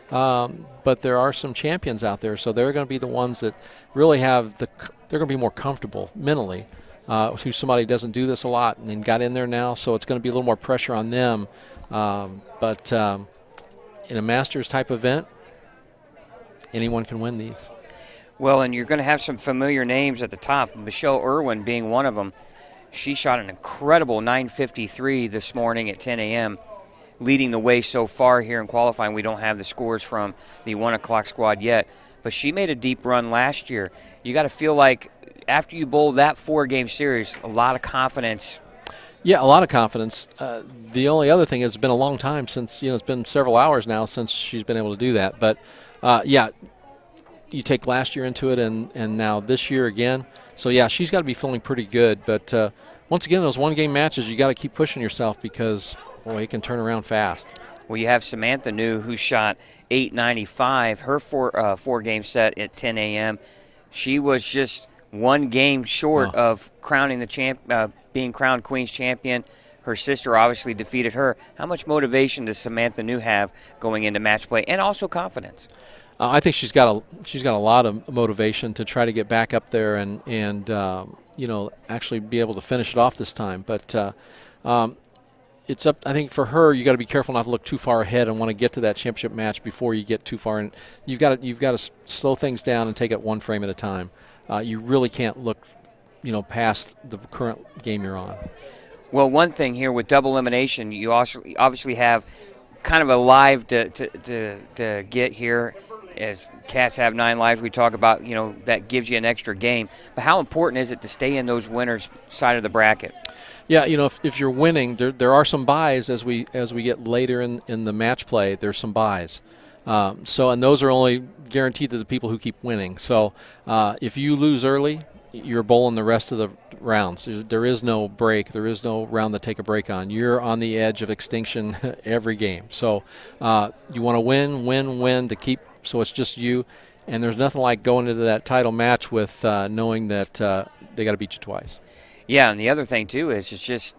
But there are some champions out there, so they're going to be the ones that really have they're going to be more comfortable mentally. Who somebody doesn't do this a lot and then got in there now, so it's going to be a little more pressure on them. But in a Masters type event, anyone can win these. Well, and you're going to have some familiar names at the top. Michelle Irwin being one of them. She shot an incredible 953 this morning at 10 a.m., leading the way so far here in qualifying. We don't have the scores from the 1 o'clock squad yet, but she made a deep run last year. You got to feel like after you bowl that 4-game series, a lot of confidence. Yeah, a lot of confidence. The only other thing is it's been a long time since, it's been several hours now since she's been able to do that. But, yeah, you take last year into it and now this year again. So, yeah, she's got to be feeling pretty good. But, once again, those one-game matches, you got to keep pushing yourself because – boy, it can turn around fast. Well, you have Samantha New, who shot 895, her four-game set at 10 a.m. She was just one game short of crowning the being crowned Queen's champion. Her sister obviously defeated her. How much motivation does Samantha New have going into match play, and also confidence? I think she's got a lot of motivation to try to get back up there and actually be able to finish it off this time. But it's up. I think for her, you got to be careful not to look too far ahead and want to get to that championship match before you get too far. And you've got to slow things down and take it one frame at a time. You really can't look, past the current game you're on. Well, one thing here with double elimination, you also obviously have kind of a live to get here. As cats have 9 lives, we talk about, that gives you an extra game. But how important is it to stay in those winners' side of the bracket? Yeah, if you're winning, there are some buys as we get later in the match play. There's some buys, and those are only guaranteed to the people who keep winning. So if you lose early, you're bowling the rest of the rounds. There is no break. There is no round to take a break on. You're on the edge of extinction every game. So you want to win to keep. So it's just you, and there's nothing like going into that title match with knowing that they got to beat you twice. Yeah, and the other thing too is it's just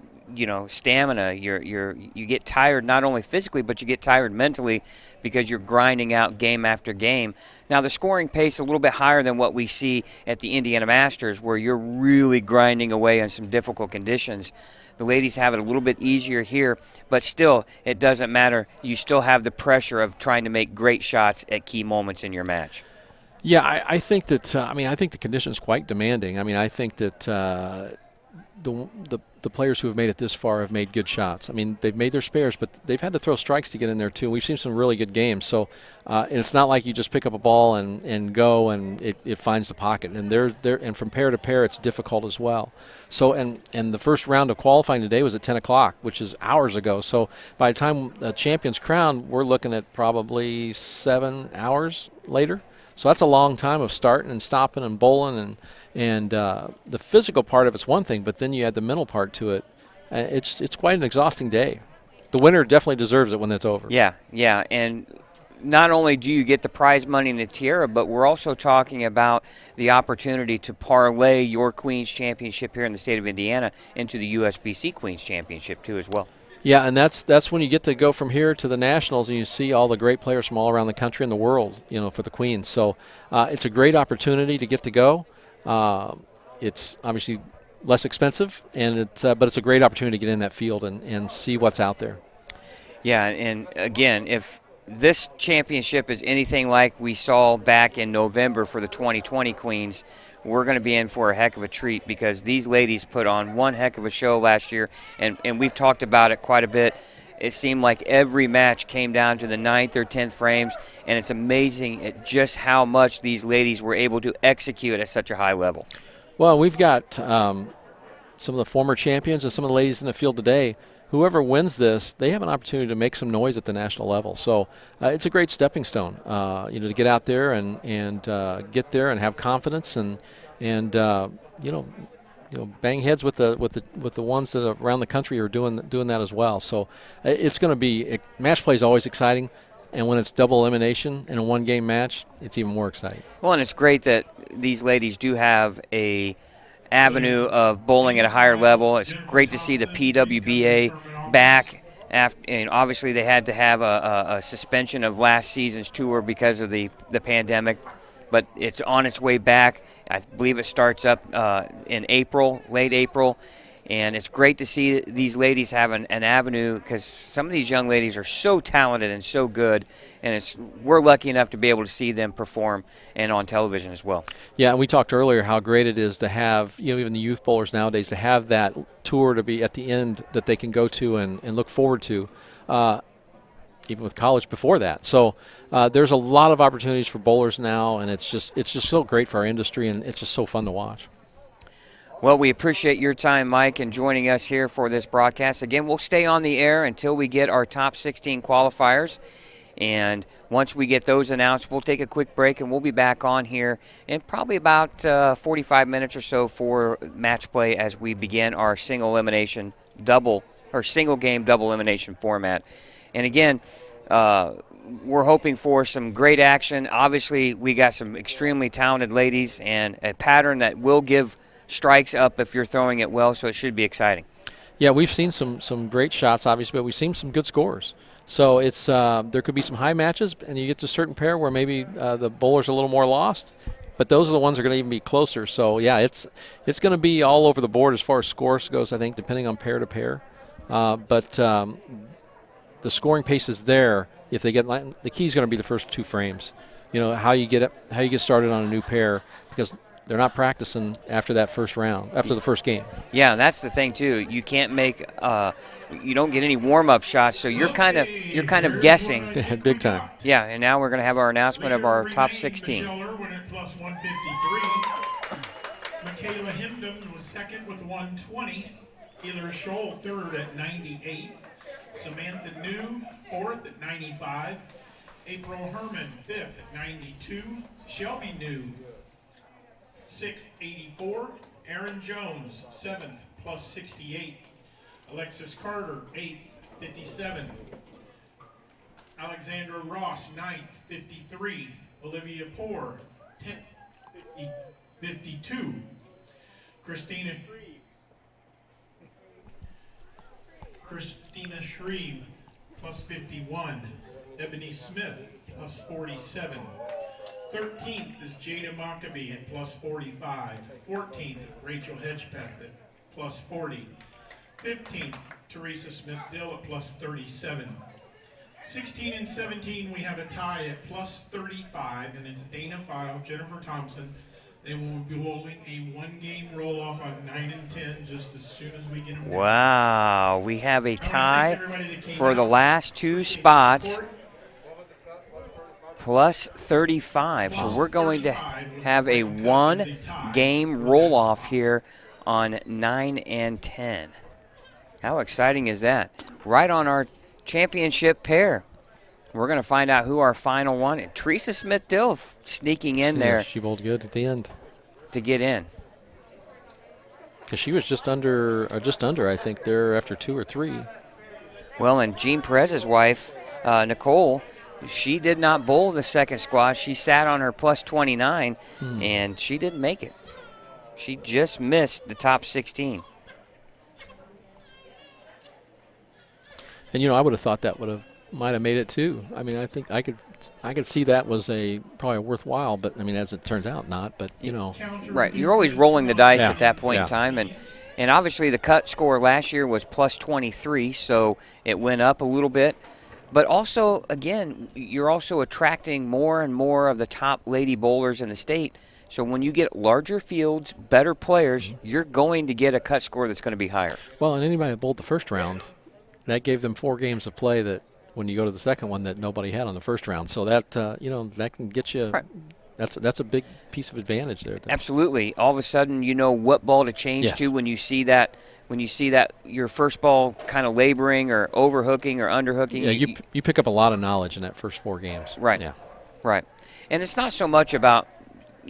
stamina. You get tired not only physically, but you get tired mentally because you're grinding out game after game. Now the scoring pace is a little bit higher than what we see at the Indiana Masters, where you're really grinding away on some difficult conditions. The ladies have it a little bit easier here, but still, it doesn't matter. You still have the pressure of trying to make great shots at key moments in your match. Yeah, I think that. I think the condition's quite demanding. I think that. the players who have made it this far have made good shots. I mean, they've made their spares, but they've had to throw strikes to get in there too. We've seen some really good games. So and it's not like you just pick up a ball and go and it finds the pocket. And and from pair to pair, it's difficult as well. So and the first round of qualifying today was at 10 o'clock, which is hours ago. So by the time the champion's crowned, we're looking at probably 7 hours later. So that's a long time of starting and stopping and bowling, and the physical part of it's one thing, but then you add the mental part to it. It's quite an exhausting day. The winner definitely deserves it when it's over. Yeah, and not only do you get the prize money and the tiara, but we're also talking about the opportunity to parlay your Queen's Championship here in the state of Indiana into the USBC Queen's Championship too as well. Yeah, and that's when you get to go from here to the Nationals and you see all the great players from all around the country and the world, for the Queens. So it's a great opportunity to get to go. It's obviously less expensive, and but it's a great opportunity to get in that field and see what's out there. Yeah, and again, if this championship is anything like we saw back in November for the 2020 Queens, we're going to be in for a heck of a treat because these ladies put on one heck of a show last year, and we've talked about it quite a bit. It seemed like every match came down to the 9th or 10th frames, and it's amazing at just how much these ladies were able to execute at such a high level. Well, we've got some of the former champions and some of the ladies in the field today. Whoever wins this, they have an opportunity to make some noise at the national level. So it's a great stepping stone, to get out there and get there and have confidence and bang heads with the ones that are around the country are doing that as well. So it's going to be match play is always exciting, and when it's double elimination in a one-game match, it's even more exciting. Well, and it's great that these ladies do have a avenue of bowling at a higher level. It's great to see the PWBA back. And obviously, they had to have a suspension of last season's tour because of the pandemic, but it's on its way back. I believe it starts up in April, late April, and it's great to see these ladies have an avenue because some of these young ladies are so talented and so good, and we're lucky enough to be able to see them perform and on television as well. Yeah, and we talked earlier how great it is to have, even the youth bowlers nowadays, to have that tour to be at the end that they can go to and look forward to, even with college before that. So there's a lot of opportunities for bowlers now, and it's just so great for our industry, and it's just so fun to watch. Well, we appreciate your time, Mike, and joining us here for this broadcast. Again, we'll stay on the air until we get our top 16 qualifiers. And once we get those announced, we'll take a quick break, and we'll be back on here in probably about 45 minutes or so for match play as we begin our single game double elimination format. And again, we're hoping for some great action. Obviously, we got some extremely talented ladies and a pattern that will give strikes up if you're throwing it well, so it should be exciting. Yeah, we've seen some great shots, obviously, but we've seen some good scores. So it's there could be some high matches, and you get to a certain pair where maybe the bowler's a little more lost, but those are the ones that are going to even be closer. So, yeah, it's going to be all over the board as far as scores goes, I think, depending on pair to pair. But the scoring pace is there. If they get the key is going to be the first two frames. How you get started on a new pair, because they're not practicing after that first round, after the first game. Yeah, that's the thing too. You can't make, you don't get any warm-up shots, so you're kind of guessing. Big time. Yeah, and now we're going to have our announcement of our top 16. Plus 153. Michaela Himden was second with 120. Taylor Scholl third at 98. Samantha New fourth at 95. April Herman fifth at 92. Shelby New sixth, 84. Aaron Jones, 7th, plus 68. Alexis Carter, 8th, 57. Alexandra Ross, 9th, 53. Olivia Poor, 10th, 52. Christina Shreve, plus 51. Ebony Smith, plus 47. 13th is Jada Maccabee at plus 45. 14th, Rachel Hedgepeth at plus 40. 15th, Teresa Smith-Dill at plus 37. 16 and 17, we have a tie at plus 35, and it's Dana File, Jennifer Thompson, They will be bowling a one-game roll-off on 9 and 10 just as soon as we get them down. Wow, we have a I wanna thank tie everybody that came for the out. last two Appreciate the spots, support. plus 35. So we're going to 35 was have the a record cut as a tie one-game for that roll-off spot. here on 9 and 10. How exciting is that? Right on our championship pair. We're going to find out who our final one is. Teresa Smith-Dill sneaking in there She bowled good at the end. to get in. Because she was just under, I think, there after 2 or 3. Well, and Gene Perez's wife, Nicole, she did not bowl the second squad. She sat on her plus 29, and she didn't make it. She just missed the top 16. And I would have thought that might have made it too. I mean, I think I could see that was probably worthwhile, but I mean, as it turns out, not. But Right, you're always rolling the dice Yeah. at that point in Yeah. time, and obviously the cut score last year was plus 23, so it went up a little bit. But also, again, you're also attracting more and more of the top lady bowlers in the state. So when you get larger fields, better players, you're going to get a cut score that's going to be higher. well, and anybody that bowled the first round, that gave them 4 games of play that when you go to the second one that nobody had on the first round. So that that can get you. Right. That's a big piece of advantage there. Absolutely. All of a sudden, you know what ball to change Yes. to when you see that. When you see that your first ball kind of laboring or overhooking or underhooking. Yeah, you pick up a lot of knowledge in that first 4 games. Right. Yeah. Right. And it's not so much about,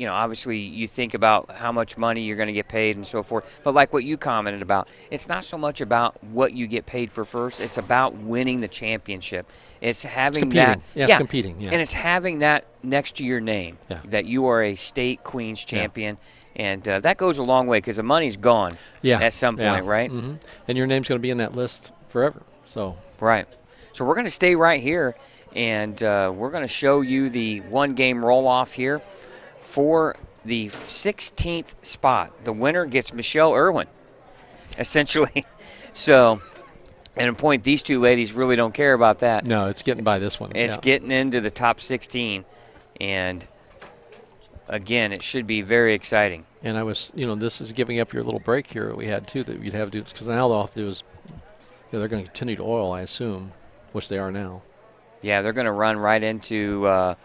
obviously you think about how much money you're going to get paid and so forth. But like what you commented about, it's not so much about what you get paid for first. It's about winning the championship. It's having that. competing. Yeah, it's competing, yeah. And it's having that next to your name, Yeah. that you are a state Queens champion. And that goes a long way because the money's gone at some point, right? Mm-hmm. And your name's going to be in that list forever. So Right. So we're going to stay right here, and we're going to show you the one-game roll-off here for the 16th spot. The winner gets Michelle Irwin, essentially. So, and a point, these two ladies really don't care about that. no, it's getting by this one. It's getting into the top 16, and again, it should be very exciting. And I was, this is giving up your little break here that we had too that you'd have to do, because now all they have to do is, they're going to continue to oil, I assume, which they are now. Yeah, they're going to run right into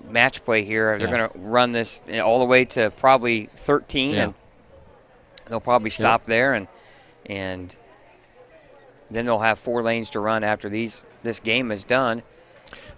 match play here. They're going to run this all the way to probably 13, and they'll probably stop there, and then they'll have 4 lanes to run after this game is done.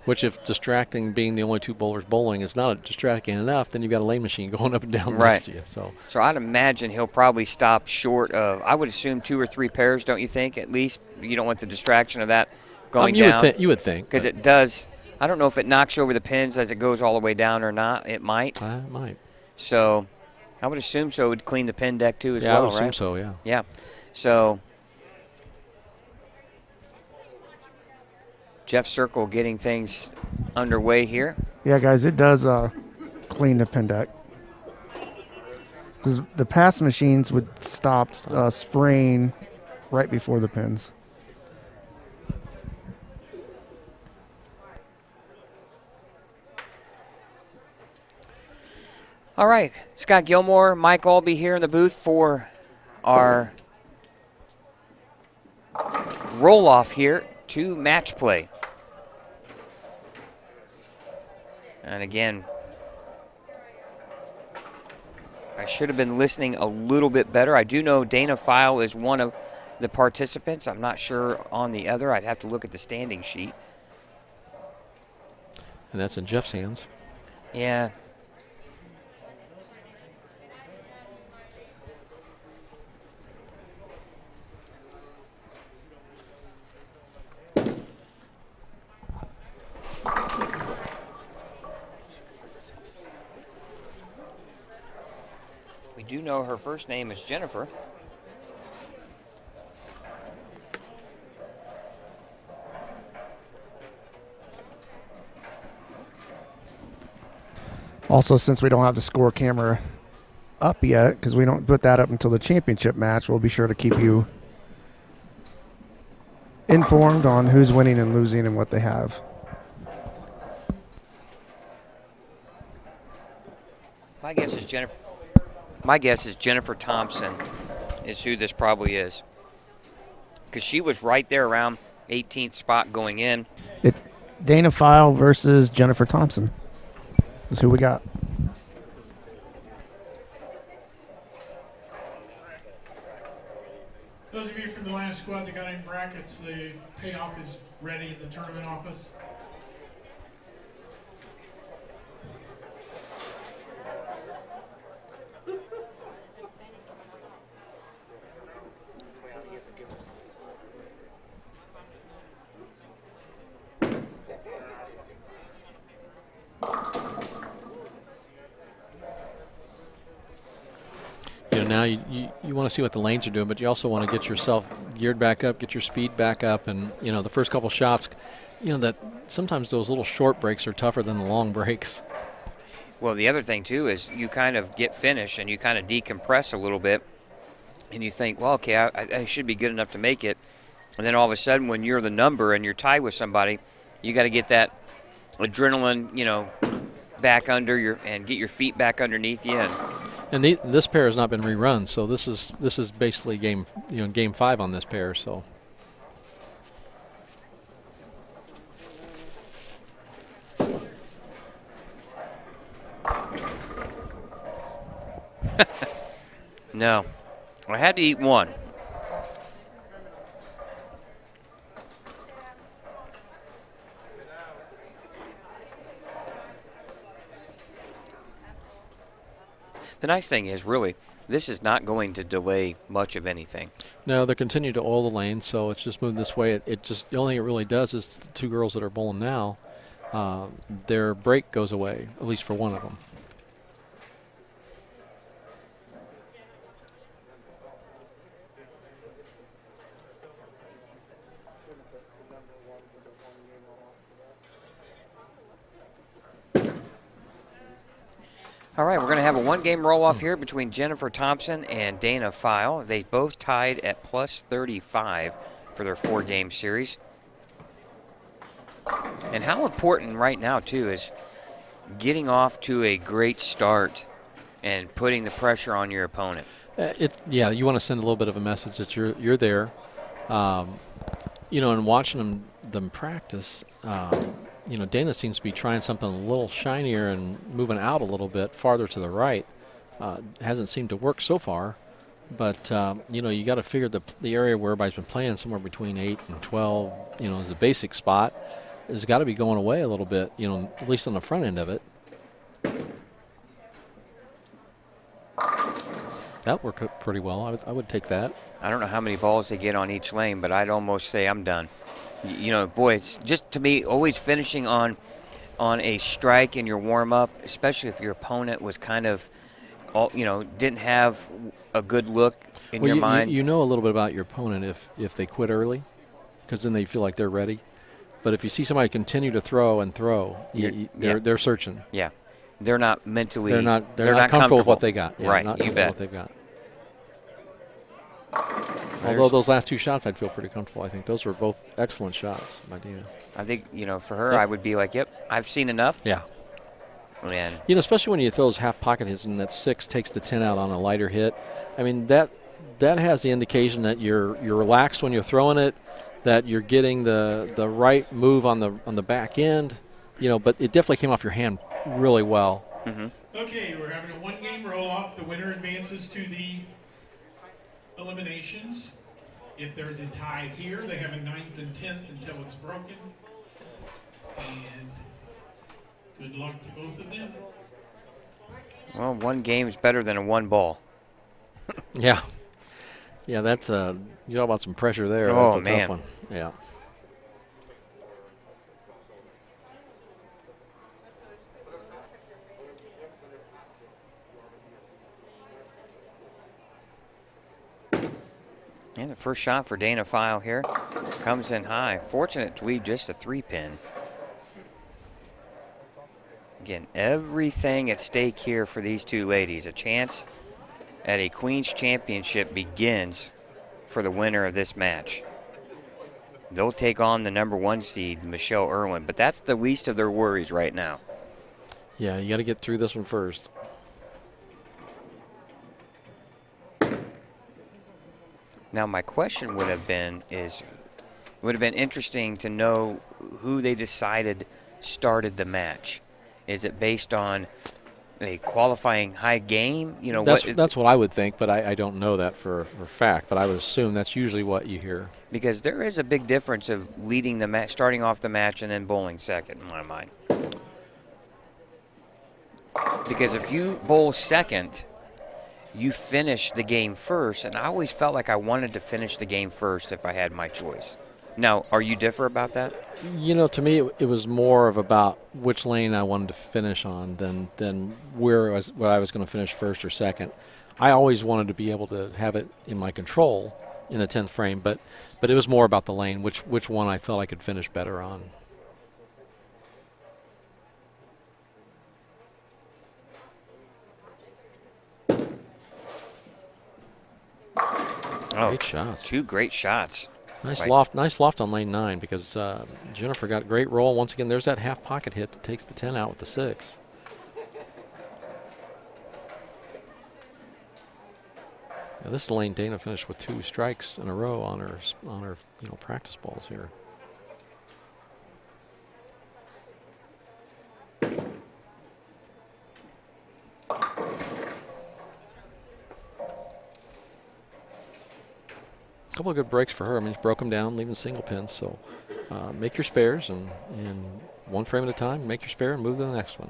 Which, if distracting being the only 2 bowlers bowling is not distracting enough, then you've got a lane machine going up and down next to you. So I'd imagine he'll probably stop short of, I would assume 2 or 3 pairs, don't you think, at least? You don't want the distraction of that going down. You would think. Because it does. I don't know if it knocks over the pins as it goes all the way down or not. It might. It might. So I would assume so. It would clean the pin deck too as Yeah, well, I would assume right? so, yeah. Yeah. So Jeff Circle getting things underway here. Yeah, guys, it does clean the pin deck. Because the past machines would stop spraying right before the pins. All right, Scott Gilmore, Mike Albee here in the booth for our roll-off here to match play. And again, I should have been listening a little bit better. I do know Dana File is one of the participants. I'm not sure on the other. I'd have to look at the standing sheet. And that's in Jeff's hands. Yeah. We do know her first name is Jennifer. Also, since we don't have the score camera up yet, because we don't put that up until the championship match, we'll be sure to keep you informed on who's winning and losing and what they have. I My guess is Jennifer. My guess is Jennifer Thompson is who this probably is, because she was right there around 18th spot going in. Dana File versus Jennifer Thompson is who we got. Those of you from the last squad that got in brackets, the payoff is ready in the tournament office. Now you want to see what the lanes are doing, but you also want to get yourself geared back up, get your speed back up, and the first couple shots, that sometimes those little short breaks are tougher than the long breaks. Well, the other thing too is you kind of get finished and you kind of decompress a little bit, and you think, well, okay, I should be good enough to make it, and then all of a sudden when you're the number and you're tied with somebody, you got to get that adrenaline, back under and get your feet back underneath you. And this pair has not been rerun, so this is basically game 5 on this pair. So no, I had to eat one. The nice thing is, really, this is not going to delay much of anything. No, they continue to oil the lane, so it's just moved this way. It just, the only thing it really does is the two girls that are bowling now, their break goes away, at least for one of them. All right, we're going to have a one-game roll-off here between Jennifer Thompson and Dana File. They both tied at plus 35 for their 4-game series. And how important right now, too, is getting off to a great start and putting the pressure on your opponent. You want to send a little bit of a message that you're there. And watching them practice, Dana seems to be trying something a little shinier and moving out a little bit farther to the right. Hasn't seemed to work so far, but you got to figure the area where everybody's been playing, somewhere between 8 and 12, is the basic spot, has got to be going away a little bit, at least on the front end of it. That worked out pretty well. I would take that. I don't know how many balls they get on each lane, but I'd almost say I'm done. Boy, it's just, to me, always finishing on a strike in your warm-up, especially if your opponent was kind of, didn't have a good look in your mind. You know a little bit about your opponent if they quit early, because then they feel like they're ready. But if you see somebody continue to throw and throw, they're searching. Yeah, they're not mentally. They're not comfortable with what they got. Yeah, right, not you bet. what they've got. Although those last two shots, I'd feel pretty comfortable. I think those were both excellent shots by Dina. I think, for her, I would be like, yep, I've seen enough. Yeah. And especially when you throw those half pocket hits and that 6 takes the 10 out on a lighter hit. I mean, that has the indication that you're relaxed when you're throwing it, that you're getting the right move on the back end, but it definitely came off your hand really well. Mm-hmm. Okay, we're having a one-game roll-off. The winner advances to the eliminations. If there's a tie here, they have a 9th and 10th until it's broken. And good luck to both of them. Well, one game is better than a one ball. Yeah. Yeah, that's you talk about some pressure there. Oh, that's a man. tough one. Yeah. And the first shot for Dana File here comes in high. Fortunate to leave just a 3-pin. Again, everything at stake here for these two ladies. A chance at a Queen's Championship begins for the winner of this match. They'll take on the number 1 seed, Michelle Irwin, but that's the least of their worries right now. Yeah, you got to get through this one first. Now my question would have been interesting to know who they decided started the match. Is it based on a qualifying high game? You know, That's what I would think, but I don't know that for a fact. But I would assume that's usually what you hear. Because there is a big difference of leading the match, starting off the match, and then bowling second in my mind. Because if you bowl second, you finish the game first, and I always felt like I wanted to finish the game first if I had my choice. Now, are you different about that? You know, to me, it was more of about which lane I wanted to finish on than where I was going to finish first or second. I always wanted to be able to have it in my control in the 10th frame, but it was more about the lane, which one I felt I could finish better on. Great shots. 2 great shots. Nice loft on lane 9 because Jennifer got a great roll. Once again, there's that half pocket hit that takes the 10 out with the 6. Now this is the lane Dana finished with 2 strikes in a row on her practice balls here. A couple of good breaks for her. I mean, she broke them down, leaving single pins. So make your spares and one frame at a time, make your spare and move to the next one.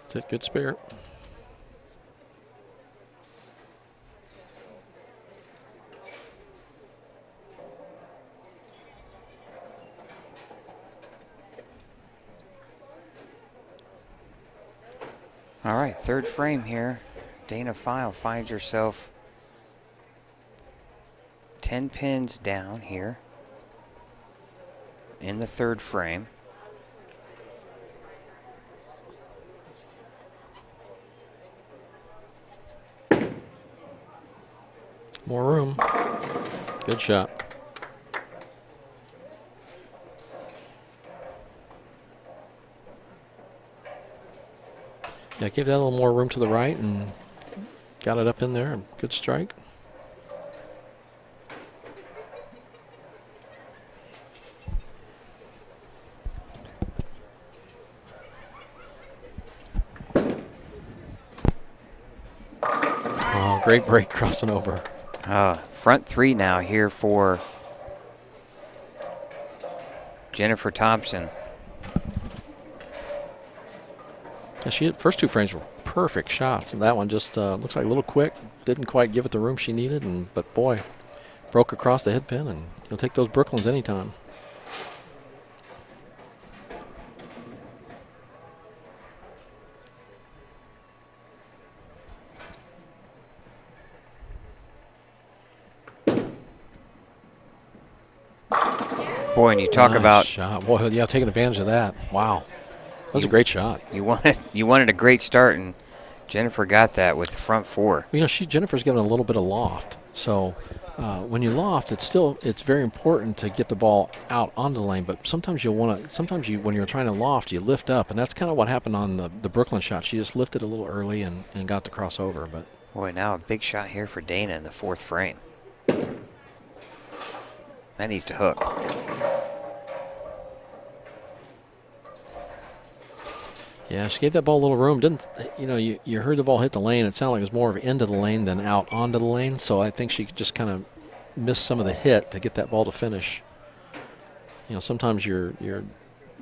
That's it, good spare. All right, 3rd frame here. Dana File finds herself 10 pins down here in the 3rd frame. More room. Good shot. Yeah, give that a little more room to the right and got it up in there. Good strike. Oh, great break crossing over. Front 3 now here for Jennifer Thompson. Yeah, first 2 frames were perfect shots, and that one just looks like a little quick. Didn't quite give it the room she needed, but boy, broke across the head pin, and you'll take those Brooklyns anytime. Boy, and you talk Nice about shot. Boy, yeah, taking advantage of that. Wow, that was a great shot. you wanted a great start, and Jennifer got that with the front 4. You know, Jennifer's given a little bit of loft, so when you loft, it's very important to get the ball out onto the lane. But sometimes when you're trying to loft, you lift up, and that's kind of what happened on the Brooklyn shot. She just lifted a little early and got to cross over. But Boy, now a big shot here for Dana in the 4th frame. That needs to hook. yeah, she gave that ball a little room. You heard the ball hit the lane. It sounded like it was more of into the lane than out onto the lane. So I think she just kind of missed some of the hit to get that ball to finish. You know, sometimes you're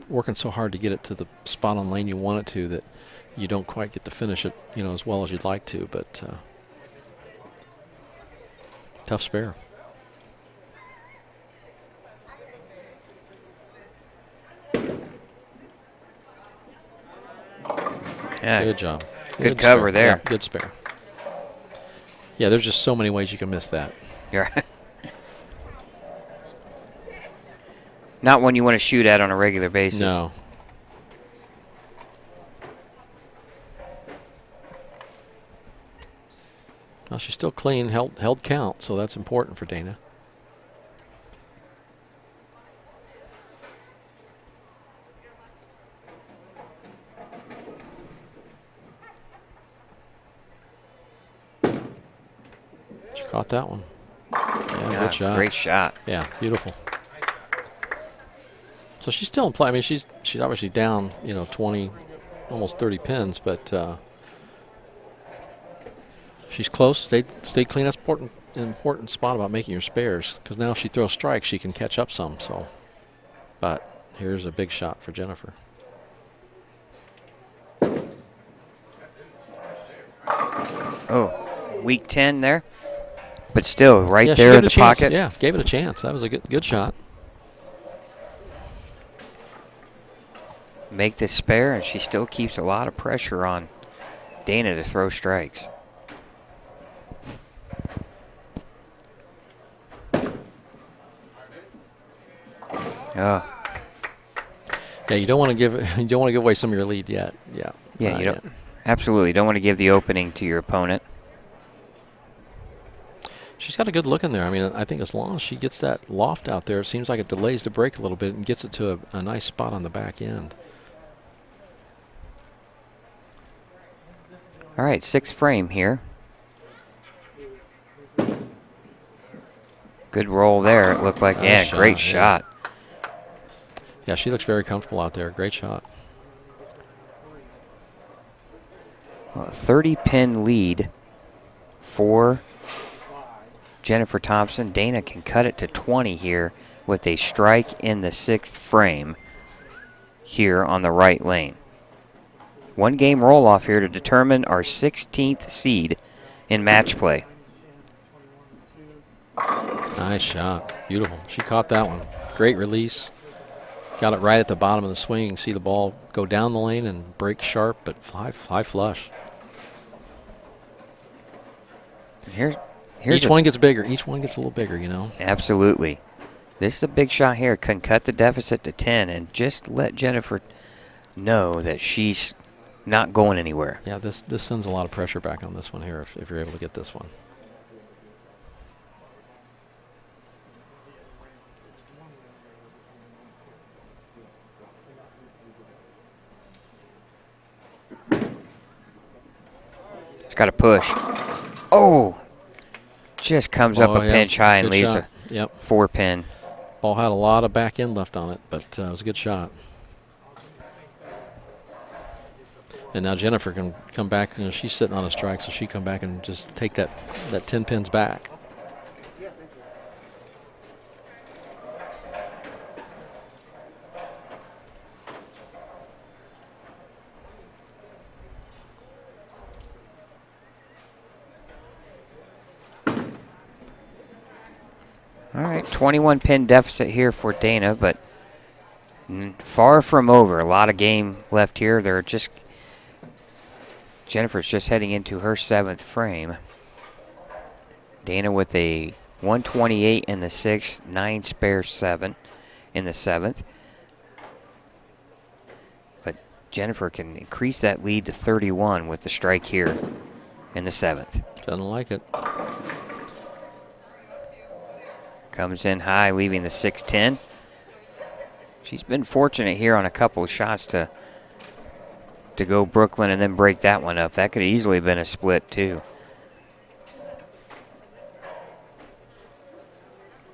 working so hard to get it to the spot on lane you want it to that you don't quite get to finish it, as well as you'd like to. But tough spare. Yeah, good job. Good cover spare. there. Yeah, good spare. Yeah, there's just so many ways you can miss that. You're not one you want to shoot at on a regular basis. No. Well, she's still clean, held count, so that's important for Dana. She caught that one. Yeah, good shot. Great shot. Yeah, beautiful. So she's still in play. I mean, she's obviously down, 20, almost 30 pins, but she's close. Stayed clean. That's an important spot about making your spares, because now if she throws strikes, she can catch up some. So, but here's a big shot for Jennifer. Oh, weak 10 there, but still right Yeah, there she in gave the it a chance. pocket. Yeah, gave it a chance. That was a good shot. Make this spare, and she still keeps a lot of pressure on Dana to throw strikes. Oh. Yeah, you don't want to give away some of your lead yet. Yeah. Yeah, you don't. Absolutely, don't want to give the opening to your opponent. She's got a good look in there. I mean, I think as long as she gets that loft out there, it seems like it delays the break a little bit and gets it to a nice spot on the back end. All right, 6th frame here. Good roll there, it looked like. Nice Yeah, great shot, shot. Yeah, she looks very comfortable out there. Great shot. Well, 30-pin lead for Jennifer Thompson. Dana can cut it to 20 here with a strike in the 6th frame here on the right lane. 1 game roll-off here to determine our 16th seed in match play. Nice shot. Beautiful. She caught that one. Great release. Got it right at the bottom of the swing. You can see the ball go down the lane and break sharp, but fly flush. Here's Each one gets bigger. Each one gets a little bigger, Absolutely. This is a big shot here. Can cut the deficit to 10 and just let Jennifer know that she's not going anywhere. Yeah, this sends a lot of pressure back on this one here if you're able to get this one. It's got to push. Oh! Just comes up a yeah, pinch high and good leaves shot. a Yep. 4-pin. Ball had a lot of back end left on it, but it was a good shot. And now Jennifer can come back. She's sitting on a strike, so she come back and just take that 10 pins back. All right, 21-pin deficit here for Dana, but far from over. A lot of game left here. Jennifer's just heading into her 7th frame. Dana with a 128 in the 6th, 9 spare 7 in the 7th. But Jennifer can increase that lead to 31 with the strike here in the 7th. Doesn't like it. Comes in high, leaving the 6-10. She's been fortunate here on a couple of shots to go Brooklyn and then break that one up. That could have easily been a split too.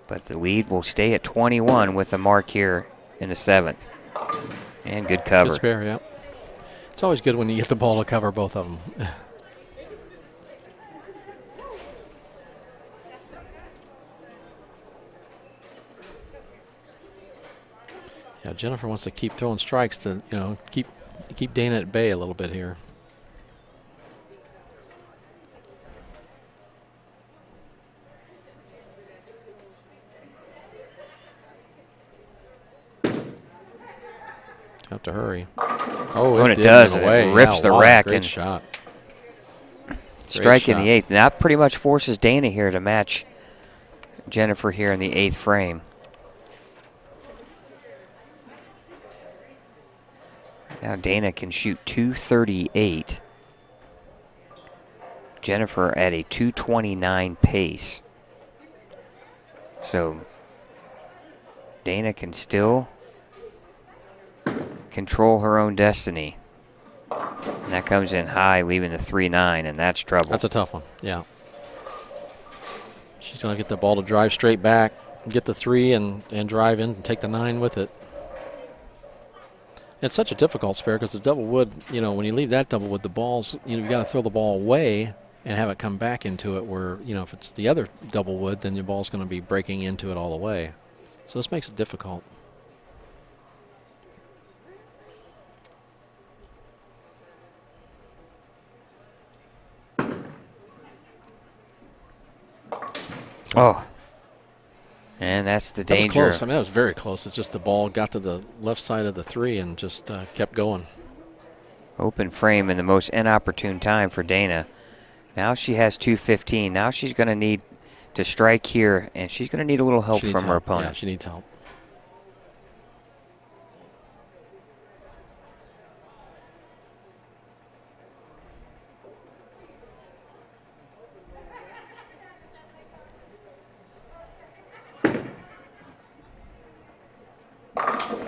But the lead will stay at 21 with the mark here in the 7th. And good cover. Good spare, yeah. It's always good when you get the ball to cover both of them. Yeah, Jennifer wants to keep throwing strikes to, keep Dana at bay a little bit here. Have to hurry. Oh, When it does, it away. rips Yeah, the wow, rack great and shot. Strike Great in the shot. 8th. And that pretty much forces Dana here to match Jennifer here in the 8th frame. Now Dana can shoot 238 Jennifer at a 2:29 pace. So Dana can still control her own destiny. And that comes in high, leaving the 3-9, and that's trouble. That's a tough one, yeah. She's going to get the ball to drive straight back, get the 3 and drive in and take the 9 with it. It's such a difficult spare because the double wood, you know, when you leave that double wood, the balls, you know, you got to throw the ball away and have it come back into it where, you know, if it's the other double wood, then your ball's going to be breaking into it all the way. So this makes it difficult. Oh. And that's the danger. That was close. I mean, that was very close. It's just the ball got to the left side of the 3 and just kept going. Open frame in the most inopportune time for Dana. Now she has 215. Now she's going to need to strike here, and she's going to need a little help from her opponent. Yeah, she needs help.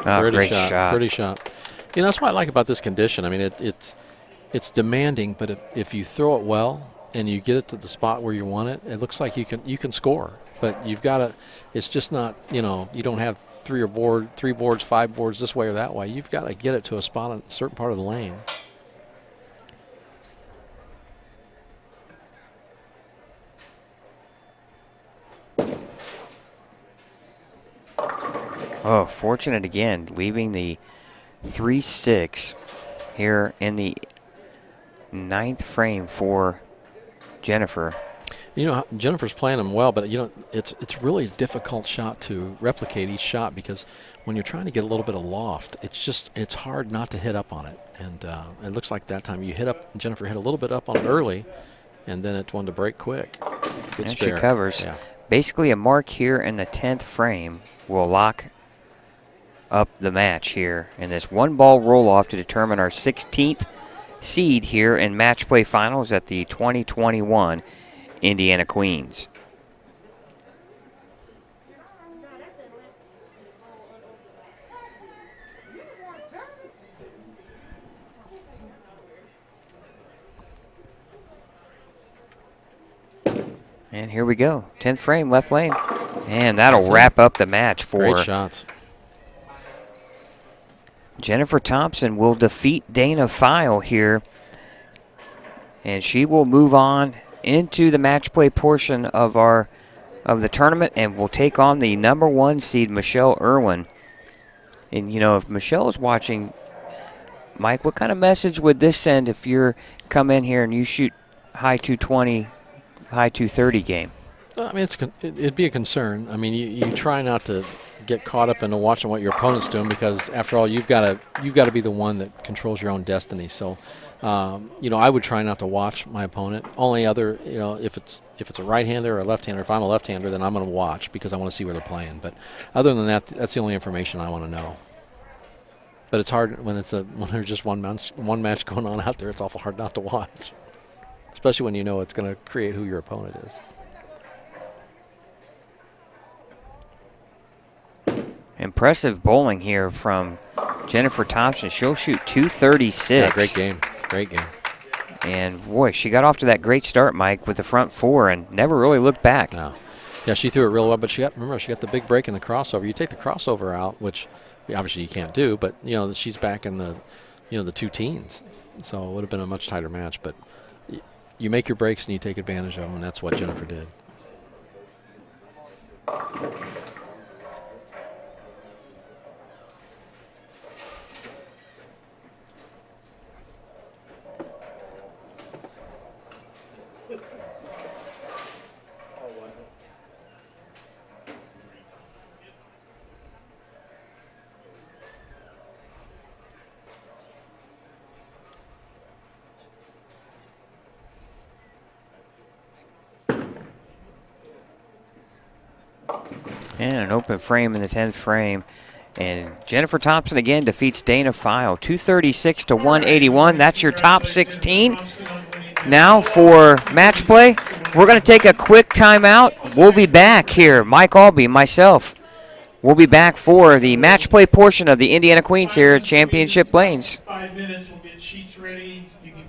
Oh, great shot. Pretty shot. You know, that's what I like about this condition. I mean, it's demanding, but if you throw it well and you get it to the spot where you want it, it looks like you can score. But you've got to. It's just not. You know, you don't have 3 boards, 5 boards this way or that way. You've got to get it to a spot in a certain part of the lane. Oh, fortunate again, leaving the 3-6 here in the 9th frame for Jennifer. You know, Jennifer's playing them well, but you know, it's really a difficult shot to replicate each shot because when you're trying to get a little bit of loft, it's hard not to hit up on it. And it looks like that time you hit up. Jennifer hit a little bit up on it early, and then it's one to break quick. Good and spare. She covers. Yeah. Basically, a mark here in the 10th frame will lock up the match here in this 1-ball roll-off to determine our 16th seed here in match play finals at the 2021 Indiana Queens. And here we go, 10th frame, left lane. And that'll wrap up the match for great shots. Jennifer Thompson will defeat Dana File here, and she will move on into the match play portion of the tournament and will take on the number 1 seed Michelle Irwin. And you know, if Michelle is watching, Mike, what kind of message would this send if you're come in here and you shoot high 220, high 230 game? Well, I mean, it'd be a concern. I mean, you try not to get caught up into watching what your opponent's doing because, after all, you've got to be the one that controls your own destiny. So, you know, I would try not to watch my opponent. Only other, you know, if it's a right-hander or a left-hander. If I'm a left-hander, then I'm going to watch because I want to see where they're playing. But other than that, that's the only information I want to know. But it's hard when there's just one match going on out there. It's awful hard not to watch, especially when you know it's going to create who your opponent is. Impressive bowling here from Jennifer Thompson. She'll shoot 236. Yeah, great game. And boy, she got off to that great start, Mike, with the front 4 and never really looked back. No. Yeah, she threw it real well, but she got the big break in the crossover. You take the crossover out, which obviously you can't do, but you know, she's back in the, you know, the 2 teens. So it would have been a much tighter match, but you make your breaks and you take advantage of them, and that's what Jennifer did. And an open frame in the 10th frame. And Jennifer Thompson again defeats Dana File, 236 to 181. That's your top 16. now for match play. We're going to take a quick timeout. We'll be back here. Mike Albee, myself. We'll be back for the match play portion of the Indiana Queens here at Championship Lanes. 5 minutes, we'll get sheets ready.